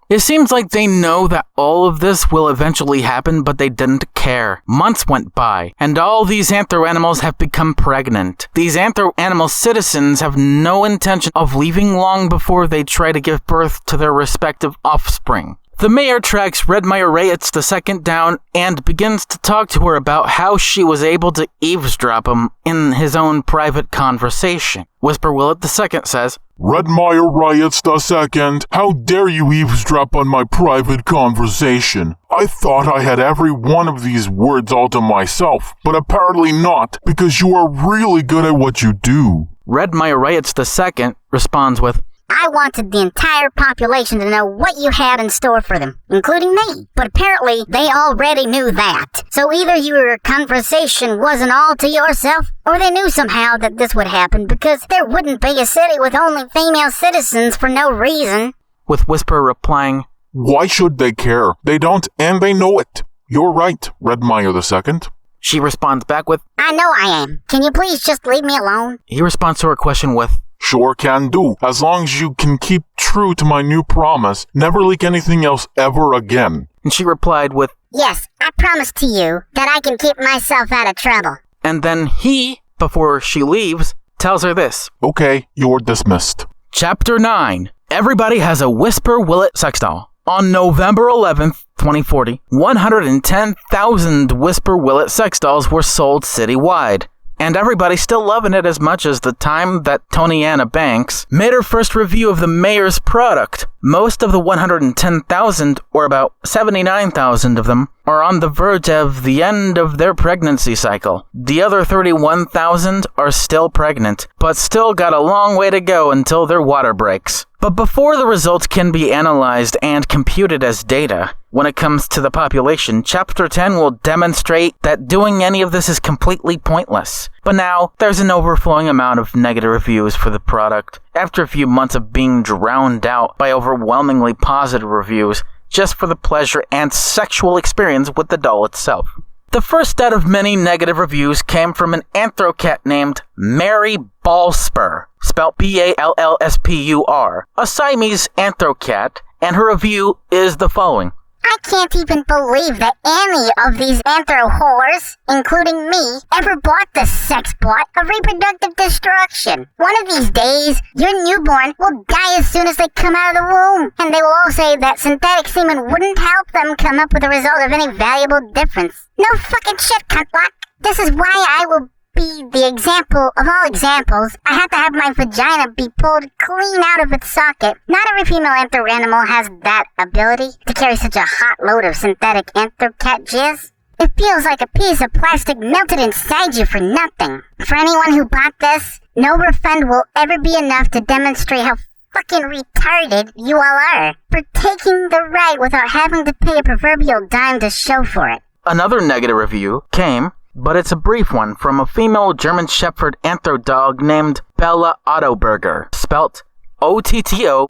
It seems like they know that all of this will eventually happen, but they didn't care. Months went by, and all these anthro animals have become pregnant. These anthro animal citizens have no intention of leaving long before they try to give birth to their respective offspring. The mayor tracks Redmire Riots II down and begins to talk to her about how she was able to eavesdrop him in his own private conversation. Whisper Whillet II says, Redmire Riots II, how dare you eavesdrop on my private conversation? I thought I had every one of these words all to myself, but apparently not, because you are really good at what you do. Redmire Riots II responds with, I wanted the entire population to know what you had in store for them, including me. But apparently, they already knew that. So either your conversation wasn't all to yourself, or they knew somehow that this would happen, because there wouldn't be a city with only female citizens for no reason. With Whisper replying, Why should they care? They don't, and they know it. You're right, Redmire II. She responds back with, I know I am. Can you please just leave me alone? He responds to her question with, Sure can do, as long as you can keep true to my new promise, never leak anything else ever again. And she replied with, Yes, I promise to you that I can keep myself out of trouble. And then he, before she leaves, tells her this. Okay, you're dismissed. Chapter 9. Everybody has a Whisper Whillet sex doll. On November 11th, 2040, 110,000 Whisper Whillet sex dolls were sold citywide. And everybody's still loving it as much as the time that Tony Anna Banks made her first review of the mayor's product. Most of the 110,000, or about 79,000 of them, are on the verge of the end of their pregnancy cycle. The other 31,000 are still pregnant, but still got a long way to go until their water breaks. But before the results can be analyzed and computed as data, when it comes to the population, Chapter 10 will demonstrate that doing any of this is completely pointless. But now, there's an overflowing amount of negative reviews for the product, after a few months of being drowned out by overwhelmingly positive reviews, just for the pleasure and sexual experience with the doll itself. The first out of many negative reviews came from an anthro cat named Mary Ballspur, spelled Ballspur, a Siamese anthro cat, and her review is the following. I can't even believe that any of these anthro whores, including me, ever bought this sex bot of reproductive destruction. One of these days, your newborn will die as soon as they come out of the womb, and they will all say that synthetic semen wouldn't help them come up with a result of any valuable difference. No fucking shit, cuntblock. This is why I will be the example of all examples. I have to have my vagina be pulled clean out of its socket. Not every female anthro animal has that ability to carry such a hot load of synthetic anthro cat jizz. It feels like a piece of plastic melted inside you for nothing. For anyone who bought this, no refund will ever be enough to demonstrate how fucking retarded you all are for taking the ride without having to pay a proverbial dime to show for it. Another negative review came, but it's a brief one, from a female German Shepherd anthro dog named Bella Ottoburger, spelt Ottoburger.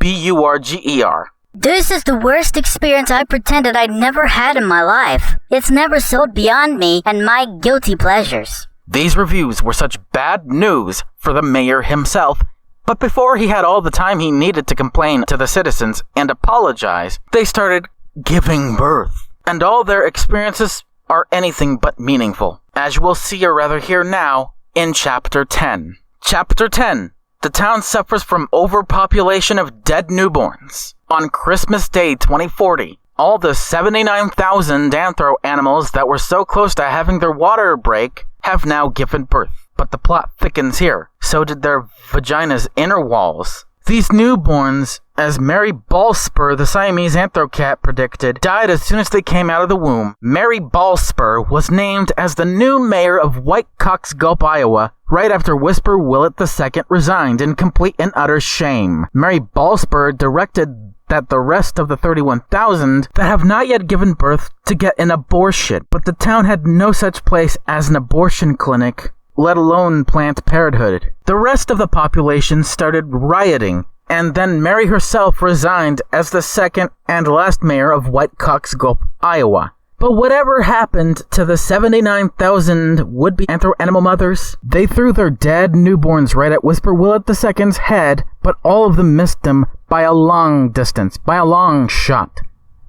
This is the worst experience I pretended I'd never had in my life. It's never sold beyond me and my guilty pleasures. These reviews were such bad news for the mayor himself, but before he had all the time he needed to complain to the citizens and apologize, they started giving birth. and all their experiences are anything but meaningful, as you will see or rather hear now in Chapter 10. Chapter 10. The town suffers from overpopulation of dead newborns. On Christmas Day 2040, all the 79,000 anthro animals that were so close to having their water break have now given birth. But the plot thickens here. So did their vagina's inner walls. These newborns, as Mary Ballspur, the Siamese anthrocat, predicted, died as soon as they came out of the womb. Mary Ballspur was named as the new mayor of White Cox Gulp, Iowa, right after Whisper Whillet II resigned in complete and utter shame. Mary Ballspur directed that the rest of the 31,000 that have not yet given birth to get an abortion, but the town had no such place as an abortion clinic, let alone Planned Parenthood. The rest of the population started rioting, and then Mary herself resigned as the second and last mayor of White Cox Gulp, Iowa. But whatever happened to the 79,000 would-be anthro-animal mothers? They threw their dead newborns right at Whisper Whillet II's head, but all of them missed him by a long distance, by a long shot.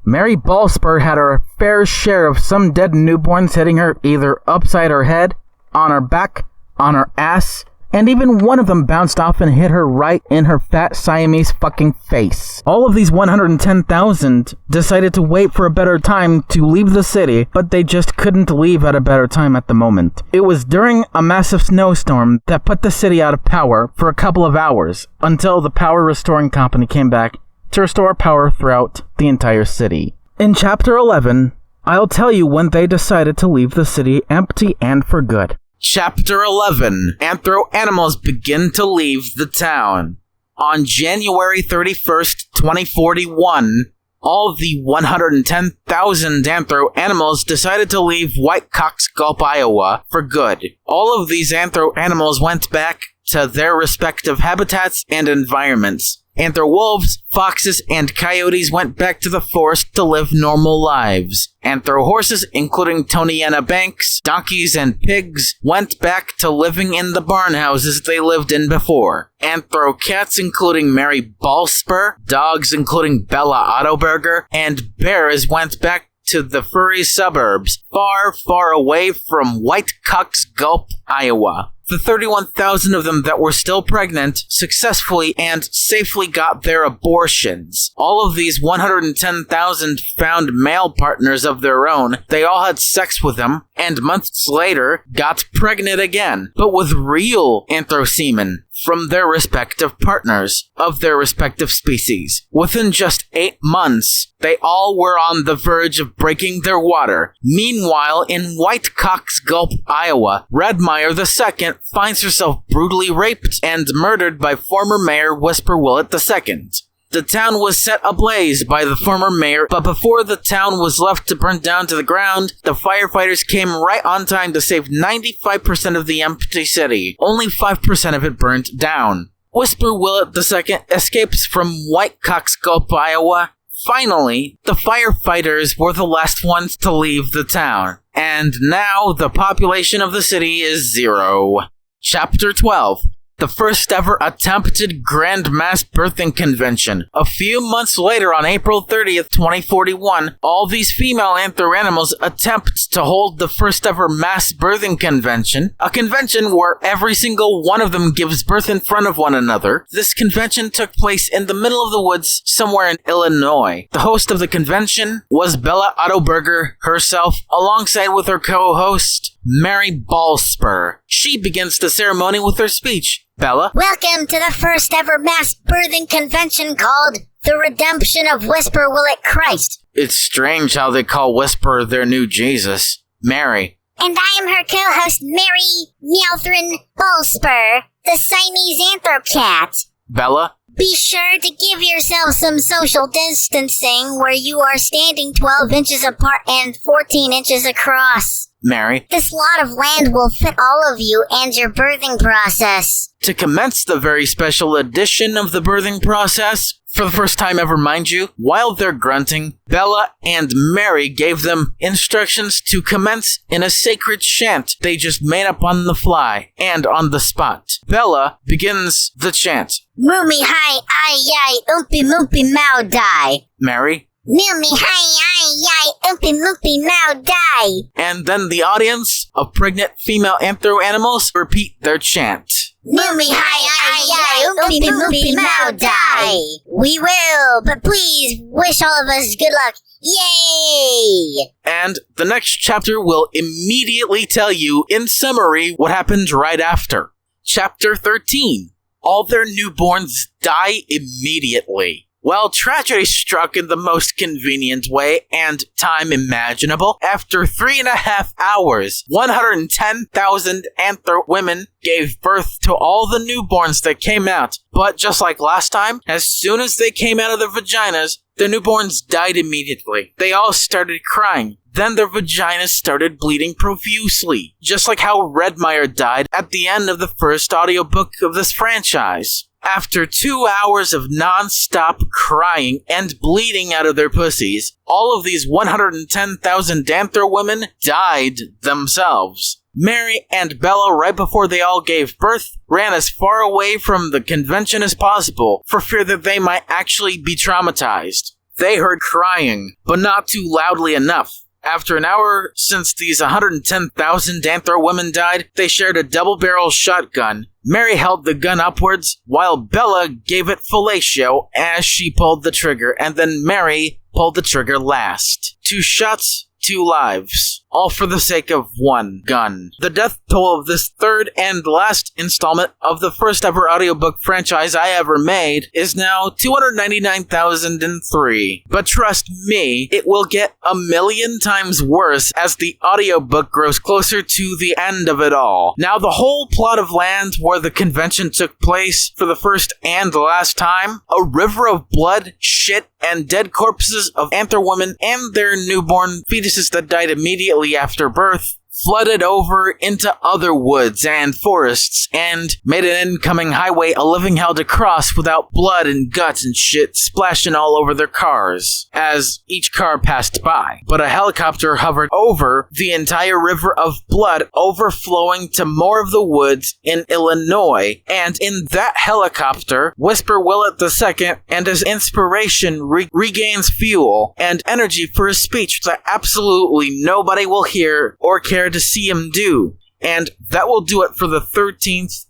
Mary Ballspur had her fair share of some dead newborns hitting her either upside her head, on her back, on her ass, and even one of them bounced off and hit her right in her fat Siamese fucking face. All of these 110,000 decided to wait for a better time to leave the city, but they just couldn't leave at a better time at the moment. It was during a massive snowstorm that put the city out of power for a couple of hours, until the power restoring company came back to restore power throughout the entire city. In Chapter 11, I'll tell you when they decided to leave the city empty and for good. Chapter 11. Anthro animals begin to leave the town. On January 31st, 2041, all the 110,000 anthro animals decided to leave White Cox Gulp, Iowa for good. All of these anthro animals went back to their respective habitats and environments. Anther wolves, foxes, and coyotes went back to the forest to live normal lives. Anthro horses, including Toniana Banks, donkeys, and pigs, went back to living in the barn houses they lived in before. Anthro cats, including Mary Ballspur, dogs, including Bella Ottoberger, and bears went back to the furry suburbs, far, far away from White Cox Gulp, Iowa. The 31,000 of them that were still pregnant successfully and safely got their abortions. All of these 110,000 found male partners of their own. They all had sex with them, and months later got pregnant again, but with real anthro semen from their respective partners of their respective species. Within just 8 months, they all were on the verge of breaking their water. Meanwhile, in White Cox Gulp, Iowa, Redmeyer II finds herself brutally raped and murdered by former Mayor Whisper Whillet II. The town was set ablaze by the former mayor, but before the town was left to burn down to the ground, the firefighters came right on time to save 95% of the empty city. Only 5% of it burned down. Whisper Whillet II escapes from White Cox Gulp, Iowa. Finally, the firefighters were the last ones to leave the town, and now the population of the city is 0. Chapter 12. The first ever attempted Grand Mass Birthing Convention. A few months later, on April 30th, 2041, all these female anthro animals attempt to hold the first ever Mass Birthing Convention, a convention where every single one of them gives birth in front of one another. This convention took place in the middle of the woods, somewhere in Illinois. The host of the convention was Bella Ottoberger herself, alongside with her co-host, Mary Ballspur. She begins the ceremony with her speech. Bella? Welcome to the first ever mass birthing convention called The Redemption of Whisper Whillet Christ. It's strange how they call Whisper their new Jesus. Mary. And I am her co-host, Mary Meowthrin Ballspur, the Siamese anthrocat. Bella? Be sure to give yourself some social distancing where you are standing 12 inches apart and 14 inches across. Mary. This lot of land will fit all of you and your birthing process. To commence the very special edition of the birthing process, for the first time ever, mind you, while they're grunting, Bella and Mary gave them instructions to commence in a sacred chant they just made up on the fly and on the spot. Bella begins the chant. Moomy hi, ai, yai, oompy moopy mow die. Mary. Moomy hi, ai, Hi, oopie moopie mow die. And then the audience of pregnant female anthro animals repeat their chant. Moomy hi, oopie moopie mow die. We will, but please wish all of us good luck. Yay! And the next chapter will immediately tell you, in summary, what happened right after. Chapter 13. All their newborns die immediately. Well, tragedy struck in the most convenient way and time imaginable. After 3.5 hours, 110,000 anther women gave birth to all the newborns that came out. But just like last time, as soon as they came out of their vaginas, the newborns died immediately. They all started crying. Then their vaginas started bleeding profusely, just like how Redmire died at the end of the first audiobook of this franchise. After 2 hours of non-stop crying and bleeding out of their pussies, all of these 110,000 Danther women died themselves. Mary and Bella, right before they all gave birth, ran as far away from the convention as possible for fear that they might actually be traumatized. They heard crying, but not too loudly enough. After an hour since these 110,000 Danther women died, they shared a double-barrel shotgun. Mary held the gun upwards, while Bella gave it fellatio as she pulled the trigger, and then Mary pulled the trigger last. 2 shots, 2 lives. All for the sake of 1 gun. The death toll of this third and last installment of the first ever audiobook franchise I ever made is now 299,003. But trust me, it will get 1,000,000 times worse as the audiobook grows closer to the end of it all. Now, the whole plot of land where the convention took place for the first and last time, a river of blood, shit, and dead corpses of anther women and their newborn fetuses that died immediately after birth, flooded over into other woods and forests and made an incoming highway a living hell to cross without blood and guts and shit splashing all over their cars as each car passed by. But a helicopter hovered over the entire river of blood, overflowing to more of the woods in Illinois, and in that helicopter, Whisper Whillet II and his inspiration regains fuel and energy for his speech that absolutely nobody will hear or care to see him do. And that will do it for the 13th.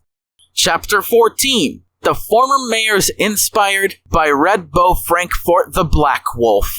Chapter 14. The former mayor's inspired by Red Bow Frankfort the Black Wolf.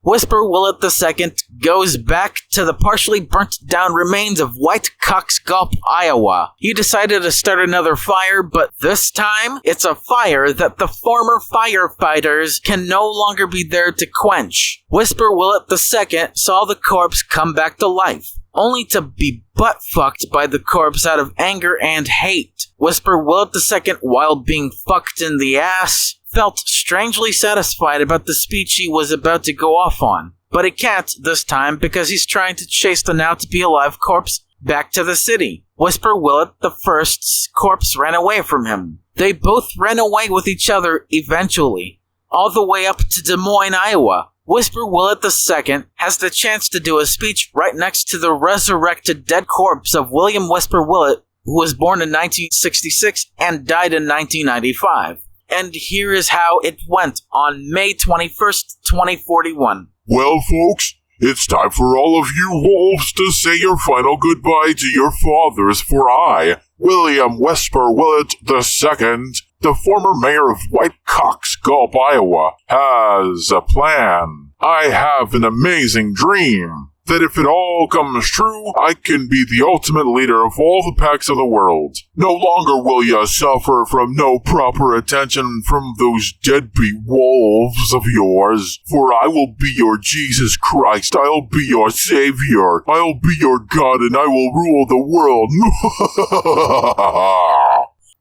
Whisper Whillet II goes back to the partially burnt down remains of White Cock's Gulp, Iowa. He decided to start another fire, but this time, it's a fire that the former firefighters can no longer be there to quench. Whisper Whillet II saw the corpse come back to life, only to be butt-fucked by the corpse out of anger and hate. Whisper Whillet II, while being fucked in the ass, felt strangely satisfied about the speech he was about to go off on. But he can't this time because he's trying to chase the now-to-be-alive corpse back to the city. Whisper Whillet I's corpse ran away from him. They both ran away with each other eventually, all the way up to Des Moines, Iowa. Whisper Whillet II has the chance to do a speech right next to the resurrected dead corpse of William Whisper Whillet, who was born in 1966 and died in 1995. And here is how it went on May 21st, 2041. Well, folks, it's time for all of you wolves to say your final goodbye to your fathers, for I, William Whisper Whillet II, the former mayor of White Cock's Gulp, Iowa, has a plan. I have an amazing dream that if it all comes true, I can be the ultimate leader of all the packs of the world. No longer will ya suffer from no proper attention from those deadbeat wolves of yours, for I will be your Jesus Christ, I'll be your Savior, I'll be your God, and I will rule the world.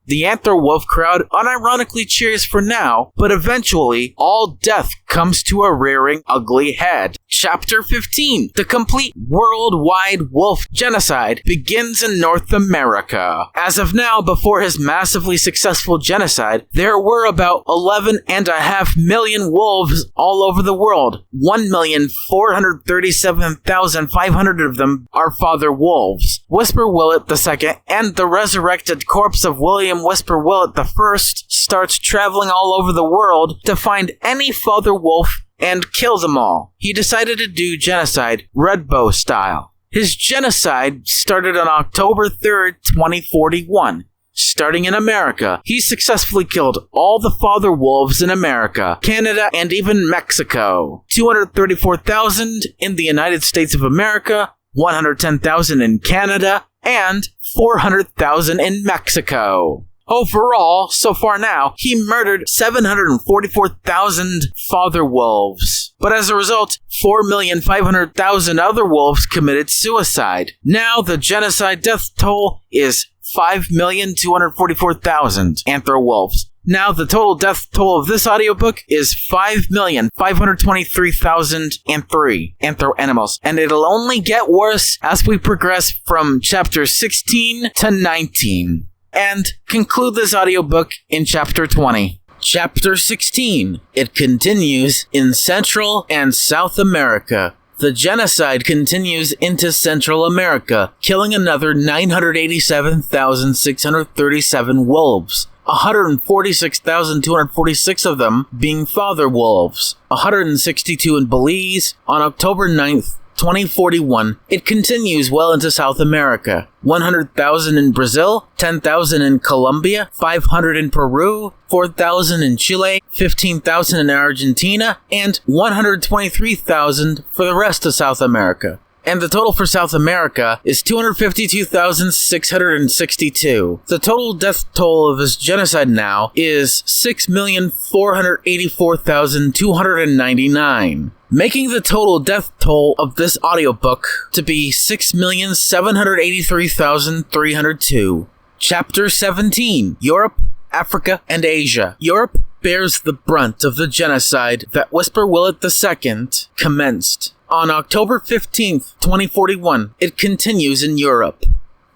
The Anther Wolf crowd unironically cheers for now, but eventually, all death comes to a rearing ugly head. Chapter 15. The complete worldwide wolf genocide begins in North America. As of now, before his massively successful genocide, there were about 11.5 million wolves all over the world. 1,437,500 of them are father wolves. Whisper Whillet II and the resurrected corpse of William Whisper Whillet I starts traveling all over the world to find any father wolf and kill them all. He decided to do genocide Red Bow style. His genocide started on October 3rd, 2041. Starting in America, he successfully killed all the father wolves in America, Canada, and even Mexico. 234,000 in the United States of America, 110,000 in Canada, and 400,000 in Mexico. Overall, so far now, he murdered 744,000 father wolves. But as a result, 4,500,000 other wolves committed suicide. Now the genocide death toll is 5,244,000 anthro wolves. Now the total death toll of this audiobook is 5,523,003 anthro animals. And it'll only get worse as we progress from chapter 16 to 19. And conclude this audiobook in chapter 20. Chapter 16. It continues in Central and South America. The genocide continues into Central America, killing another 987,637 wolves. 146,246 of them being father wolves. 162 in Belize. On October 9th, 2041, it continues well into South America. 100,000 in Brazil, 10,000 in Colombia, 500 in Peru, 4,000 in Chile, 15,000 in Argentina, and 123,000 for the rest of South America. And the total for South America is 252,662. The total death toll of this genocide now is 6,484,299. Making the total death toll of this audiobook to be 6,783,302. Chapter 17. Europe, Africa, and Asia. Europe bears the brunt of the genocide that Whisper Whillet II commenced. On October 15th, 2041, it continues in Europe.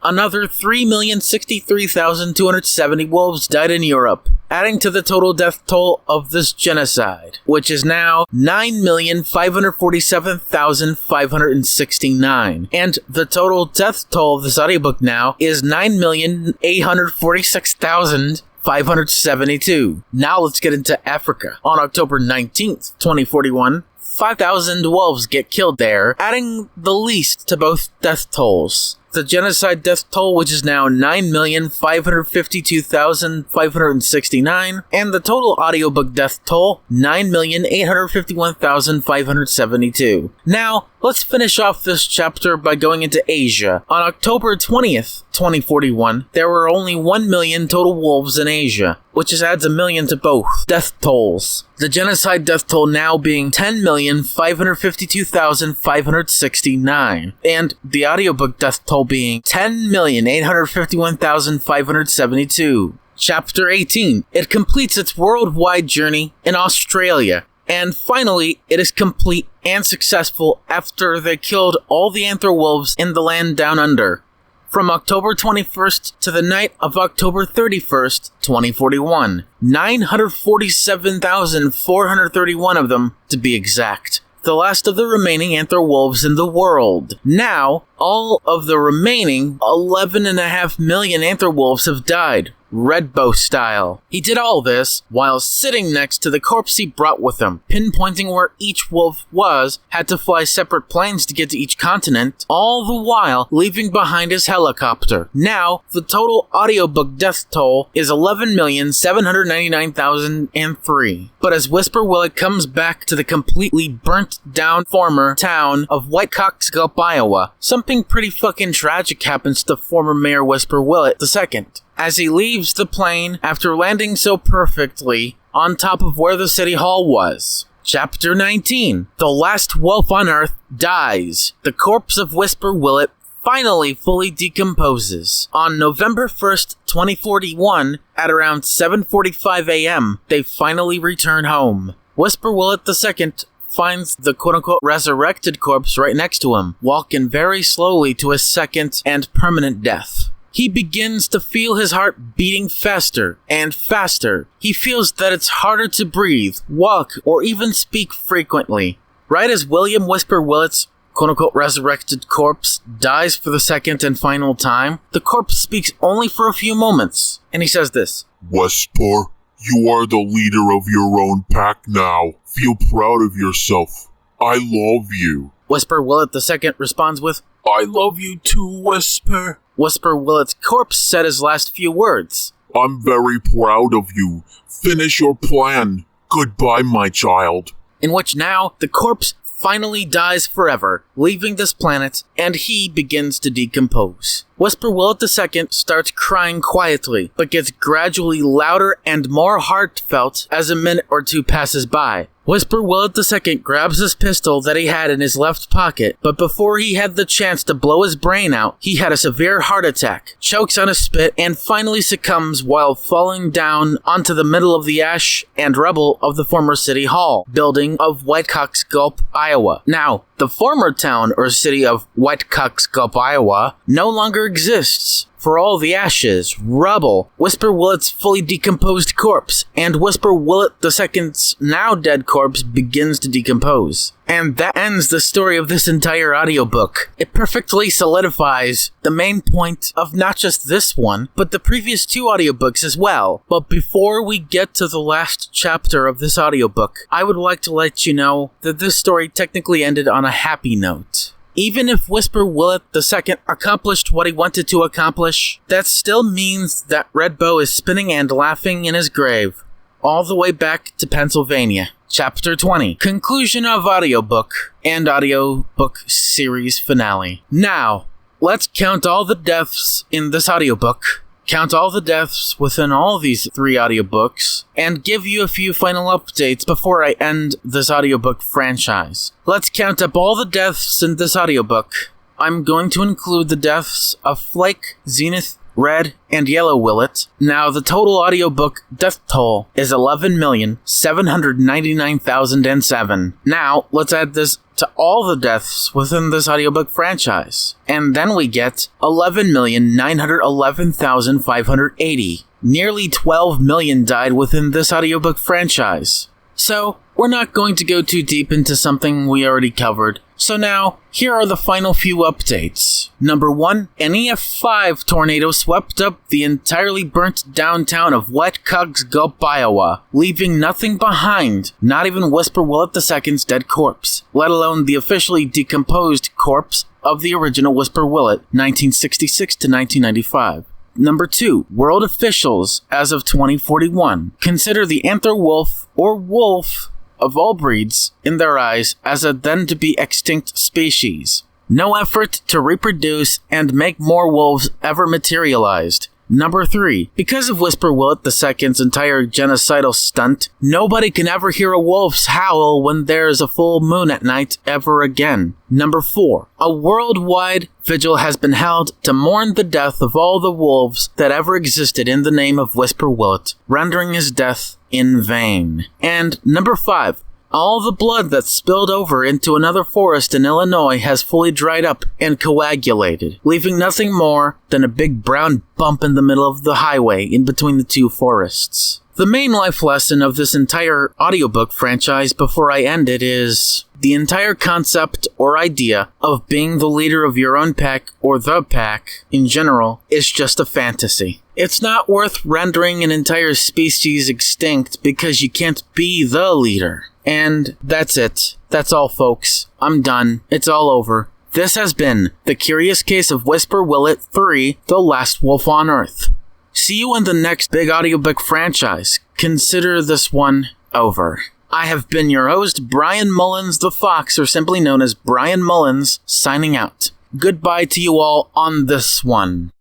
Another 3,063,270 wolves died in Europe, adding to the total death toll of this genocide, which is now 9,547,569. And the total death toll of this audiobook now is 9,846,572. Now let's get into Africa. On October 19th, 2041, 5,000 wolves get killed there, adding the least to both death tolls. The genocide death toll, which is now 9,552,569, and the total audiobook death toll, 9,851,572. Now, let's finish off this chapter by going into Asia. On October 20th, 2041, there were only 1 million total wolves in Asia, which just adds 1 million to both death tolls. The genocide death toll now being 10,552,569, and the audiobook death toll being 10,851,572. Chapter 18. It completes its worldwide journey in Australia. And finally, it is complete and successful after they killed all the anthro wolves in the land down under. From October 21st to the night of October 31st, 2041. 947,431 of them, to be exact. The last of the remaining anthro wolves in the world. Now, all of the remaining 11.5 million anthro wolves have died. Red Bow style. He did all this while sitting next to the corpse he brought with him, pinpointing where each wolf was, had to fly separate planes to get to each continent, all the while leaving behind his helicopter. Now, the total audiobook death toll is 11,799,003. But as Whisper Whillet comes back to the completely burnt down former town of White Coxgulp, Iowa, something pretty fucking tragic happens to former Mayor Whisper Whillet II. As he leaves the plane after landing so perfectly on top of where the city hall was. Chapter 19. The last wolf on Earth dies. The corpse of Whisper Whillet finally fully decomposes. On November 1st, 2041, at around 7:45 a.m., they finally return home. Whisper Whillet II finds the quote-unquote resurrected corpse right next to him, walking very slowly to his second and permanent death. He begins to feel his heart beating faster and faster. He feels that it's harder to breathe, walk, or even speak frequently. Right as William Whisper Whillet's quote-unquote resurrected corpse dies for the second and final time, the corpse speaks only for a few moments, and he says this. Whisper, You are the leader of your own pack now. Feel proud of yourself. I love you. Whisper Whillet II responds with, I love you too, Whisper. Whisper Willet's corpse said his last few words. I'm very proud of you. Finish your plan. Goodbye, my child. In which now the corpse finally dies forever, leaving this planet, and he begins to decompose. Whisper Whillet II starts crying quietly, but gets gradually louder and more heartfelt as a minute or two passes by. Whisper Whillet II grabs his pistol that he had in his left pocket, but before he had the chance to blow his brain out, he had a severe heart attack, chokes on a spit, and finally succumbs while falling down onto the middle of the ash and rubble of the former City Hall building of Whitecock's Gulp, Iowa. Now, the former town or city of Whitecock's Gulp, Iowa, no longer exists. For all the ashes, rubble, Whisper Willet's fully decomposed corpse, and Whisper Whillet II's now dead corpse begins to decompose. And that ends the story of this entire audiobook. It perfectly solidifies the main point of not just this one, but the previous two audiobooks as well. But before we get to the last chapter of this audiobook, I would like to let you know that this story technically ended on a happy note. Even if Whisper Whillet II accomplished what he wanted to accomplish, that still means that Red Bow is spinning and laughing in his grave, all the way back to Pennsylvania. Chapter 20. Conclusion of audiobook and audiobook series finale. Now, let's count all the deaths in this audiobook, count all the deaths within all these three audiobooks, and give you a few final updates before I end this audiobook franchise. Let's count up all the deaths in this audiobook. I'm going to include the deaths of Flake, Zenith, Red, and Yellow Whillet. Now, the total audiobook death toll is 11,799,007. Now, let's add this to all the deaths within this audiobook franchise. And then we get 11,911,580. Nearly 12 million died within this audiobook franchise. So, we're not going to go too deep into something we already covered. So now, here are the final few updates. Number 1, an EF5 tornado swept up the entirely burnt downtown of Whitecock's Gulp, Iowa, leaving nothing behind, not even Whisper Whillet II's dead corpse, let alone the officially decomposed corpse of the original Whisper Whillet, 1966 to 1995. Number 2, world officials, as of 2041, consider the anther wolf or wolf of all breeds in their eyes as a then-to-be-extinct species. No effort to reproduce and make more wolves ever materialized. Number 3, because of Whisper Whillet II's entire genocidal stunt, nobody can ever hear a wolf's howl when there is a full moon at night ever again. Number 4, a worldwide vigil has been held to mourn the death of all the wolves that ever existed in the name of Whisper Whillet, rendering his death in vain. And number 5, all the blood that spilled over into another forest in Illinois has fully dried up and coagulated, leaving nothing more than a big brown bump in the middle of the highway in between the two forests. The main life lesson of this entire audiobook franchise before I end it is the entire concept or idea of being the leader of your own pack or the pack in general is just a fantasy. It's not worth rendering an entire species extinct because you can't be the leader. And that's it. That's all, folks. I'm done. It's all over. This has been The Curious Case of Whisper Whillet 3, The Last Wolf on Earth. See you in the next big audiobook franchise. Consider this one over. I have been your host, Brian Mullins the Fox, or simply known as Brian Mullins, signing out. Goodbye to you all on this one.